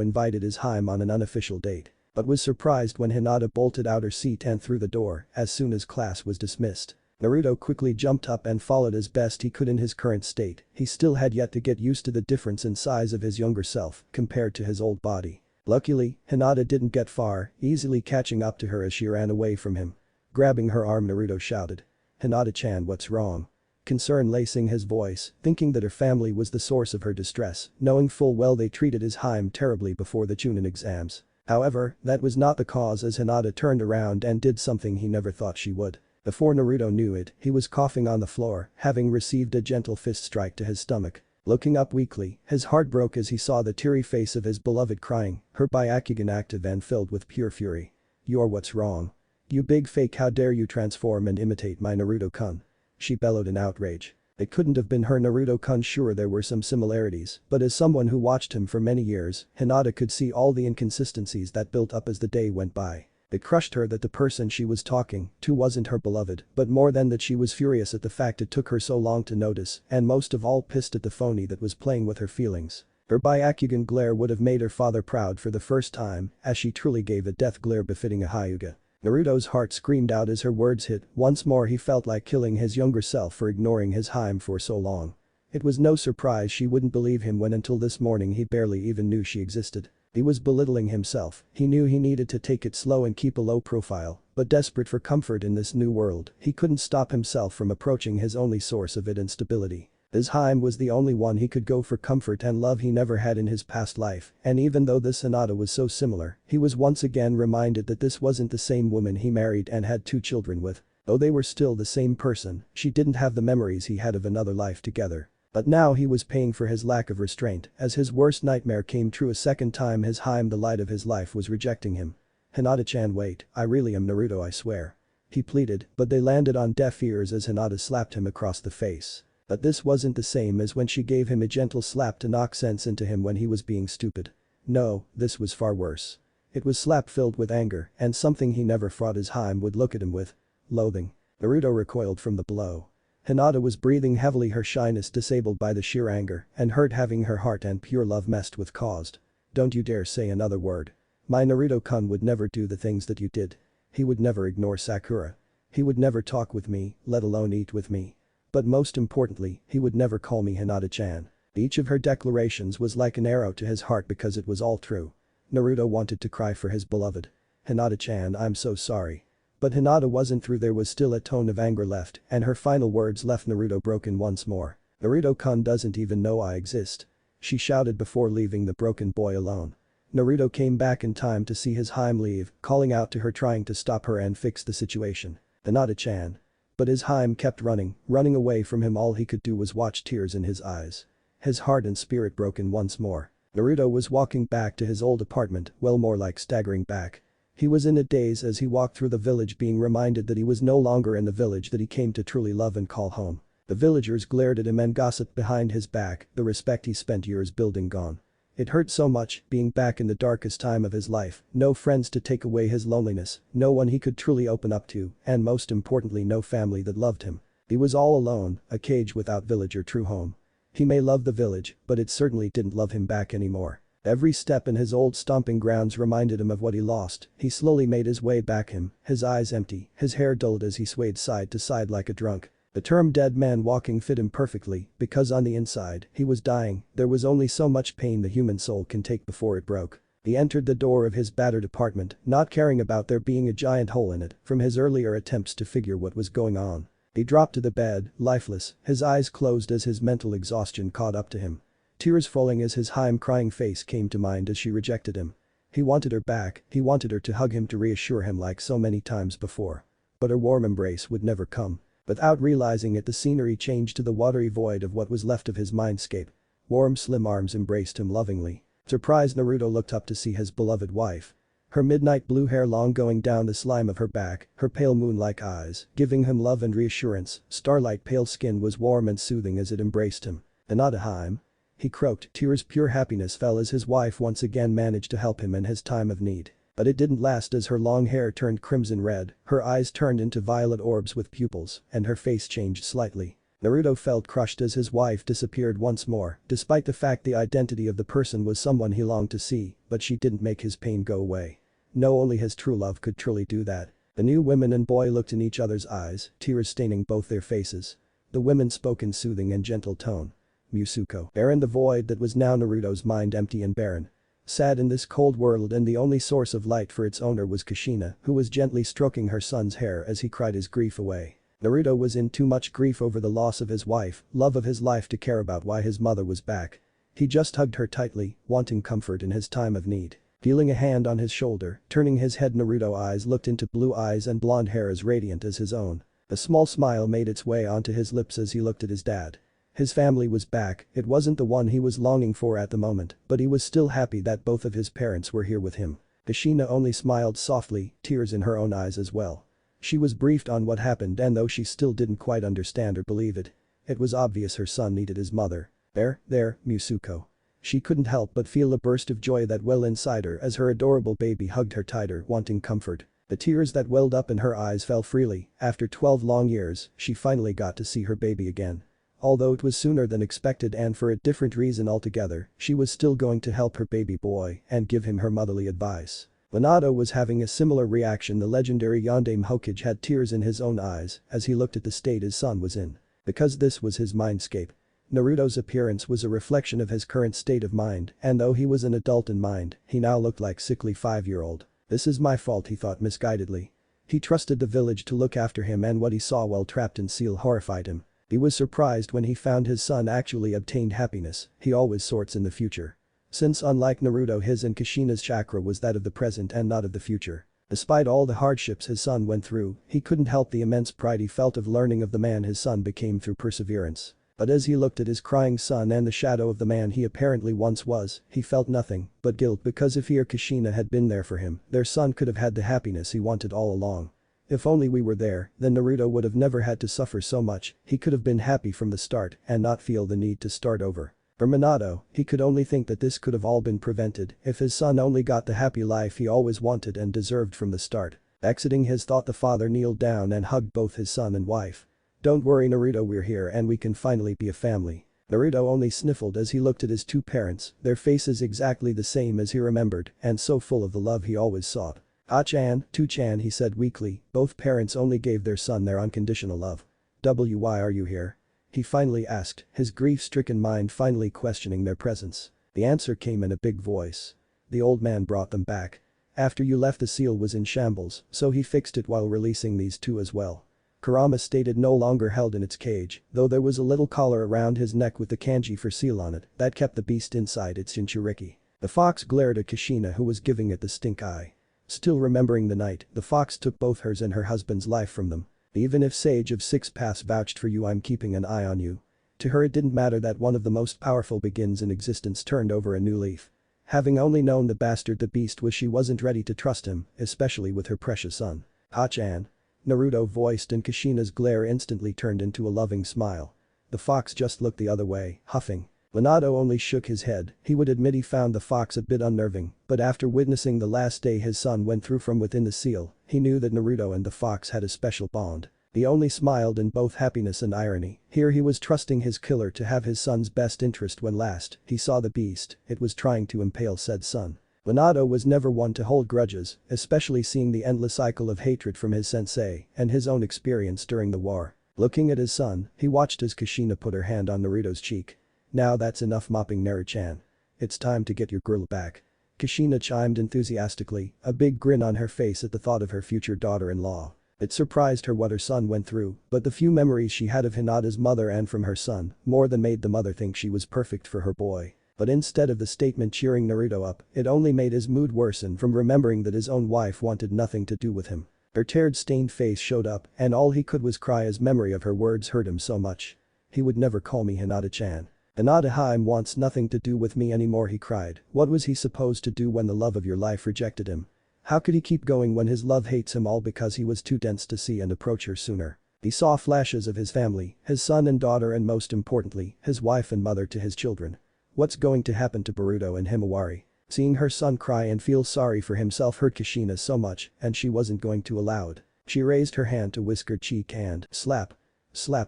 invited his Haim on an unofficial date. but was surprised when Hinata bolted out her seat and through the door as soon as class was dismissed. Naruto quickly jumped up and followed as best he could in his current state. He still had yet to get used to the difference in size of his younger self compared to his old body. Luckily, Hinata didn't get far, easily catching up to her as she ran away from him. Grabbing her arm, Naruto shouted. "Hinata-chan, what's wrong?" Concern lacing his voice, thinking that her family was the source of her distress, knowing full well they treated his Heim terribly before the Chunin exams. However, that was not the cause as Hinata turned around and did something he never thought she would. Before Naruto knew it, he was coughing on the floor, having received a gentle fist strike to his stomach. Looking up weakly, his heart broke as he saw the teary face of his beloved crying, her Byakugan active and filled with pure fury. "You're what's wrong. You big fake, how dare you transform and imitate my Naruto-kun?" She bellowed in outrage. It couldn't have been her Naruto-kun, sure there were some similarities, but as someone who watched him for many years, Hinata could see all the inconsistencies that built up as the day went by. It crushed her that the person she was talking to wasn't her beloved, but more than that she was furious at the fact it took her so long to notice, and most of all pissed at the phony that was playing with her feelings. Her Byakugan glare would have made her father proud for the first time, as she truly gave a death glare befitting a Hyuga. Naruto's heart screamed out as her words hit. Once more he felt like killing his younger self for ignoring his Heim for so long. It was no surprise she wouldn't believe him when until this morning he barely even knew she existed. He was belittling himself. He knew he needed to take it slow and keep a low profile, but desperate for comfort in this new world, he couldn't stop himself from approaching his only source of it and stability. His Heim was the only one he could go for comfort and love he never had in his past life, and even though this Hinata was so similar, he was once again reminded that this wasn't the same woman he married and had 2 children with. Though they were still the same person, she didn't have the memories he had of another life together. But now he was paying for his lack of restraint as his worst nightmare came true a second time. His Heim, the light of his life, was rejecting him. "Hinata-chan, wait, I really am Naruto, I swear." He pleaded, but they landed on deaf ears as Hinata slapped him across the face. But this wasn't the same as when she gave him a gentle slap to knock sense into him when he was being stupid. No, this was far worse. It was slap filled with anger and something he never thought his Heim would look at him with. Loathing. Naruto recoiled from the blow. Hinata was breathing heavily, her shyness disabled by the sheer anger and hurt having her heart and pure love messed with caused. "Don't you dare say another word. My Naruto-kun would never do the things that you did. He would never ignore Sakura. He would never talk with me, let alone eat with me. But most importantly, he would never call me Hinata-chan." Each of her declarations was like an arrow to his heart because it was all true. Naruto wanted to cry for his beloved. "Hinata-chan, I'm so sorry." But Hinata wasn't through. There was still a tone of anger left, and her final words left Naruto broken once more. "Naruto-kun doesn't even know I exist," she shouted before leaving the broken boy alone. Naruto came back in time to see his Heim leave, calling out to her, trying to stop her and fix the situation. "Hinata-chan." But his Heim kept running away from him. All he could do was watch, tears in his eyes. His heart and spirit broken once more. Naruto was walking back to his old apartment, well, more like staggering back. He was in a daze as he walked through the village, being reminded that he was no longer in the village that he came to truly love and call home. The villagers glared at him and gossiped behind his back, the respect he spent years building gone. It hurt so much, being back in the darkest time of his life, no friends to take away his loneliness, no one he could truly open up to, and most importantly no family that loved him. He was all alone, a cage without village or true home. He may love the village, but it certainly didn't love him back anymore. Every step in his old stomping grounds reminded him of what he lost. He slowly made his way back him, his eyes empty, his hair dulled as he swayed side to side like a drunk. The term dead man walking fit him perfectly because on the inside, he was dying. There was only so much pain the human soul can take before it broke. He entered the door of his battered apartment, not caring about there being a giant hole in it from his earlier attempts to figure what was going on. He dropped to the bed, lifeless, his eyes closed as his mental exhaustion caught up to him. Tears falling as his Heim crying face came to mind as she rejected him. He wanted her back, he wanted her to hug him to reassure him like so many times before. But her warm embrace would never come. Without realizing it, the scenery changed to the watery void of what was left of his mindscape. Warm slim arms embraced him lovingly. Surprised, Naruto looked up to see his beloved wife. Her midnight blue hair long going down the slime of her back, her pale moon-like eyes, giving him love and reassurance. Starlight pale skin was warm and soothing as it embraced him. "Hinata Heim?" he croaked. Tears pure happiness fell as his wife once again managed to help him in his time of need. But it didn't last as her long hair turned crimson red, her eyes turned into violet orbs with pupils, and her face changed slightly. Naruto felt crushed as his wife disappeared once more, despite the fact the identity of the person was someone he longed to see, but she didn't make his pain go away. No, only his true love could truly do that. The new woman and boy looked in each other's eyes, tears staining both their faces. The women spoke in soothing and gentle tone. Musuko. Barren, the void that was now Naruto's mind, empty and barren. Sad in this cold world, and the only source of light for its owner was Kushina, who was gently stroking her son's hair as he cried his grief away. Naruto was in too much grief over the loss of his wife, love of his life, to care about why his mother was back. He just hugged her tightly, wanting comfort in his time of need. Feeling a hand on his shoulder, turning his head, Naruto's eyes looked into blue eyes and blonde hair as radiant as his own. A small smile made its way onto his lips as he looked at his dad. His family was back. It wasn't the one he was longing for at the moment, but he was still happy that both of his parents were here with him. Kushina only smiled softly, tears in her own eyes as well. She was briefed on what happened, and though she still didn't quite understand or believe it, it was obvious her son needed his mother. There, Musuko. She couldn't help but feel a burst of joy that well inside her as her adorable baby hugged her tighter, wanting comfort. The tears that welled up in her eyes fell freely. After 12 long years, she finally got to see her baby again. Although it was sooner than expected and for a different reason altogether, she was still going to help her baby boy and give him her motherly advice. Hinata was having a similar reaction. The legendary Yondaime Hokage had tears in his own eyes as he looked at the state his son was in. Because this was his mindscape. Naruto's appearance was a reflection of his current state of mind, and though he was an adult in mind, he now looked like sickly 5-year-old. This is my fault, he thought misguidedly. He trusted the village to look after him, and what he saw while trapped in seal horrified him. He was surprised when he found his son actually obtained happiness. He always sorts in the future. Since unlike Naruto, his and Kushina's chakra was that of the present and not of the future. Despite all the hardships his son went through, he couldn't help the immense pride he felt of learning of the man his son became through perseverance. But as he looked at his crying son and the shadow of the man he apparently once was, he felt nothing but guilt, because if he or Kushina had been there for him, their son could have had the happiness he wanted all along. If only we were there, then Naruto would have never had to suffer so much. He could have been happy from the start and not feel the need to start over. For Minato, he could only think that this could have all been prevented if his son only got the happy life he always wanted and deserved from the start. Exiting his thought, the father kneeled down and hugged both his son and wife. Don't worry, Naruto, we're here and we can finally be a family. Naruto only sniffled as he looked at his two parents, their faces exactly the same as he remembered and so full of the love he always sought. Ah-chan, Tu-chan, he said weakly. Both parents only gave their son their unconditional love. Why are you here? He finally asked, his grief-stricken mind finally questioning their presence. The answer came in a big voice. The old man brought them back. After you left, the seal was in shambles, so he fixed it while releasing these two as well. Kurama stated, no longer held in its cage, though there was a little collar around his neck with the kanji for seal on it that kept the beast inside its Jinchuriki. The fox glared at Kushina, who was giving it the stink eye. Still remembering the night, the fox took both hers and her husband's life from them. Even if Sage of Six Paths vouched for you, I'm keeping an eye on you. To her it didn't matter that one of the most powerful beings in existence turned over a new leaf. Having only known the bastard the beast was, she wasn't ready to trust him, especially with her precious son. Ah-chan. Naruto voiced, and Kushina's glare instantly turned into a loving smile. The fox just looked the other way, huffing. Minato only shook his head. He would admit he found the fox a bit unnerving, but after witnessing the last day his son went through from within the seal, he knew that Naruto and the fox had a special bond. He only smiled in both happiness and irony. Here he was trusting his killer to have his son's best interest when last he saw the beast, it was trying to impale said son. Minato was never one to hold grudges, especially seeing the endless cycle of hatred from his sensei and his own experience during the war. Looking at his son, he watched as Kushina put her hand on Naruto's cheek. Now that's enough mopping, Naru-chan. It's time to get your girl back. Kushina chimed enthusiastically, a big grin on her face at the thought of her future daughter-in-law. It surprised her what her son went through, but the few memories she had of Hinata's mother and from her son more than made the mother think she was perfect for her boy. But instead of the statement cheering Naruto up, it only made his mood worsen from remembering that his own wife wanted nothing to do with him. Her tear-stained face showed up, and all he could was cry as memory of her words hurt him so much. He would never call me Hinata-chan. Hinata-hime wants nothing to do with me anymore, he cried. What was he supposed to do when the love of your life rejected him? How could he keep going when his love hates him, all because he was too dense to see and approach her sooner? He saw flashes of his family, his son and daughter, and most importantly, his wife and mother to his children. What's going to happen to Boruto and Himawari? Seeing her son cry and feel sorry for himself hurt Kushina so much, and she wasn't going to allow it. She raised her hand to whiskered cheek and slapped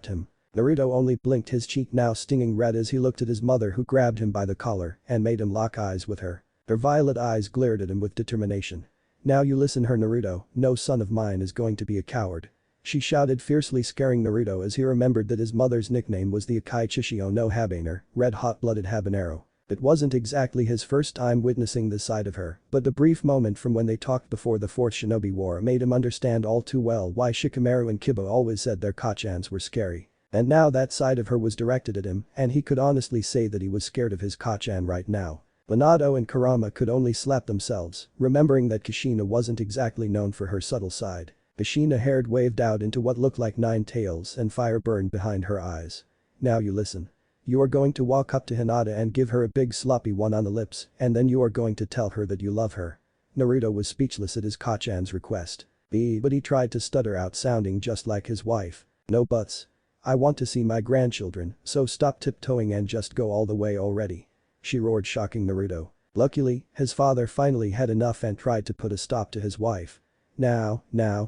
him. Naruto only blinked, his cheek now stinging red as he looked at his mother, who grabbed him by the collar and made him lock eyes with her. Her violet eyes glared at him with determination. Now you listen her Naruto, no son of mine is going to be a coward. She shouted fiercely, scaring Naruto as he remembered that his mother's nickname was the Akai Chishio no Habanero, red hot-blooded habanero. It wasn't exactly his first time witnessing this side of her, but the brief moment from when they talked before the Fourth Shinobi War made him understand all too well why Shikamaru and Kiba always said their Kachans were scary. And now that side of her was directed at him, and he could honestly say that he was scared of his Kachan right now. Minato and Kurama could only slap themselves, remembering that Kushina wasn't exactly known for her subtle side. Kushina hair waved out into what looked like 9 tails and fire burned behind her eyes. Now you listen. You are going to walk up to Hinata and give her a big sloppy one on the lips, and then you are going to tell her that you love her. Naruto was speechless at his Kachan's request. But he tried to stutter out, sounding just like his wife. No buts. I want to see my grandchildren, so stop tiptoeing and just go all the way already. She roared, shocking Naruto. Luckily, his father finally had enough and tried to put a stop to his wife. Now,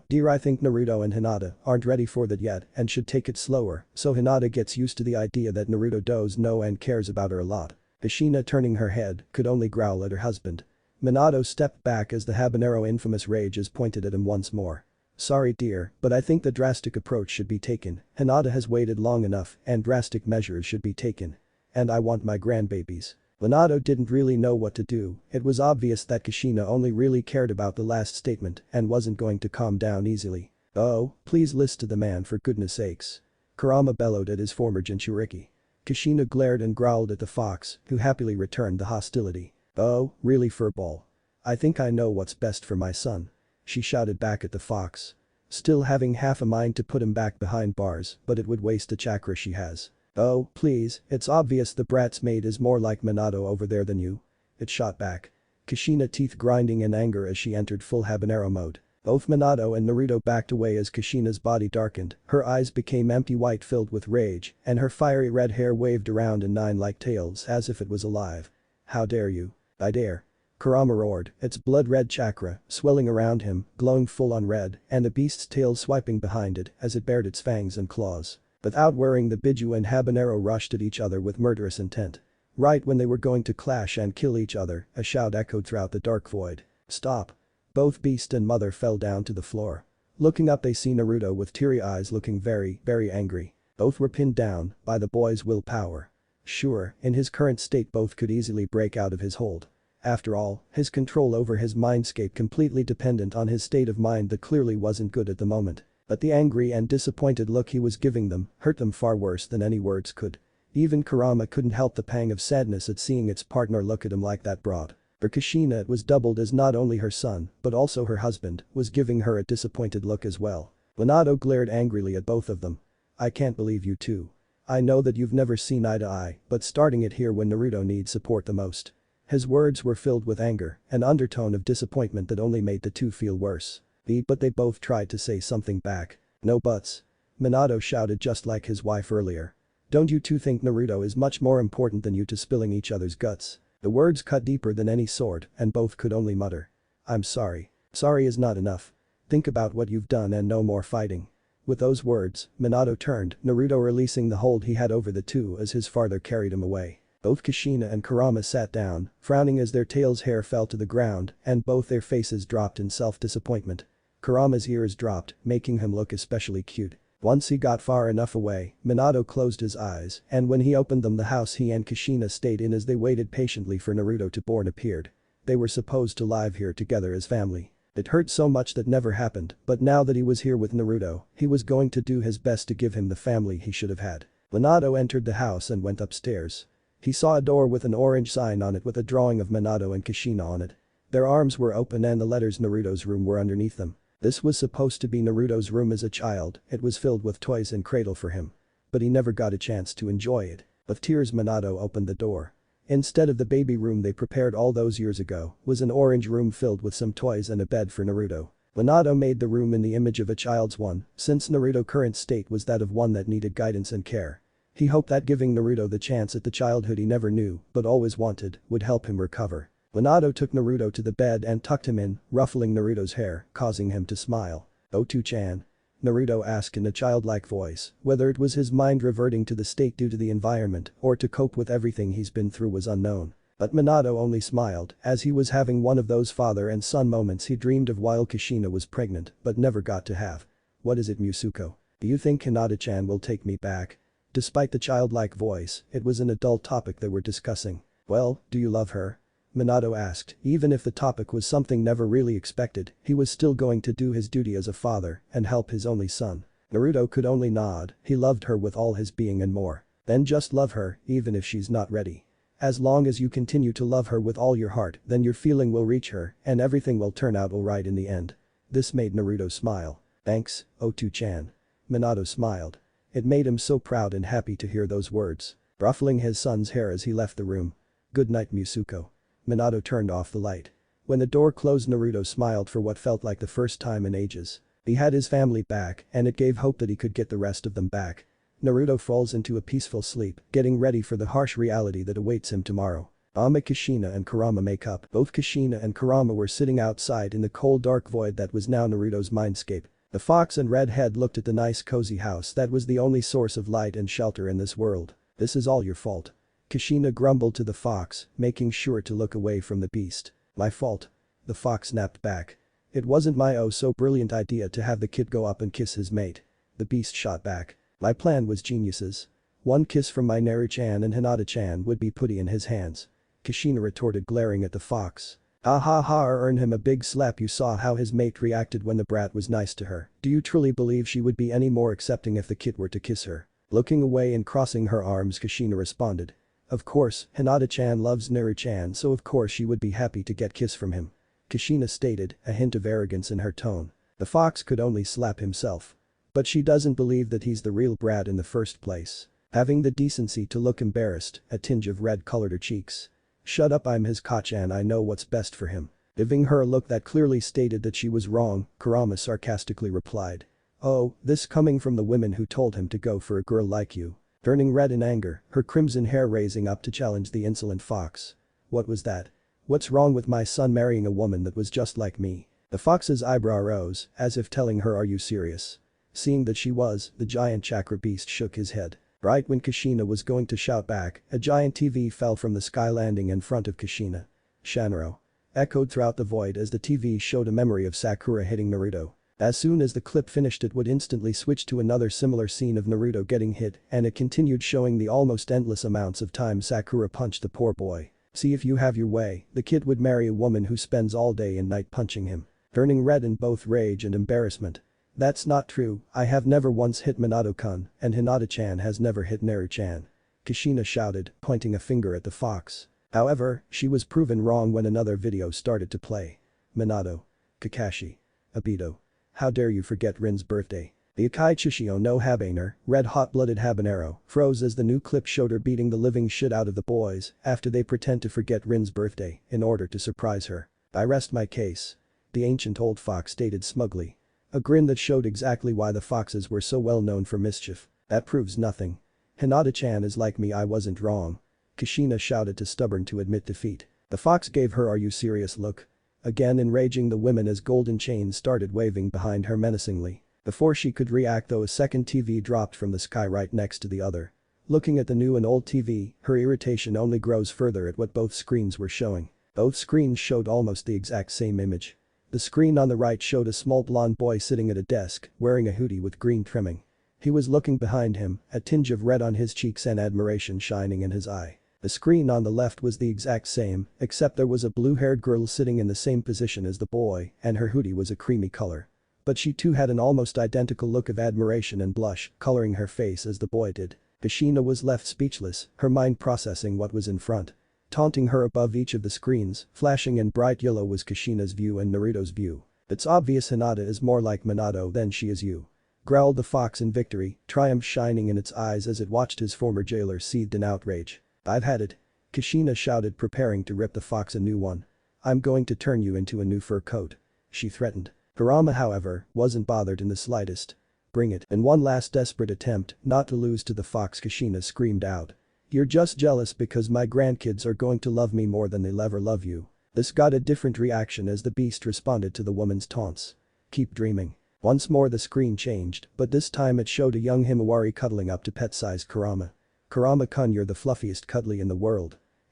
dear, I think Naruto and Hinata aren't ready for that yet and should take it slower so Hinata gets used to the idea that Naruto does know and cares about her a lot. Kushina, turning her head, could only growl at her husband. Minato stepped back as the habanero infamous rages pointed at him once more. Sorry dear, but I think the drastic approach should be taken. Hinata has waited long enough and drastic measures should be taken. And I want my grandbabies. Minato didn't really know what to do. It was obvious that Kushina only really cared about the last statement and wasn't going to calm down easily. Oh, please listen to the man for goodness sakes. Kurama bellowed at his former Jinchuriki. Kushina glared and growled at the fox, who happily returned the hostility. Oh, really, furball? I think I know what's best for my son. She shouted back at the fox. Still having half a mind to put him back behind bars, but it would waste the chakra she has. Oh, please, it's obvious the brat's maid is more like Minato over there than you. It shot back. Kushina, teeth grinding in anger as she entered full habanero mode. Both Minato and Naruto backed away as Kushina's body darkened, her eyes became empty white filled with rage, and her fiery red hair waved around in 9 like tails as if it was alive. How dare you? I dare. Kurama roared, its blood-red chakra swelling around him, glowing full on red, and the beast's tail swiping behind it as it bared its fangs and claws. Without worrying, the Biju and Habanero rushed at each other with murderous intent. Right when they were going to clash and kill each other, a shout echoed throughout the dark void. Stop. Both beast and mother fell down to the floor. Looking up, they see Naruto with teary eyes looking very angry. Both were pinned down by the boy's willpower. Sure, in his current state both could easily break out of his hold. After all, his control over his mindscape completely dependent on his state of mind that clearly wasn't good at the moment. But the angry and disappointed look he was giving them hurt them far worse than any words could. Even Kurama couldn't help the pang of sadness at seeing its partner look at him like that brought. For Kushina, it was doubled as not only her son, but also her husband, was giving her a disappointed look as well. Minato glared angrily at both of them. I can't believe you two. I know that you've never seen eye to eye, but starting it here when Naruto needs support the most. His words were filled with anger, an undertone of disappointment that only made the two feel worse. But they both tried to say something back. No buts. Minato shouted just like his wife earlier. Don't you two think Naruto is much more important than you to spilling each other's guts? The words cut deeper than any sword and both could only mutter. I'm sorry. Sorry is not enough. Think about what you've done and no more fighting. With those words, Minato turned, Naruto releasing the hold he had over the two as his father carried him away. Both Kushina and Kurama sat down, frowning as their tails' hair fell to the ground and both their faces dropped in self-disappointment. Kurama's ears dropped, making him look especially cute. Once he got far enough away, Minato closed his eyes, and when he opened them the house he and Kushina stayed in as they waited patiently for Naruto to born appeared. They were supposed to live here together as family. It hurt so much that never happened, but now that he was here with Naruto, he was going to do his best to give him the family he should have had. Minato entered the house and went upstairs. He saw a door with an orange sign on it with a drawing of Minato and Kushina on it. Their arms were open and the letters Naruto's room were underneath them. This was supposed to be Naruto's room as a child, it was filled with toys and cradle for him. But he never got a chance to enjoy it. With tears Minato opened the door. Instead of the baby room they prepared all those years ago, was an orange room filled with some toys and a bed for Naruto. Minato made the room in the image of a child's one, since Naruto's current state was that of one that needed guidance and care. He hoped that giving Naruto the chance at the childhood he never knew, but always wanted, would help him recover. Minato took Naruto to the bed and tucked him in, ruffling Naruto's hair, causing him to smile. "Otu-chan?" Naruto asked in a childlike voice, whether it was his mind reverting to the state due to the environment or to cope with everything he's been through was unknown. But Minato only smiled, as he was having one of those father and son moments he dreamed of while Kushina was pregnant but never got to have. What is it, Musuko? Do you think Hinata-chan will take me back? Despite the childlike voice, it was an adult topic they were discussing. Well, do you love her? Minato asked. Even if the topic was something never really expected, he was still going to do his duty as a father and help his only son. Naruto could only nod, he loved her with all his being and more. Then just love her, even if she's not ready. As long as you continue to love her with all your heart, then your feeling will reach her and everything will turn out alright in the end. This made Naruto smile. Thanks, Otu-chan. Minato smiled. It made him so proud and happy to hear those words. Ruffling his son's hair as he left the room. Good night, Musuko. Minato turned off the light. When the door closed, Naruto smiled for what felt like the first time in ages. He had his family back and it gave hope that he could get the rest of them back. Naruto falls into a peaceful sleep, getting ready for the harsh reality that awaits him tomorrow. Kushina and Kurama make up. Both Kushina and Kurama were sitting outside in the cold dark void that was now Naruto's mindscape. The fox and redhead looked at the nice cozy house that was the only source of light and shelter in this world. This is all your fault. Kushina grumbled to the fox, making sure to look away from the beast. My fault. The fox snapped back. It wasn't my oh so brilliant idea to have the kid go up and kiss his mate. The beast shot back. My plan was genius's. One kiss from my Naru-chan and Hinata-chan would be putty in his hands. Kushina retorted, glaring at the fox. Ha ha ha, earn him a big slap. You saw how his mate reacted when the brat was nice to her. Do you truly believe she would be any more accepting if the kid were to kiss her? Looking away and crossing her arms, Kushina responded. Of course, Hinata-chan loves Naru-chan, so of course she would be happy to get kiss from him. Kushina stated, a hint of arrogance in her tone. The fox could only slap himself. But she doesn't believe that he's the real brat in the first place. Having the decency to look embarrassed, a tinge of red colored her cheeks. Shut up, I'm his Ka-chan, I know what's best for him. Giving her a look that clearly stated that she was wrong, Kurama sarcastically replied. Oh, this coming from the women who told him to go for a girl like you. Turning red in anger, her crimson hair raising up to challenge the insolent fox. What was that? What's wrong with my son marrying a woman that was just like me? The fox's eyebrow rose, as if telling her, are you serious? Seeing that she was, the giant chakra beast shook his head. Right when Kushina was going to shout back, a giant TV fell from the sky, landing in front of Kushina. Shanro. Echoed throughout the void as the TV showed a memory of Sakura hitting Naruto. As soon as the clip finished, it would instantly switch to another similar scene of Naruto getting hit, and it continued showing the almost endless amounts of time Sakura punched the poor boy. See if you have your way, the kid would marry a woman who spends all day and night punching him. Turning red in both rage and embarrassment. That's not true, I have never once hit Minato-kun, and Hinata-chan has never hit Naru-chan. Kushina shouted, pointing a finger at the fox. However, she was proven wrong when another video started to play. Minato. Kakashi. Obito. How dare you forget Rin's birthday. The Akai Chushio no Habanero, red hot-blooded habanero, froze as the new clip showed her beating the living shit out of the boys after they pretend to forget Rin's birthday in order to surprise her. I rest my case. The ancient old fox stated smugly. A grin that showed exactly why the foxes were so well known for mischief. That proves nothing. Hinata-chan is like me, I wasn't wrong. Kushina shouted, too stubborn to admit defeat. The fox gave her are you serious look. Again enraging the women as golden chains started waving behind her menacingly. Before she could react though, a second TV dropped from the sky right next to the other. Looking at the new and old TV, her irritation only grows further at what both screens were showing. Both screens showed almost the exact same image. The screen on the right showed a small blonde boy sitting at a desk, wearing a hoodie with green trimming. He was looking behind him, a tinge of red on his cheeks and admiration shining in his eye. The screen on the left was the exact same, except there was a blue-haired girl sitting in the same position as the boy, and her hoodie was a creamy color. But she too had an almost identical look of admiration and blush, coloring her face as the boy did. Kushina was left speechless, her mind processing what was in front. Taunting her above each of the screens, flashing in bright yellow, was Kushina's view and Naruto's view. It's obvious Hinata is more like Minato than she is you. Growled the fox in victory, triumph shining in its eyes as it watched his former jailer seethed in outrage. I've had it. Kushina shouted, preparing to rip the fox a new one. I'm going to turn you into a new fur coat. She threatened. Kurama, however, wasn't bothered in the slightest. Bring it. In one last desperate attempt not to lose to the fox, Kushina screamed out. You're just jealous because my grandkids are going to love me more than they'll ever love you. This got a different reaction as the beast responded to the woman's taunts. Keep dreaming. Once more the screen changed, but this time it showed a young Himawari cuddling up to pet-sized Kurama. Kurama-kun, you're the fluffiest cuddly in the world.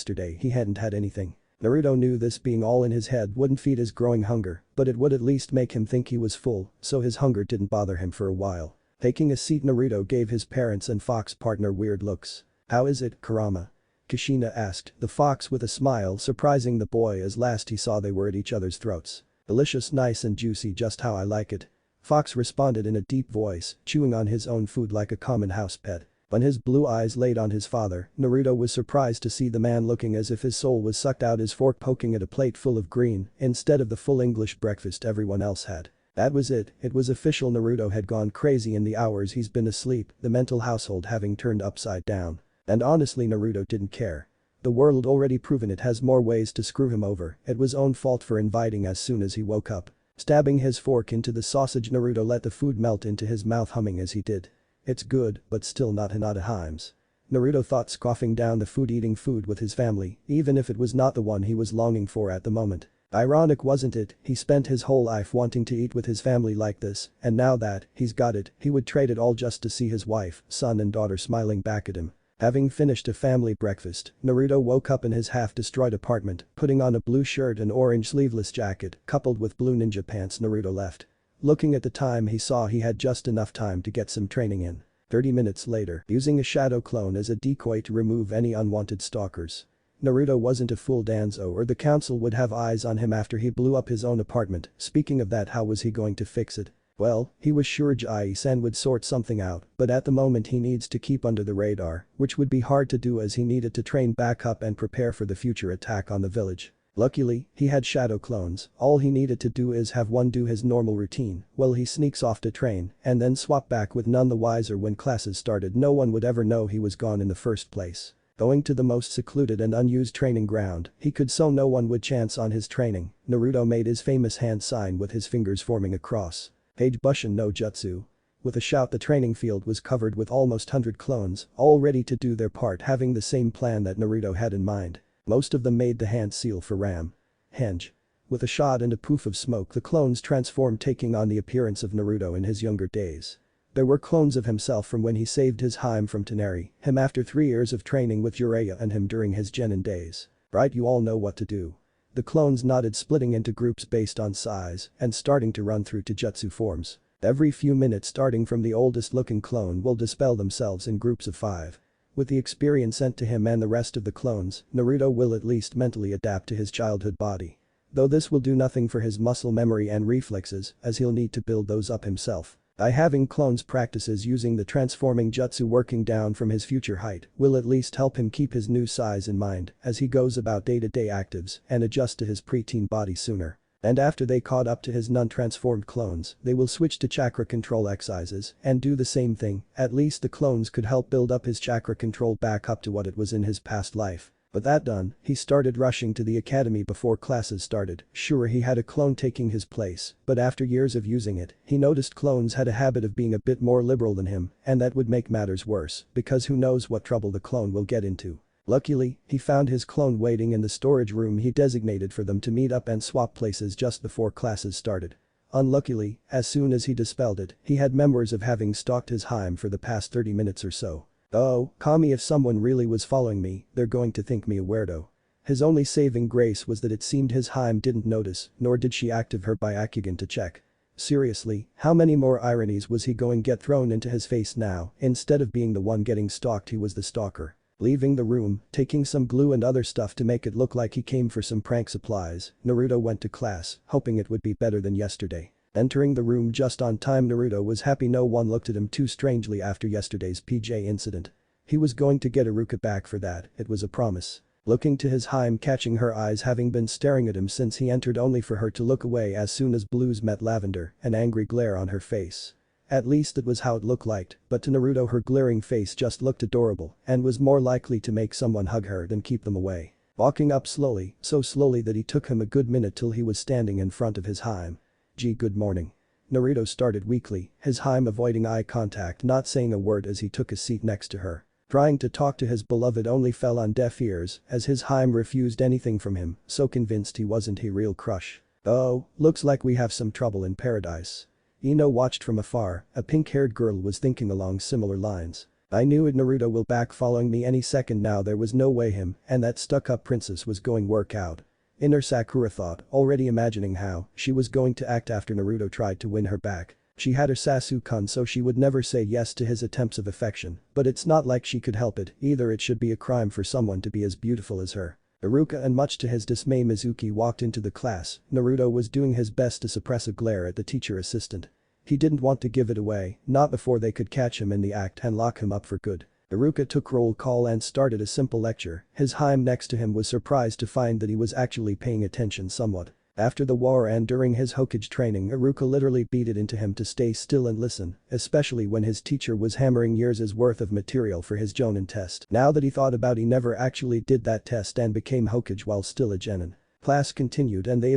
yesterday he hadn't had anything. Naruto knew this being all in his head wouldn't feed his growing hunger, but it would at least make him think he was full, so his hunger didn't bother him for a while. Taking a seat, Naruto gave his parents and fox partner weird looks. "How is it, Kurama?" Kushina asked, the fox with a smile surprising the boy as last he saw they were at each other's throats. "Delicious, nice and juicy, just how I like it." Fox responded in a deep voice, chewing on his own food like a common house pet. When his blue eyes laid on his father, Naruto was surprised to see the man looking as if his soul was sucked out, his fork poking at a plate full of green instead of the full English breakfast everyone else had. That was it was official, Naruto had gone crazy in the hours he's been asleep, the mental household having turned upside down. And honestly, Naruto didn't care. The world already proven it has more ways to screw him over, it was own fault for inviting as soon as he woke up. Stabbing his fork into the sausage, Naruto let the food melt into his mouth, humming as he did. "It's good, but still not Hinata Himes." Naruto thought, scoffing down the food, eating food with his family, even if it was not the one he was longing for at the moment. Ironic, wasn't it? He spent his whole life wanting to eat with his family like this, and now that he's got it, he would trade it all just to see his wife, son and daughter smiling back at him. Having finished a family breakfast, Naruto woke up in his half-destroyed apartment, putting on a blue shirt and orange sleeveless jacket, coupled with blue ninja pants. Naruto left. Looking at the time, he saw he had just enough time to get some training in. 30 minutes later, using a shadow clone as a decoy to remove any unwanted stalkers. Naruto wasn't a fool Danzo or the council would have eyes on him after he blew up his own apartment. Speaking of that, how was he going to fix it? Well, he was sure Jai-san would sort something out, but at the moment he needs to keep under the radar, which would be hard to do as he needed to train back up and prepare for the future attack on the village. Luckily, he had shadow clones. All he needed to do is have one do his normal routine while he sneaks off to train and then swap back with none the wiser when classes started. No one would ever know he was gone in the first place. Going to the most secluded and unused training ground, he could so no one would chance on his training. Naruto made his famous hand sign with his fingers forming a cross. Page Bushin no Jutsu. With a shout, the training field was covered with almost 100 clones, all ready to do their part, having the same plan that Naruto had in mind. Most of them made the hand seal for Ram. Henge. With a shot and a poof of smoke, the clones transformed, taking on the appearance of Naruto in his younger days. There were clones of himself from when he saved his Haim from Toneri, him after 3 years of training with Jiraiya, and him during his Genin days. Right, you all know what to do. The clones nodded, splitting into groups based on size and starting to run through Taijutsu forms. Every few minutes, starting from the oldest looking clone, will dispel themselves in groups of 5. With the experience sent to him and the rest of the clones, Naruto will at least mentally adapt to his childhood body. Though this will do nothing for his muscle memory and reflexes, as he'll need to build those up himself. By having clones practices using the transforming jutsu working down from his future height will at least help him keep his new size in mind as he goes about day-to-day actives and adjust to his preteen body sooner. And after they caught up to his non-transformed clones, they will switch to chakra control exercises and do the same thing. At least the clones could help build up his chakra control back up to what it was in his past life. But that done, he started rushing to the academy before classes started. Sure, he had a clone taking his place, but after years of using it, he noticed clones had a habit of being a bit more liberal than him, and that would make matters worse, because who knows what trouble the clone will get into. Luckily, he found his clone waiting in the storage room he designated for them to meet up and swap places just before classes started. Unluckily, as soon as he dispelled it, he had memories of having stalked his Haim for the past 30 minutes or so. Oh, Kami, if someone really was following me, they're going to think me a weirdo. His only saving grace was that it seemed his Haim didn't notice, nor did she active her Byakugan to check. Seriously, how many more ironies was he going to get thrown into his face now? Instead of being the one getting stalked, he was the stalker. Leaving the room, taking some glue and other stuff to make it look like he came for some prank supplies, Naruto went to class, hoping it would be better than yesterday. Entering the room just on time, Naruto was happy no one looked at him too strangely after yesterday's PJ incident. He was going to get Iruka back for that, it was a promise. Looking to his Haim, catching her eyes, having been staring at him since he entered only for her to look away as soon as blues met lavender, an angry glare on her face. At least that was how it looked like, but to Naruto her glaring face just looked adorable and was more likely to make someone hug her than keep them away. Walking up slowly, so slowly that he took him a good minute till he was standing in front of his Haim. Gee, good morning. Naruto started weakly, his Haim avoiding eye contact, not saying a word as he took a seat next to her. Trying to talk to his beloved only fell on deaf ears as his Haim refused anything from him, so convinced he wasn't his real crush. Oh, looks like we have some trouble in paradise. Ino watched from afar, a pink-haired girl was thinking along similar lines. I knew it, Naruto will back following me any second now. There was no way him and that stuck-up princess was going work out. Inner Sakura thought, already imagining how she was going to act after Naruto tried to win her back. She had her Sasuke-kun, so she would never say yes to his attempts of affection, but it's not like she could help it either. It should be a crime for someone to be as beautiful as her. Iruka, and much to his dismay Mizuki walked into the class. Naruto was doing his best to suppress a glare at the teacher assistant. He didn't want to give it away, not before they could catch him in the act and lock him up for good. Iruka took roll call and started a simple lecture. His Haim next to him was surprised to find that he was actually paying attention somewhat. After the war and during his Hokage training, Iruka literally beat it into him to stay still and listen, especially when his teacher was hammering years' worth of material for his Jonin test. Now that he thought about it, he never actually did that test and became Hokage while still a genin. Class continued and they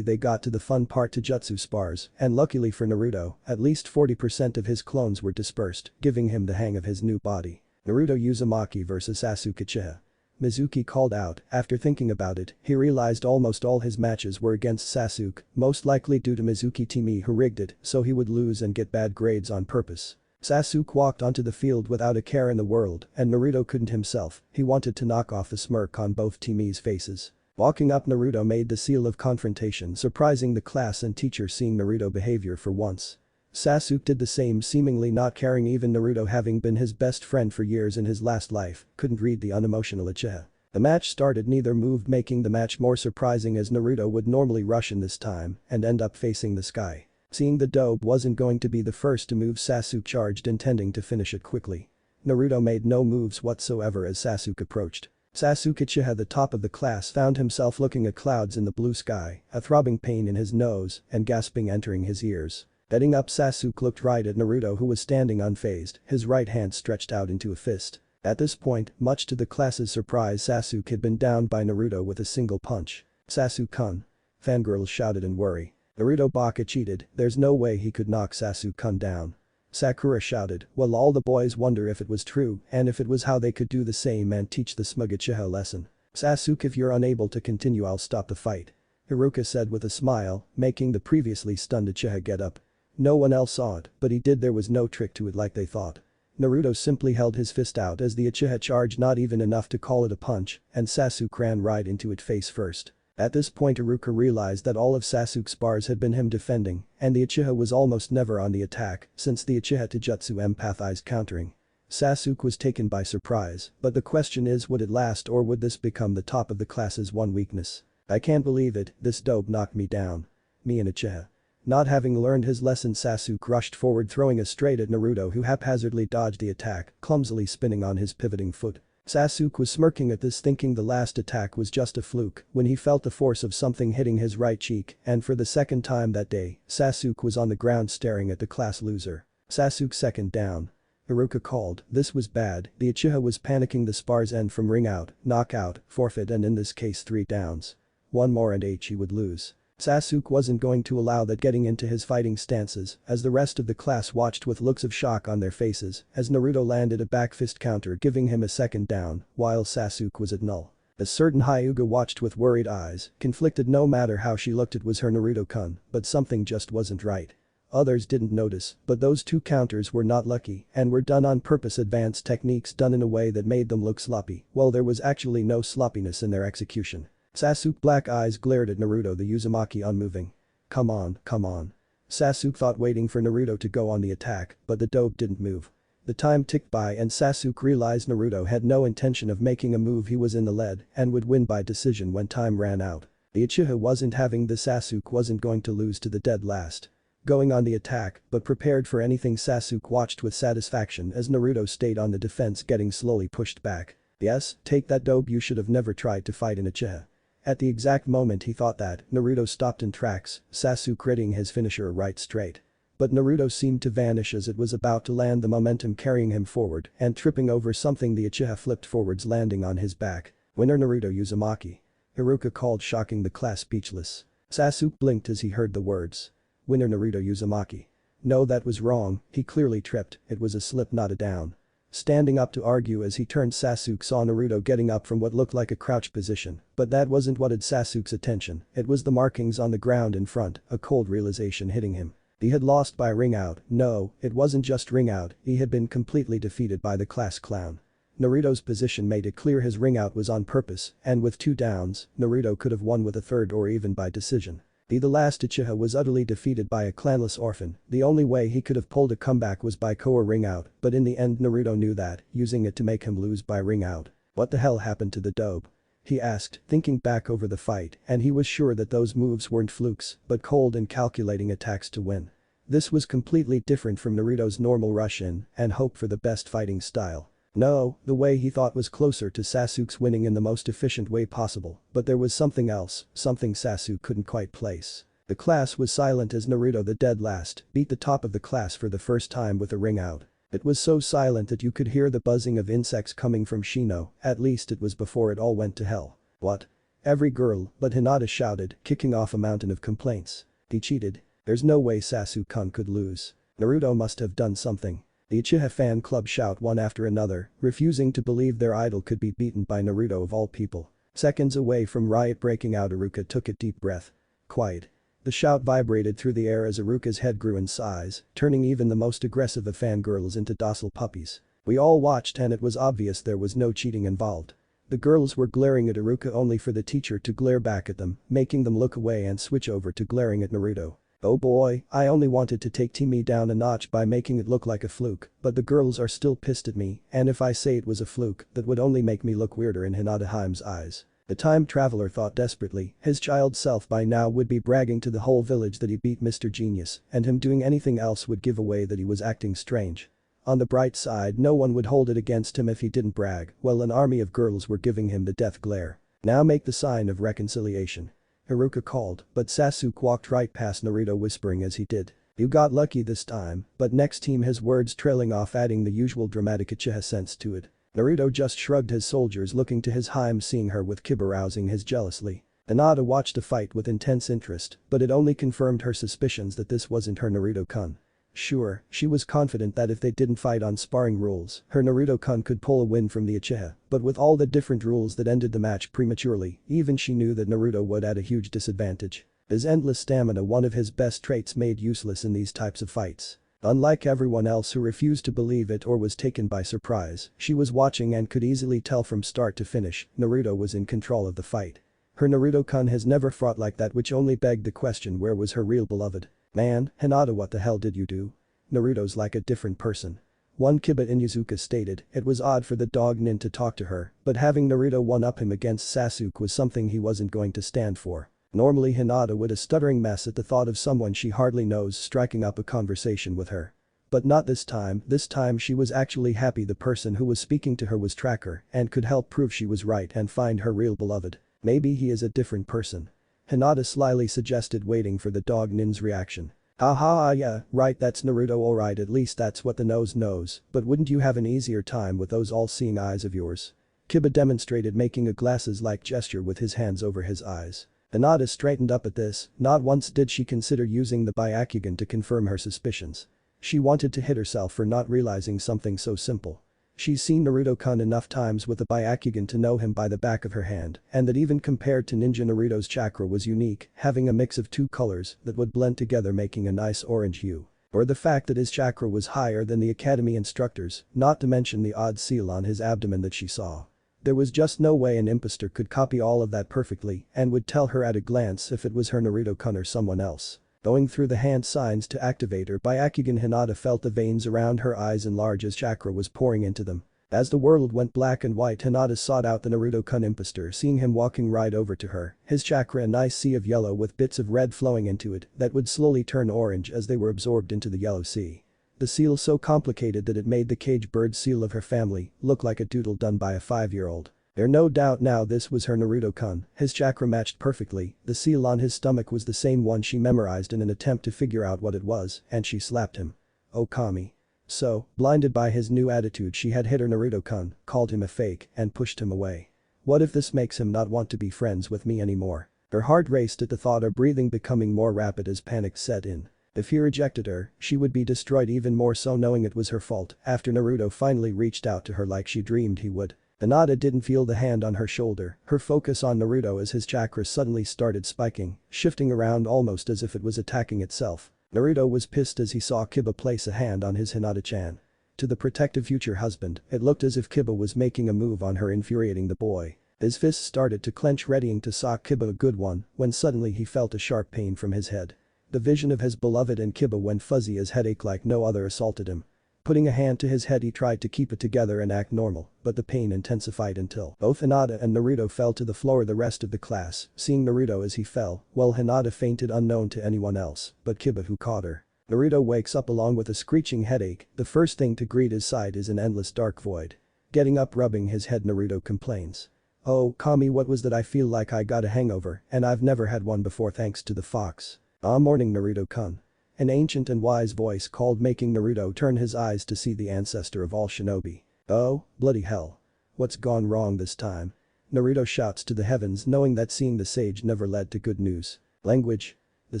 got to the fun part, Taijutsu spars, and luckily for Naruto, at least 40% of his clones were dispersed, giving him the hang of his new body. Naruto Uzumaki vs Sasuke Uchiha. Mizuki called out. After thinking about it, he realized almost all his matches were against Sasuke, most likely due to Mizuki Timi who rigged it so he would lose and get bad grades on purpose. Sasuke walked onto the field without a care in the world, and Naruto couldn't himself, he wanted to knock off the smirk on both teammates' faces. Walking up, Naruto made the seal of confrontation, surprising the class and teacher seeing Naruto behavior for once. Sasuke did the same, seemingly not caring, even Naruto, having been his best friend for years in his last life, couldn't read the unemotional Uchiha. The match started, neither moved, making the match more surprising as Naruto would normally rush in this time and end up facing the sky. Seeing the dope wasn't going to be the first to move, Sasuke charged, intending to finish it quickly. Naruto made no moves whatsoever as Sasuke approached. Sasuke Uchiha, the top of the class, found himself looking at clouds in the blue sky, a throbbing pain in his nose and gasping entering his ears. Getting up, Sasuke looked right at Naruto, who was standing unfazed, his right hand stretched out into a fist. At this point, much to the class's surprise, Sasuke had been downed by Naruto with a single punch. "Sasuke-kun!" fangirls shouted in worry. Naruto baka cheated, there's no way he could knock Sasuke-kun down. Sakura shouted, while all the boys wonder if it was true and if it was how they could do the same and teach the smug Uchiha a lesson. "Sasuke, if you're unable to continue, I'll stop the fight," Iruka said with a smile, making the previously stunned Uchiha get up. No one else saw it, but he did. There was no trick to it like they thought. Naruto simply held his fist out as the Uchiha charged, not even enough to call it a punch, and Sasuke ran right into it face first. At this point, Iruka realized that all of Sasuke's bars had been him defending, and the Uchiha was almost never on the attack since the Uchiha Taijutsu empathized countering. Sasuke was taken by surprise, but the question is, would it last, or would this become the top of the class's one weakness? "I can't believe it, this dope knocked me down. Me and Uchiha." Not having learned his lesson, Sasuke rushed forward, throwing a straight at Naruto, who haphazardly dodged the attack, clumsily spinning on his pivoting foot. Sasuke was smirking at this, thinking the last attack was just a fluke, when he felt the force of something hitting his right cheek, and for the second time that day, Sasuke was on the ground staring at the class loser. "Sasuke, second down," Iruka called. This was bad, the Uchiha was panicking. The spars end from ring out, knockout, forfeit, and in this case 3 downs. One more and he would lose. Sasuke wasn't going to allow that getting into his fighting stances, as the rest of the class watched with looks of shock on their faces as Naruto landed a back fist counter, giving him a second down, while Sasuke was at null. A certain Hyuga watched with worried eyes, conflicted. No matter how she looked, it was her Naruto-kun, but something just wasn't right. Others didn't notice, but those 2 counters were not lucky and were done on purpose, advanced techniques done in a way that made them look sloppy, while there was actually no sloppiness in their execution. Sasuke's black eyes glared at Naruto, the Uzumaki unmoving. Come on, come on. Sasuke thought, waiting for Naruto to go on the attack, but the dope didn't move. The time ticked by and Sasuke realized Naruto had no intention of making a move. He was in the lead and would win by decision when time ran out. The Uchiha wasn't having this. Sasuke wasn't going to lose to the dead last. Going on the attack, but prepared for anything, Sasuke watched with satisfaction as Naruto stayed on the defense, getting slowly pushed back. "Yes, take that dope, you should have never tried to fight an Uchiha." At the exact moment he thought that, Naruto stopped in tracks, Sasuke hitting his finisher right straight. But Naruto seemed to vanish as it was about to land, the momentum carrying him forward and tripping over something. The Uchiha flipped forwards, landing on his back. "Winner Naruto Uzumaki," Iruka called, shocking the class speechless. Sasuke blinked as he heard the words. "Winner Naruto Uzumaki." No, that was wrong, he clearly tripped, it was a slip, not a down. Standing up to argue as he turned, Sasuke saw Naruto getting up from what looked like a crouch position, but that wasn't what had Sasuke's attention, it was the markings on the ground in front, a cold realization hitting him. He had lost by ring out. No, it wasn't just ring out, he had been completely defeated by the class clown. Naruto's position made it clear his ring out was on purpose, and with 2 downs, Naruto could have won with a third or even by decision. The last Uchiha was utterly defeated by a clanless orphan. The only way he could have pulled a comeback was by Koa ring out, but in the end Naruto knew that, using it to make him lose by ring out. "What the hell happened to the dope?" he asked, thinking back over the fight, and he was sure that those moves weren't flukes, but cold and calculating attacks to win. This was completely different from Naruto's normal rush in and hope for the best fighting style. No, the way he thought was closer to Sasuke's winning in the most efficient way possible, but there was something else, something Sasuke couldn't quite place. The class was silent as Naruto, the dead last, beat the top of the class for the first time with a ring out. It was so silent that you could hear the buzzing of insects coming from Shino, at least it was before it all went to hell. "What?" every girl but Hinata shouted, kicking off a mountain of complaints. "He cheated. There's no way Sasuke-kun could lose. Naruto must have done something." The Uchiha fan club shout one after another, refusing to believe their idol could be beaten by Naruto of all people. Seconds away from riot breaking out, Iruka took a deep breath. "Quiet. The shout vibrated through the air as Iruka's head grew in size, turning even the most aggressive of fangirls into docile puppies. We all watched and it was obvious there was no cheating involved. The girls were glaring at Iruka only for the teacher to glare back at them, making them look away and switch over to glaring at Naruto. Oh boy, I only wanted to take Timmy down a notch by making it look like a fluke, but the girls are still pissed at me, and if I say it was a fluke, that would only make me look weirder in Hinata's eyes. The time traveler thought desperately, his child self by now would be bragging to the whole village that he beat Mr. Genius, and him doing anything else would give away that he was acting strange. On the bright side, no one would hold it against him if he didn't brag, while an army of girls were giving him the death glare. Now make the sign of reconciliation. Iruka called, but Sasuke walked right past Naruto whispering as he did. You got lucky this time, but next team, his words trailing off, adding the usual dramatic Uchiha sense to it. Naruto just shrugged his shoulders, looking to his Heim, seeing her with Kiba rousing his jealousy. Hinata watched the fight with intense interest, but it only confirmed her suspicions that this wasn't her Naruto-kun. Sure, she was confident that if they didn't fight on sparring rules, her Naruto-kun could pull a win from the Uchiha, but with all the different rules that ended the match prematurely, even she knew that Naruto would at a huge disadvantage. His endless stamina, one of his best traits, made useless in these types of fights. Unlike everyone else who refused to believe it or was taken by surprise, she was watching and could easily tell from start to finish, Naruto was in control of the fight. Her Naruto-kun has never fought like that, which only begged the question, where was her real beloved? Man, Hinata, what the hell did you do? Naruto's like a different person. One Kiba Inuzuka stated, it was odd for the dog nin to talk to her, but having Naruto one-up him against Sasuke was something he wasn't going to stand for. Normally Hinata would a stuttering mess at the thought of someone she hardly knows striking up a conversation with her. But not this time she was actually happy the person who was speaking to her was Tracker and could help prove she was right and find her real beloved. Maybe he is a different person. Hinata slyly suggested, waiting for the dog nin's reaction. Haha, yeah, right, that's Naruto, alright, at least that's what the nose knows, but wouldn't you have an easier time with those all-seeing eyes of yours? Kiba demonstrated, making a glasses-like gesture with his hands over his eyes. Hinata straightened up at this, not once did she consider using the Byakugan to confirm her suspicions. She wanted to hit herself for not realizing something so simple. She's seen Naruto-kun enough times with the Byakugan to know him by the back of her hand, and that even compared to Ninja Naruto's chakra was unique, having a mix of two colors that would blend together making a nice orange hue. Or the fact that his chakra was higher than the academy instructors, not to mention the odd seal on his abdomen that she saw. There was just no way an imposter could copy all of that perfectly and would tell her at a glance if it was her Naruto-kun or someone else. Going through the hand signs to activate her Byakugan, Hinata felt the veins around her eyes enlarge as chakra was pouring into them. As the world went black and white, Hinata sought out the Naruto-kun imposter, seeing him walking right over to her, his chakra a nice sea of yellow with bits of red flowing into it that would slowly turn orange as they were absorbed into the yellow sea. The seal so complicated that it made the cage bird seal of her family look like a doodle done by a 5-year-old. There's no doubt now this was her Naruto-kun, his chakra matched perfectly, the seal on his stomach was the same one she memorized in an attempt to figure out what it was, and she slapped him. Oh Kami. So, blinded by his new attitude, she had hit her Naruto-kun, called him a fake, and pushed him away. What if this makes him not want to be friends with me anymore? Her heart raced at the thought, her breathing becoming more rapid as panic set in. If he rejected her, she would be destroyed even more so, knowing it was her fault after Naruto finally reached out to her like she dreamed he would. Hinata didn't feel the hand on her shoulder, her focus on Naruto as his chakra suddenly started spiking, shifting around almost as if it was attacking itself. Naruto was pissed as he saw Kiba place a hand on his Hinata-chan. To the protective future husband, it looked as if Kiba was making a move on her, infuriating the boy. His fists started to clench, readying to sock Kiba a good one, when suddenly he felt a sharp pain from his head. The vision of his beloved and Kiba went fuzzy as headache like no other assaulted him. Putting a hand to his head, he tried to keep it together and act normal, but the pain intensified until both Hinata and Naruto fell to the floor. The rest of the class, seeing Naruto as he fell, while Hinata fainted unknown to anyone else, but Kiba who caught her. Naruto wakes up along with a screeching headache, the first thing to greet his sight is an endless dark void. Getting up, rubbing his head, Naruto complains. Oh, Kami, what was that? I feel like I got a hangover, and I've never had one before thanks to the fox. Ah, morning Naruto-kun. An ancient and wise voice called, making Naruto turn his eyes to see the ancestor of all shinobi. Oh, bloody hell. What's gone wrong this time? Naruto shouts to the heavens, knowing that seeing the sage never led to good news. Language? The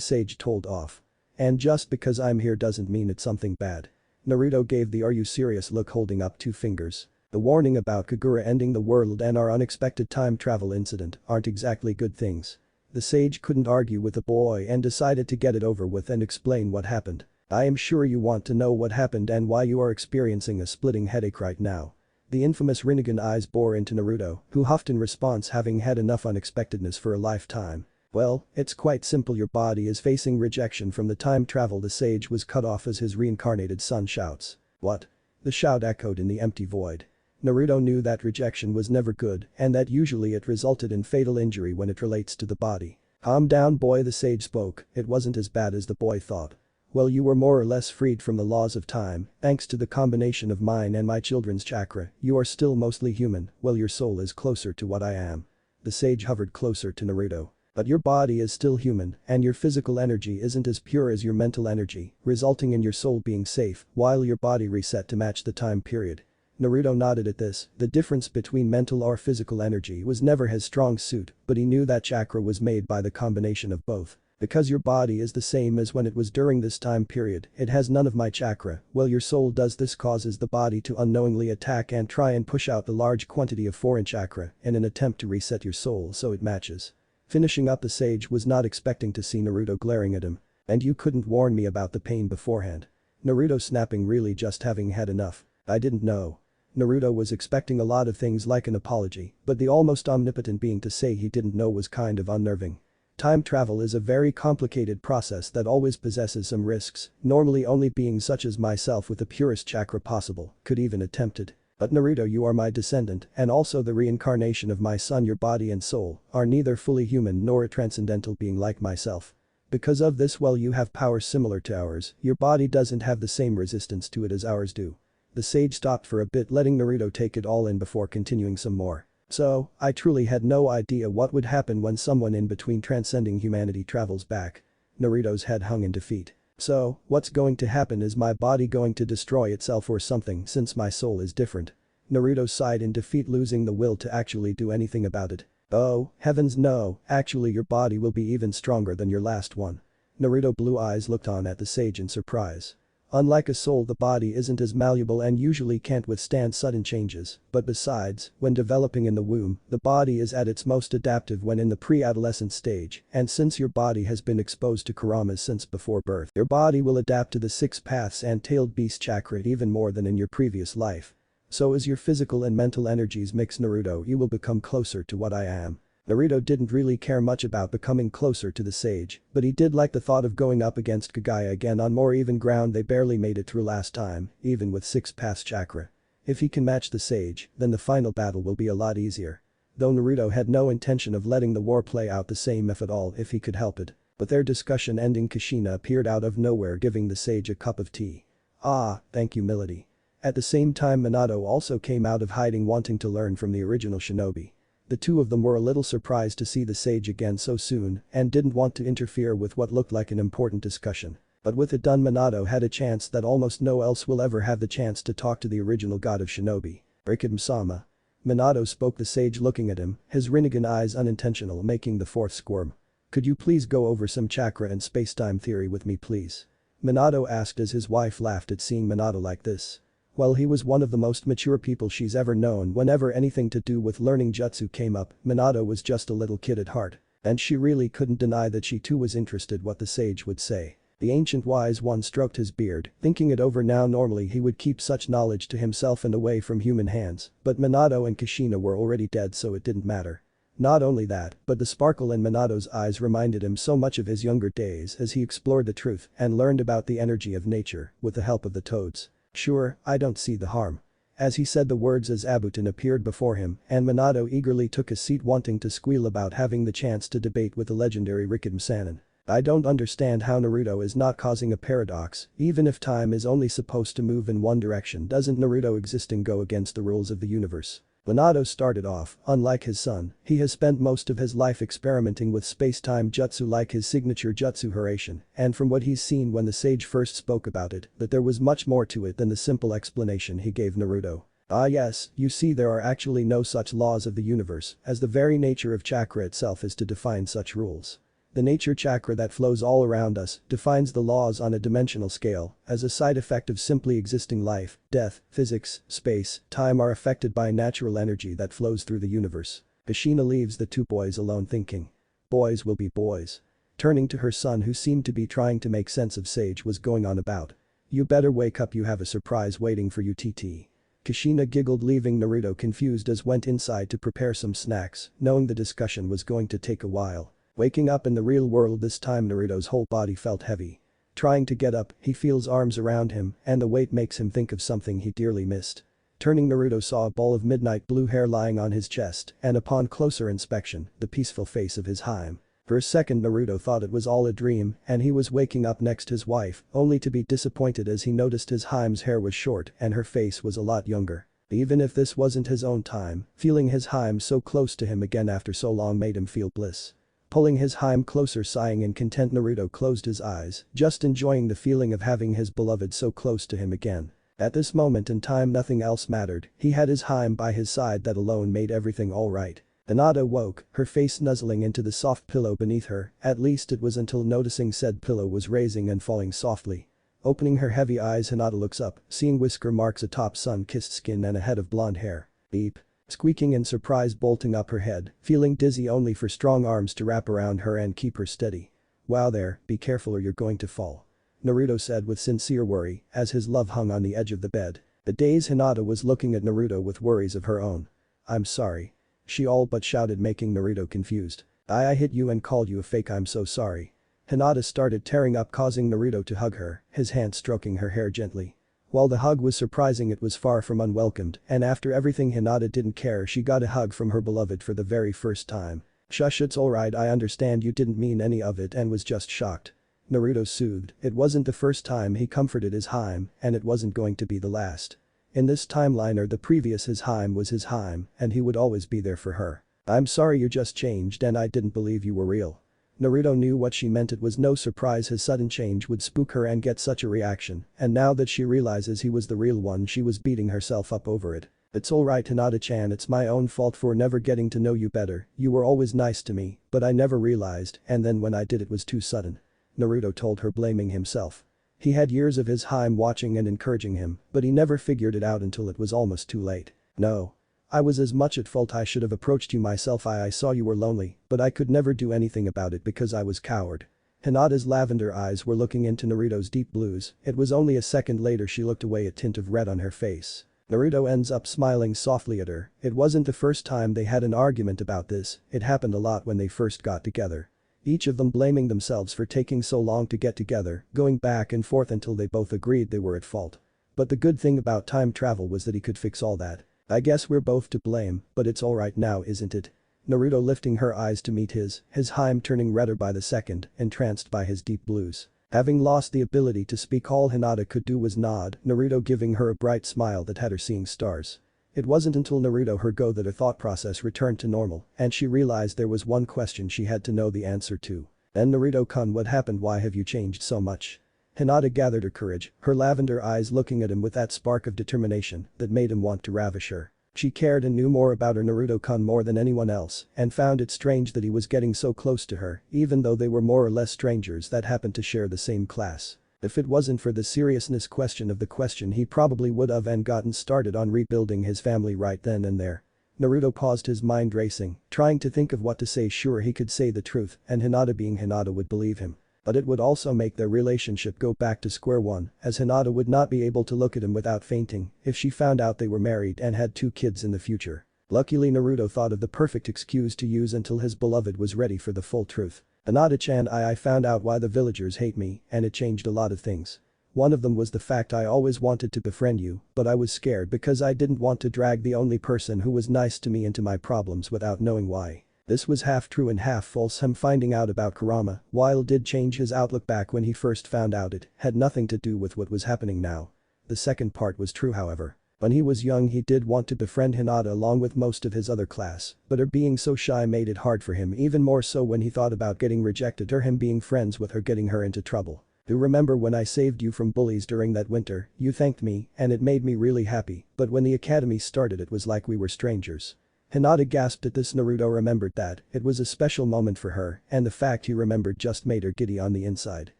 sage told off. And just because I'm here doesn't mean it's something bad. Naruto gave the "are you serious" look, holding up 2 fingers. The warning about Kagura ending the world and our unexpected time travel incident aren't exactly good things. The sage couldn't argue with the boy and decided to get it over with and explain what happened. I am sure you want to know what happened and why you are experiencing a splitting headache right now. The infamous Rinnegan eyes bore into Naruto, who huffed in response, having had enough unexpectedness for a lifetime. Well, it's quite simple. Your body is facing rejection from the time travel. The sage was cut off as his reincarnated son shouts. What? The shout echoed in the empty void. Naruto knew that rejection was never good and that usually it resulted in fatal injury when it relates to the body. Calm down, boy, the sage spoke. It wasn't as bad as the boy thought. Well, you were more or less freed from the laws of time, thanks to the combination of mine and my children's chakra. You are still mostly human, well, your soul is closer to what I am. The sage hovered closer to Naruto. But your body is still human, and your physical energy isn't as pure as your mental energy, resulting in your soul being safe, while your body reset to match the time period. Naruto nodded at this. The difference between mental or physical energy was never his strong suit, but he knew that chakra was made by the combination of both. Because your body is the same as when it was during this time period, it has none of my chakra, well, your soul does. This causes the body to unknowingly attack and try and push out the large quantity of foreign chakra in an attempt to reset your soul so it matches. Finishing up, the sage was not expecting to see Naruto glaring at him. And you couldn't warn me about the pain beforehand. Naruto snapping, really just having had enough. I didn't know. Naruto was expecting a lot of things like an apology, but the almost omnipotent being to say he didn't know was kind of unnerving. Time travel is a very complicated process that always possesses some risks, normally only beings such as myself with the purest chakra possible could even attempt it. But Naruto, you are my descendant and also the reincarnation of my son. Your body and soul are neither fully human nor a transcendental being like myself. Because of this, well, you have powers similar to ours, your body doesn't have the same resistance to it as ours do. The sage stopped for a bit, letting Naruto take it all in before continuing some more. So, I truly had no idea what would happen when someone in between transcending humanity travels back. Naruto's head hung in defeat. So, what's going to happen? Is my body going to destroy itself or something since my soul is different? Naruto sighed in defeat, losing the will to actually do anything about it. Oh, heavens no, actually your body will be even stronger than your last one. Naruto blue eyes looked on at the sage in surprise. Unlike a soul, the body isn't as malleable and usually can't withstand sudden changes, but besides, when developing in the womb, the body is at its most adaptive when in the pre-adolescent stage, and since your body has been exposed to Kurama since before birth, your body will adapt to the 6 paths and tailed beast chakra even more than in your previous life. So as your physical and mental energies mix, Naruto, you will become closer to what I am. Naruto didn't really care much about becoming closer to the sage, but he did like the thought of going up against Kagaya again on more even ground. They barely made it through last time, even with 6 paths chakra. If he can match the sage, then the final battle will be a lot easier. Though Naruto had no intention of letting the war play out the same if at all if he could help it. But their discussion ending, Kushina appeared out of nowhere, giving the sage a cup of tea. Ah, thank you, Milady. At the same time, Minato also came out of hiding, wanting to learn from the original shinobi. The two of them were a little surprised to see the sage again so soon and didn't want to interfere with what looked like an important discussion. But with it done, Minato had a chance that almost no one else will ever have the chance to talk to the original god of shinobi. Rikidam-sama. Minato spoke, the sage looking at him, his Rinnegan eyes unintentional, making the fourth squirm. Could you please go over some chakra and space-time theory with me, please? Minato asked as his wife laughed at seeing Minato like this. While he was one of the most mature people she's ever known, whenever anything to do with learning jutsu came up, Minato was just a little kid at heart. And she really couldn't deny that she too was interested what the sage would say. The ancient wise one stroked his beard, thinking it over now. Normally he would keep such knowledge to himself and away from human hands, but Minato and Kushina were already dead, so it didn't matter. Not only that, but the sparkle in Minato's eyes reminded him so much of his younger days as he explored the truth and learned about the energy of nature with the help of the toads. Sure, I don't see the harm. As he said the words as Abutin appeared before him and Minato eagerly took a seat, wanting to squeal about having the chance to debate with the legendary Rikidam-sanin. I don't understand how Naruto is not causing a paradox. Even if time is only supposed to move in one direction, doesn't Naruto existing go against the rules of the universe? Minato started off, unlike his son, he has spent most of his life experimenting with space-time jutsu like his signature jutsu Hiraishin, and from what he's seen when the sage first spoke about it, that there was much more to it than the simple explanation he gave Naruto. Ah yes, you see, there are actually no such laws of the universe, as the very nature of chakra itself is to define such rules. The nature chakra that flows all around us defines the laws on a dimensional scale. As a side effect of simply existing, life, death, physics, space, time are affected by natural energy that flows through the universe. Kushina leaves the two boys alone thinking. Boys will be boys. Turning to her son who seemed to be trying to make sense of Sage was going on about. You better wake up, you have a surprise waiting for you, TT. Kushina giggled, leaving Naruto confused as went inside to prepare some snacks, knowing the discussion was going to take a while. Waking up in the real world this time, Naruto's whole body felt heavy. Trying to get up, he feels arms around him and the weight makes him think of something he dearly missed. Turning, Naruto saw a ball of midnight blue hair lying on his chest and upon closer inspection, the peaceful face of his Haim. For a second Naruto thought it was all a dream and he was waking up next his wife, only to be disappointed as he noticed his Haim's hair was short and her face was a lot younger. Even if this wasn't his own time, feeling his Haim so close to him again after so long made him feel bliss. Pulling his Haim closer, sighing in content, Naruto closed his eyes, just enjoying the feeling of having his beloved so close to him again. At this moment in time nothing else mattered, he had his Haim by his side, that alone made everything alright. Hinata woke, her face nuzzling into the soft pillow beneath her, at least it was until noticing said pillow was raising and falling softly. Opening her heavy eyes, Hinata looks up, seeing whisker marks atop sun-kissed skin and a head of blonde hair. Beep. Squeaking in surprise, bolting up her head, feeling dizzy only for strong arms to wrap around her and keep her steady. Wow there, be careful or you're going to fall. Naruto said with sincere worry, as his love hung on the edge of the bed. The dazed Hinata was looking at Naruto with worries of her own. I'm sorry. She all but shouted, making Naruto confused. I hit you and called you a fake, I'm so sorry. Hinata started tearing up, causing Naruto to hug her, his hand stroking her hair gently. While the hug was surprising, it was far from unwelcomed, and after everything Hinata didn't care, she got a hug from her beloved for the very first time. Shush, it's alright, I understand you didn't mean any of it and was just shocked. Naruto soothed, it wasn't the first time he comforted his Haim, and it wasn't going to be the last. In this timeline or the previous, his Haim was his Haim and he would always be there for her. I'm sorry you just changed and I didn't believe you were real. Naruto knew what she meant. It was no surprise his sudden change would spook her and get such a reaction, and now that she realizes he was the real one, she was beating herself up over it. It's alright Hinata-chan, it's my own fault for never getting to know you better, you were always nice to me, but I never realized, and then when I did it was too sudden. Naruto told her, blaming himself. He had years of his Haim watching and encouraging him, but he never figured it out until it was almost too late. No. I was as much at fault, I should have approached you myself. I saw you were lonely, but I could never do anything about it because I was coward. Hinata's lavender eyes were looking into Naruto's deep blues, it was only a second later she looked away, a tint of red on her face. Naruto ends up smiling softly at her, it wasn't the first time they had an argument about this, it happened a lot when they first got together. Each of them blaming themselves for taking so long to get together, going back and forth until they both agreed they were at fault. But the good thing about time travel was that he could fix all that. I guess we're both to blame, but it's alright now, isn't it? Naruto lifting her eyes to meet his Haim turning redder by the second, entranced by his deep blues. Having lost the ability to speak, all Hinata could do was nod, Naruto giving her a bright smile that had her seeing stars. It wasn't until Naruto heard go that her thought process returned to normal and she realized there was one question she had to know the answer to. Then Naruto-kun, what happened, why have you changed so much? Hinata gathered her courage, her lavender eyes looking at him with that spark of determination that made him want to ravish her. She cared and knew more about her Naruto-kun more than anyone else and found it strange that he was getting so close to her even though they were more or less strangers that happened to share the same class. If it wasn't for the seriousness question of the question, he probably would have and gotten started on rebuilding his family right then and there. Naruto paused, his mind racing, trying to think of what to say. Sure, he could say the truth and Hinata being Hinata would believe him. But it would also make their relationship go back to square one, as Hinata would not be able to look at him without fainting if she found out they were married and had 2 kids in the future. Luckily Naruto thought of the perfect excuse to use until his beloved was ready for the full truth. Hinata-chan, I found out why the villagers hate me and it changed a lot of things. One of them was the fact I always wanted to befriend you, but I was scared because I didn't want to drag the only person who was nice to me into my problems without knowing why. This was half true and half false. Him finding out about Kurama, while did change his outlook back when he first found out, it had nothing to do with what was happening now. The second part was true, however. When he was young he did want to befriend Hinata along with most of his other class, but her being so shy made it hard for him, even more so when he thought about getting rejected or him being friends with her getting her into trouble. You remember when I saved you from bullies during that winter, you thanked me and it made me really happy, but when the academy started it was like we were strangers. Hinata gasped at this. Naruto remembered that it was a special moment for her and the fact he remembered just made her giddy on the inside.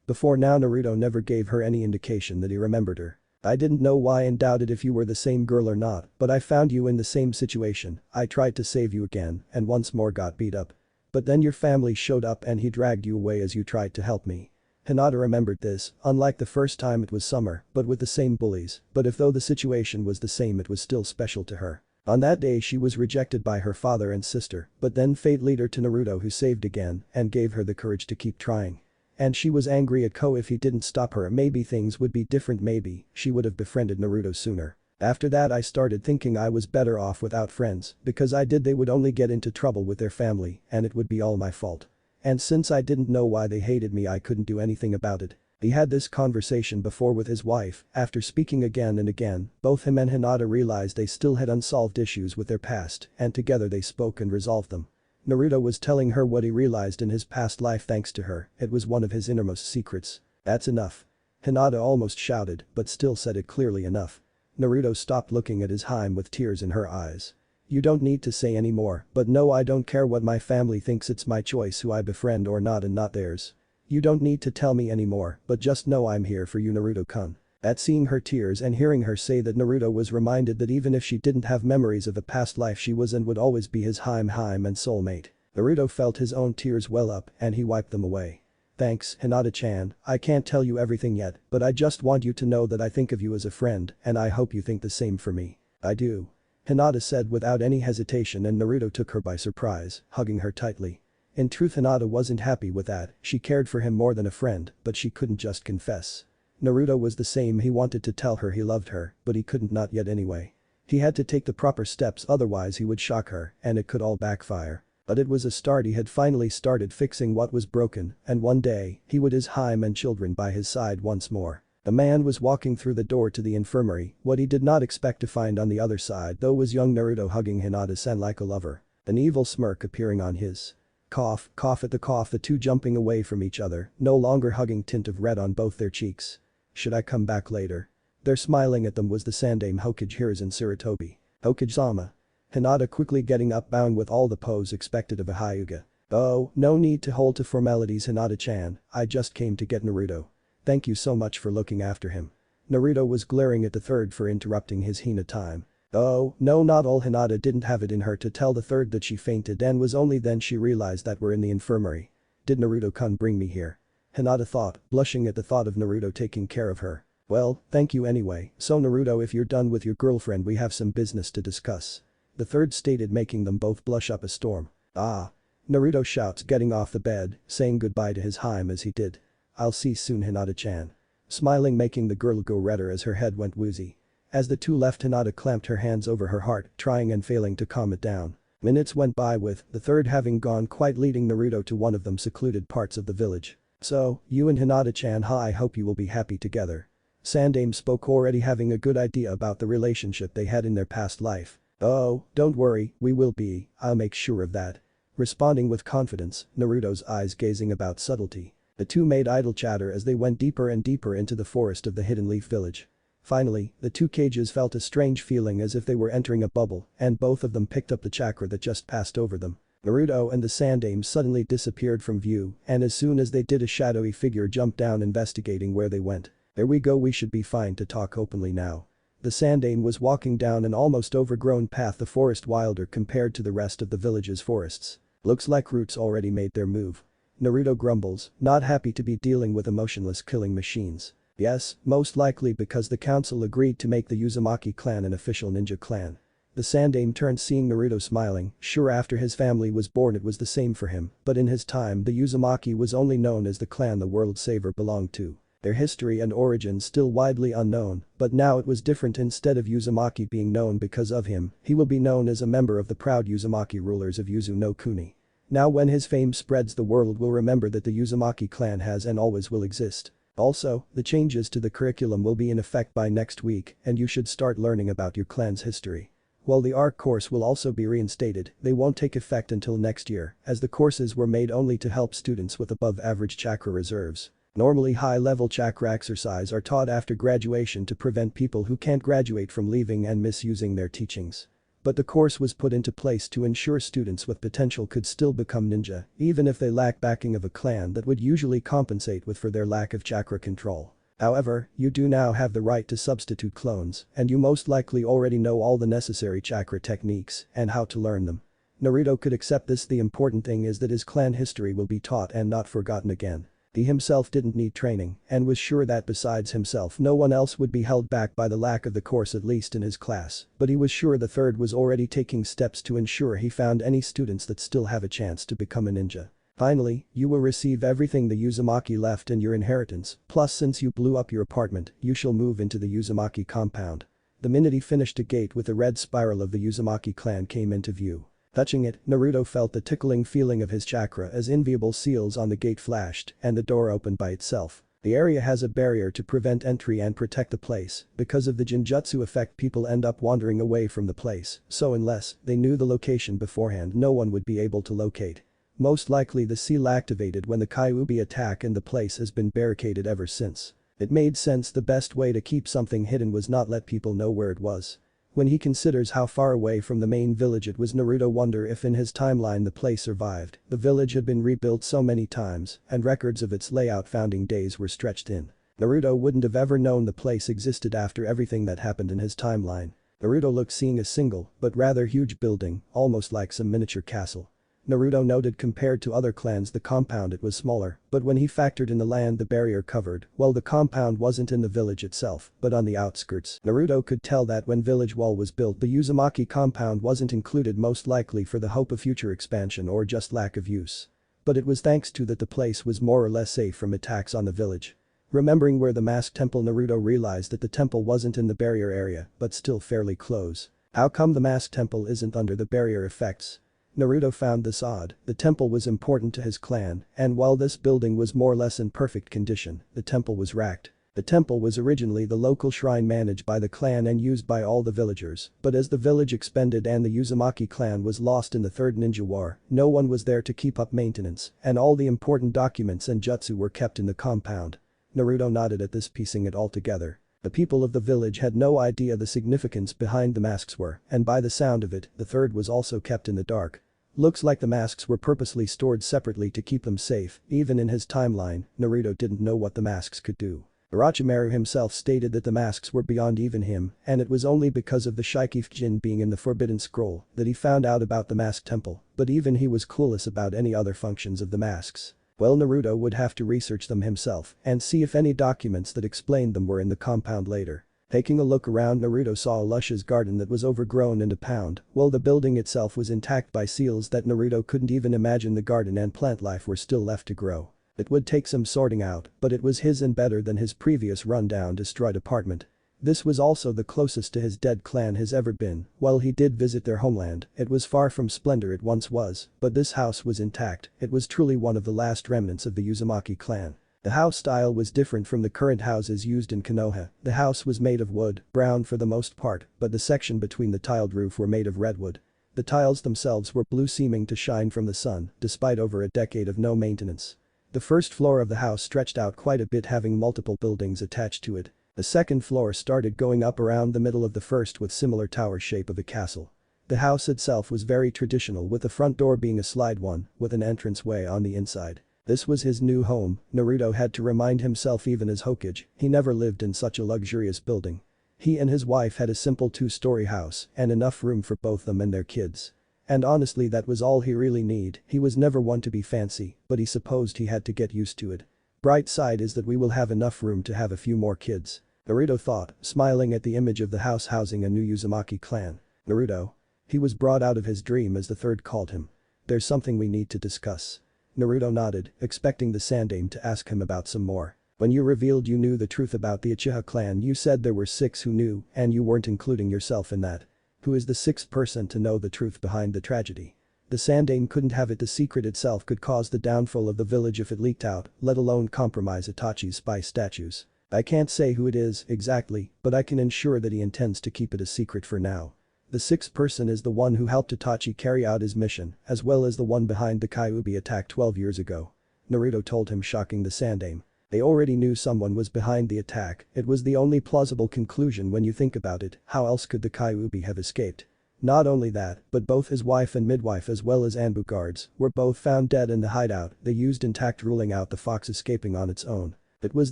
Before now Naruto never gave her any indication that he remembered her. I didn't know why and doubted if you were the same girl or not, but I found you in the same situation, I tried to save you again and once more got beat up. But then your family showed up and he dragged you away as you tried to help me. Hinata remembered this, unlike the first time it was summer, but with the same bullies, but if though the situation was the same it was still special to her. On that day she was rejected by her father and sister, but then fate led her to Naruto who saved again and gave her the courage to keep trying. And she was angry at Ko if he didn't stop her, maybe things would be different, maybe she would have befriended Naruto sooner. After that I started thinking I was better off without friends, because they would only get into trouble with their family and it would be all my fault. And since I didn't know why they hated me I couldn't do anything about it. He had this conversation before with his wife, after speaking again and again, both him and Hinata realized they still had unsolved issues with their past and together they spoke and resolved them. Naruto was telling her what he realized in his past life thanks to her, it was one of his innermost secrets. That's enough. Hinata almost shouted but still said it clearly enough. Naruto stopped looking at his Hime with tears in her eyes. You don't need to say any more, but no, I don't care what my family thinks, it's my choice who I befriend or not and not theirs. You don't need to tell me anymore, but just know I'm here for you, Naruto-kun. At seeing her tears and hearing her say that, Naruto was reminded that even if she didn't have memories of a past life she was and would always be his Hime and soulmate. Naruto felt his own tears well up and he wiped them away. Thanks, Hinata-chan, I can't tell you everything yet, but I just want you to know that I think of you as a friend and I hope you think the same for me. I do. Hinata said without any hesitation and Naruto took her by surprise, hugging her tightly. In truth Hinata wasn't happy with that, she cared for him more than a friend, but she couldn't just confess. Naruto was the same, he wanted to tell her he loved her, but he couldn't, not yet anyway. He had to take the proper steps, otherwise he would shock her and it could all backfire. But it was a start, he had finally started fixing what was broken and one day, he would his Hime and children by his side once more. A man was walking through the door to the infirmary, what he did not expect to find on the other side though was young Naruto hugging Hinata-san like a lover. An evil smirk appearing on his cough at the two jumping away from each other, no longer hugging, tint of red on both their cheeks. Should I come back later? There smiling at them was the Sandame Hokage Hiruzen Sarutobi. Hokage-sama. Hinata quickly getting up, bowing with all the pose expected of a Hyuga. Oh, no need to hold to formalities, Hinata-chan, I just came to get Naruto. Thank you so much for looking after him. Naruto was glaring at the third for interrupting his Hina time. Oh, no, not all. Hinata didn't have it in her to tell the third that she fainted and was only then she realized that we're in the infirmary. Did Naruto-kun bring me here? Hinata thought, blushing at the thought of Naruto taking care of her. Well, thank you anyway, so Naruto, if you're done with your girlfriend we have some business to discuss. The third stated, making them both blush up a storm. Ah. Naruto shouts, getting off the bed, saying goodbye to his Hime as he did. I'll see soon, Hinata-chan. Smiling, making the girl go redder as her head went woozy. As the two left, Hinata clamped her hands over her heart, trying and failing to calm it down. Minutes went by with the third having gone, quite leading Naruto to one of them secluded parts of the village. So, you and Hinata-chan, I hope you will be happy together. Sandame spoke, already having a good idea about the relationship they had in their past life. Oh, don't worry, we will be, I'll make sure of that. Responding with confidence, Naruto's eyes gazing about subtlety. The two made idle chatter as they went deeper and deeper into the forest of the Hidden Leaf Village. Finally, the two cages felt a strange feeling as if they were entering a bubble and both of them picked up the chakra that just passed over them. Naruto and the Sandame suddenly disappeared from view and as soon as they did a shadowy figure jumped down investigating where they went. There we go, we should be fine to talk openly now. The Sandame was walking down an almost overgrown path, the forest wilder compared to the rest of the village's forests. Looks like roots already made their move. Naruto grumbles, not happy to be dealing with emotionless killing machines. Yes, most likely because the council agreed to make the Uzumaki clan an official ninja clan. The Sandame turned, seeing Naruto smiling, sure, after his family was born it was the same for him, but in his time the Uzumaki was only known as the clan the world saver belonged to. Their history and origins still widely unknown, but now it was different. Instead of Uzumaki being known because of him, he will be known as a member of the proud Uzumaki rulers of Yuzu no Kuni. Now when his fame spreads, the world will remember that the Uzumaki clan has and always will exist. Also, the changes to the curriculum will be in effect by next week and you should start learning about your clan's history. While the ARC course will also be reinstated, they won't take effect until next year, as the courses were made only to help students with above average chakra reserves. Normally high-level chakra exercise are taught after graduation to prevent people who can't graduate from leaving and misusing their teachings. But the course was put into place to ensure students with potential could still become ninja, even if they lack backing of a clan that would usually compensate with for their lack of chakra control. However, you do now have the right to substitute clones, and you most likely already know all the necessary chakra techniques and how to learn them. Naruto could accept this. The important thing is that his clan history will be taught and not forgotten again. He himself didn't need training and was sure that besides himself no one else would be held back by the lack of the course, at least in his class, but he was sure the third was already taking steps to ensure he found any students that still have a chance to become a ninja. Finally, you will receive everything the Uzumaki left in your inheritance, plus since you blew up your apartment, you shall move into the Uzumaki compound. The minute he finished, a gate with a red spiral of the Uzumaki clan came into view. Touching it, Naruto felt the tickling feeling of his chakra as invisible seals on the gate flashed and the door opened by itself. The area has a barrier to prevent entry and protect the place. Because of the Jinjutsu effect, people end up wandering away from the place, so unless they knew the location beforehand, no one would be able to locate. Most likely the seal activated when the Kyuubi attack, and the place has been barricaded ever since. It made sense. The best way to keep something hidden was not let people know where it was. When he considers how far away from the main village it was, Naruto wonder if in his timeline the place survived. The village had been rebuilt so many times and records of its layout founding days were stretched in. Naruto wouldn't have ever known the place existed after everything that happened in his timeline. Naruto looked, seeing a single but rather huge building, almost like some miniature castle. Naruto noted compared to other clans the compound, it was smaller, but when he factored in the land the barrier covered, well, the compound wasn't in the village itself, but on the outskirts. Naruto could tell that when village wall was built the Uzumaki compound wasn't included, most likely for the hope of future expansion or just lack of use. But it was thanks to that the place was more or less safe from attacks on the village. Remembering where the masked temple, Naruto realized that the temple wasn't in the barrier area, but still fairly close. How come the masked temple isn't under the barrier effects? Naruto found this odd. The temple was important to his clan, and while this building was more or less in perfect condition, the temple was wrecked. The temple was originally the local shrine managed by the clan and used by all the villagers, but as the village expanded and the Uzumaki clan was lost in the Third Ninja War, no one was there to keep up maintenance, and all the important documents and jutsu were kept in the compound. Naruto nodded at this, piecing it all together. The people of the village had no idea the significance behind the masks were, and by the sound of it, the third was also kept in the dark. Looks like the masks were purposely stored separately to keep them safe. Even in his timeline, Naruto didn't know what the masks could do. Orochimaru himself stated that the masks were beyond even him, and it was only because of the Shikifujin being in the Forbidden Scroll that he found out about the masked temple, but even he was clueless about any other functions of the masks. Well, Naruto would have to research them himself and see if any documents that explained them were in the compound later. Taking a look around, Naruto saw a luscious garden that was overgrown and a pond, while the building itself was intact by seals that Naruto couldn't even imagine the garden and plant life were still left to grow. It would take some sorting out, but it was his and better than his previous rundown destroyed apartment. This was also the closest to his dead clan has ever been. While he did visit their homeland, it was far from splendor it once was, but this house was intact. It was truly one of the last remnants of the Uzumaki clan. The house style was different from the current houses used in Konoha. The house was made of wood, brown for the most part, but the section between the tiled roof were made of redwood. The tiles themselves were blue, seeming to shine from the sun, despite over a decade of no maintenance. The first floor of the house stretched out quite a bit, having multiple buildings attached to it. The second floor started going up around the middle of the first with similar tower shape of a castle. The house itself was very traditional, with the front door being a slide one, with an entranceway on the inside. This was his new home. Naruto had to remind himself, even as Hokage, he never lived in such a luxurious building. He and his wife had a simple two-story house and enough room for both them and their kids. And honestly, that was all he really needed. He was never one to be fancy, but he supposed he had to get used to it. Bright side is that we will have enough room to have a few more kids, Naruto thought, smiling at the image of the house housing a new Uzumaki clan. Naruto. He was brought out of his dream as the third called him. There's something we need to discuss. Naruto nodded, expecting the Sandaime to ask him about some more. When you revealed you knew the truth about the Uchiha clan, you said there were 6 who knew, and you weren't including yourself in that. Who is the 6th person to know the truth behind the tragedy? The Sandaime couldn't have it. The secret itself could cause the downfall of the village if it leaked out, let alone compromise Itachi's spy statues. I can't say who it is exactly, but I can ensure that he intends to keep it a secret for now. The 6th person is the one who helped Itachi carry out his mission, as well as the one behind the Kyuubi attack 12 years ago. Naruto told him, shocking the Sandaime. They already knew someone was behind the attack. It was the only plausible conclusion when you think about it. How else could the Kyuubi have escaped? Not only that, but both his wife and midwife as well as ambu guards were both found dead in the hideout they used intact, ruling out the fox escaping on its own. It was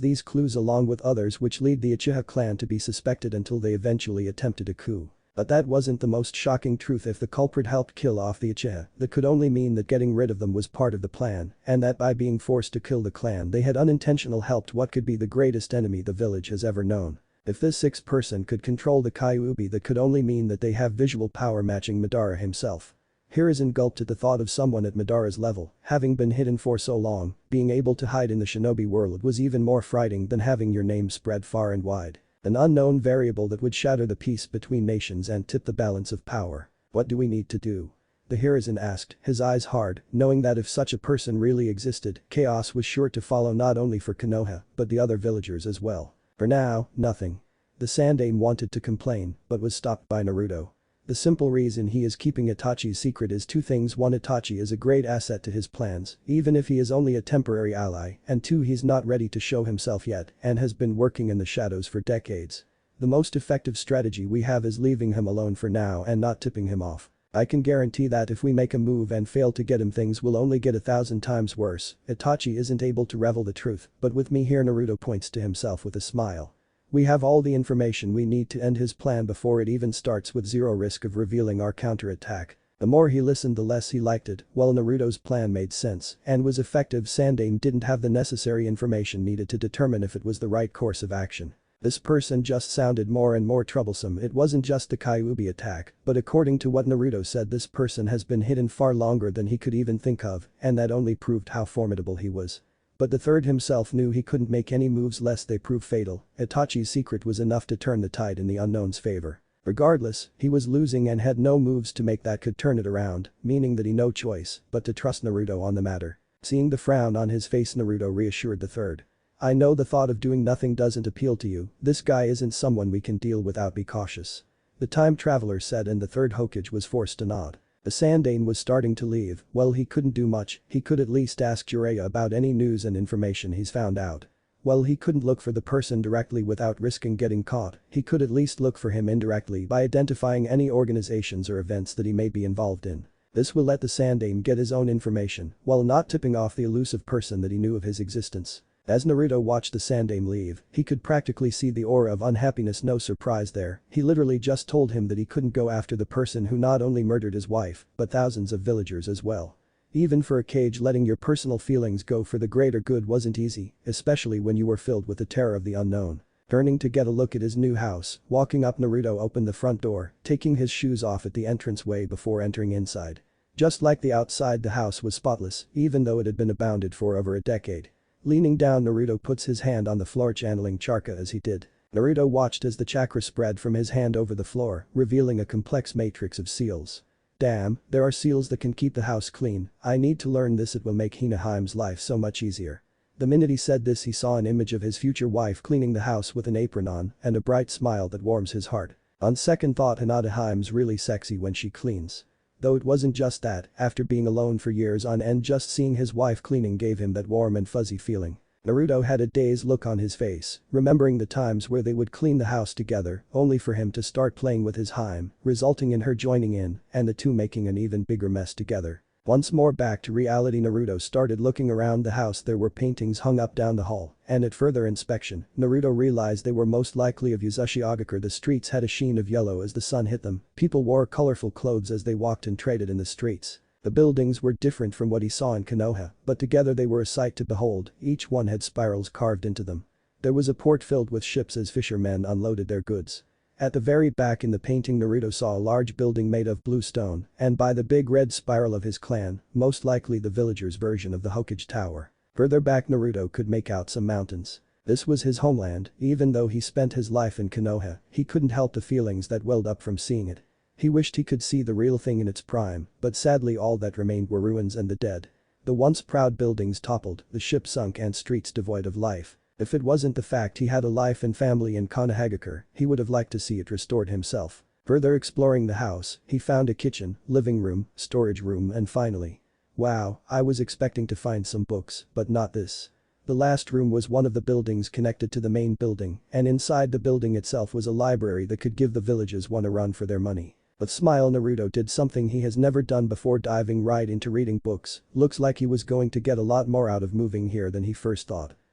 these clues along with others which lead the Uchiha clan to be suspected until they eventually attempted a coup. But that wasn't the most shocking truth. If the culprit helped kill off the Uchiha, that could only mean that getting rid of them was part of the plan, and that by being forced to kill the clan they had unintentional helped what could be the greatest enemy the village has ever known. If this sixth person could control the Kyuubi, that could only mean that they have visual power matching Madara himself. Hiruzen gulped at the thought of someone at Madara's level, having been hidden for so long, being able to hide in the shinobi world was even more frightening than having your name spread far and wide. An unknown variable that would shatter the peace between nations and tip the balance of power. What do we need to do? The Hiruzen asked, his eyes hard, knowing that if such a person really existed, chaos was sure to follow not only for Konoha, but the other villagers as well. For now, nothing. The Sandaime wanted to complain, but was stopped by Naruto. The simple reason he is keeping Itachi's secret is two things: one, Itachi is a great asset to his plans, even if he is only a temporary ally, and two, he's not ready to show himself yet and has been working in the shadows for decades. The most effective strategy we have is leaving him alone for now and not tipping him off. I can guarantee that if we make a move and fail to get him, things will only get 1,000 times worse. Itachi isn't able to reveal the truth, but with me here, Naruto points to himself with a smile. We have all the information we need to end his plan before it even starts, with zero risk of revealing our counterattack. The more he listened, the less he liked it. While Naruto's plan made sense and was effective, Sandaime didn't have the necessary information needed to determine if it was the right course of action. This person just sounded more and more troublesome. It wasn't just the Kyuubi attack, but according to what Naruto said, this person has been hidden far longer than he could even think of, and that only proved how formidable he was. But the third himself knew he couldn't make any moves lest they prove fatal. Itachi's secret was enough to turn the tide in the unknown's favor. Regardless, he was losing and had no moves to make that could turn it around, meaning that he no choice but to trust Naruto on the matter. Seeing the frown on his face, Naruto reassured the third. I know the thought of doing nothing doesn't appeal to you. This guy isn't someone we can deal without. Be cautious. The time traveler said, and the third Hokage was forced to nod. The Sandaime was starting to leave. Well, he couldn't do much. He could at least ask Jiraiya about any news and information he's found out. Well, he couldn't look for the person directly without risking getting caught. He could at least look for him indirectly by identifying any organizations or events that he may be involved in. This will let the Sandaime get his own information while not tipping off the elusive person that he knew of his existence. As Naruto watched the Sandaime leave, he could practically see the aura of unhappiness. No surprise there, he literally just told him that he couldn't go after the person who not only murdered his wife, but thousands of villagers as well. Even for a Kage, letting your personal feelings go for the greater good wasn't easy, especially when you were filled with the terror of the unknown. Turning to get a look at his new house, walking up, Naruto opened the front door, taking his shoes off at the entranceway before entering inside. Just like the outside, the house was spotless, even though it had been abandoned for over a decade. Leaning down, Naruto puts his hand on the floor, channeling chakra as he did. Naruto watched as the chakra spread from his hand over the floor, revealing a complex matrix of seals. Damn, there are seals that can keep the house clean. I need to learn this. It will make Hinaheim's life so much easier. The minute he said this, he saw an image of his future wife cleaning the house with an apron on and a bright smile that warms his heart. On second thought, Hinata really sexy when she cleans. Though it wasn't just that, after being alone for years on end, just seeing his wife cleaning gave him that warm and fuzzy feeling. Naruto had a dazed look on his face, remembering the times where they would clean the house together, only for him to start playing with his Hime, resulting in her joining in, and the two making an even bigger mess together. Once more back to reality, Naruto started looking around the house. There were paintings hung up down the hall, and at further inspection, Naruto realized they were most likely of Yuzushi Ogakure. The streets had a sheen of yellow as the sun hit them. People wore colorful clothes as they walked and traded in the streets. The buildings were different from what he saw in Konoha, but together they were a sight to behold. Each one had spirals carved into them. There was a port filled with ships as fishermen unloaded their goods. At the very back in the painting, Naruto saw a large building made of blue stone, and by the big red spiral of his clan, most likely the villagers' version of the Hokage Tower. Further back, Naruto could make out some mountains. This was his homeland. Even though he spent his life in Konoha, he couldn't help the feelings that welled up from seeing it. He wished he could see the real thing in its prime, but sadly all that remained were ruins and the dead. The once proud buildings toppled, the ship sunk, and streets devoid of life. If it wasn't the fact he had a life and family in Konohagakure, he would have liked to see it restored himself. Further exploring the house, he found a kitchen, living room, storage room, and finally. Wow, I was expecting to find some books, but not this. The last room was one of the buildings connected to the main building, and inside the building itself was a library that could give the villages one a run for their money. With smile, Naruto did something he has never done before, diving right into reading books. Looks like he was going to get a lot more out of moving here than he first thought.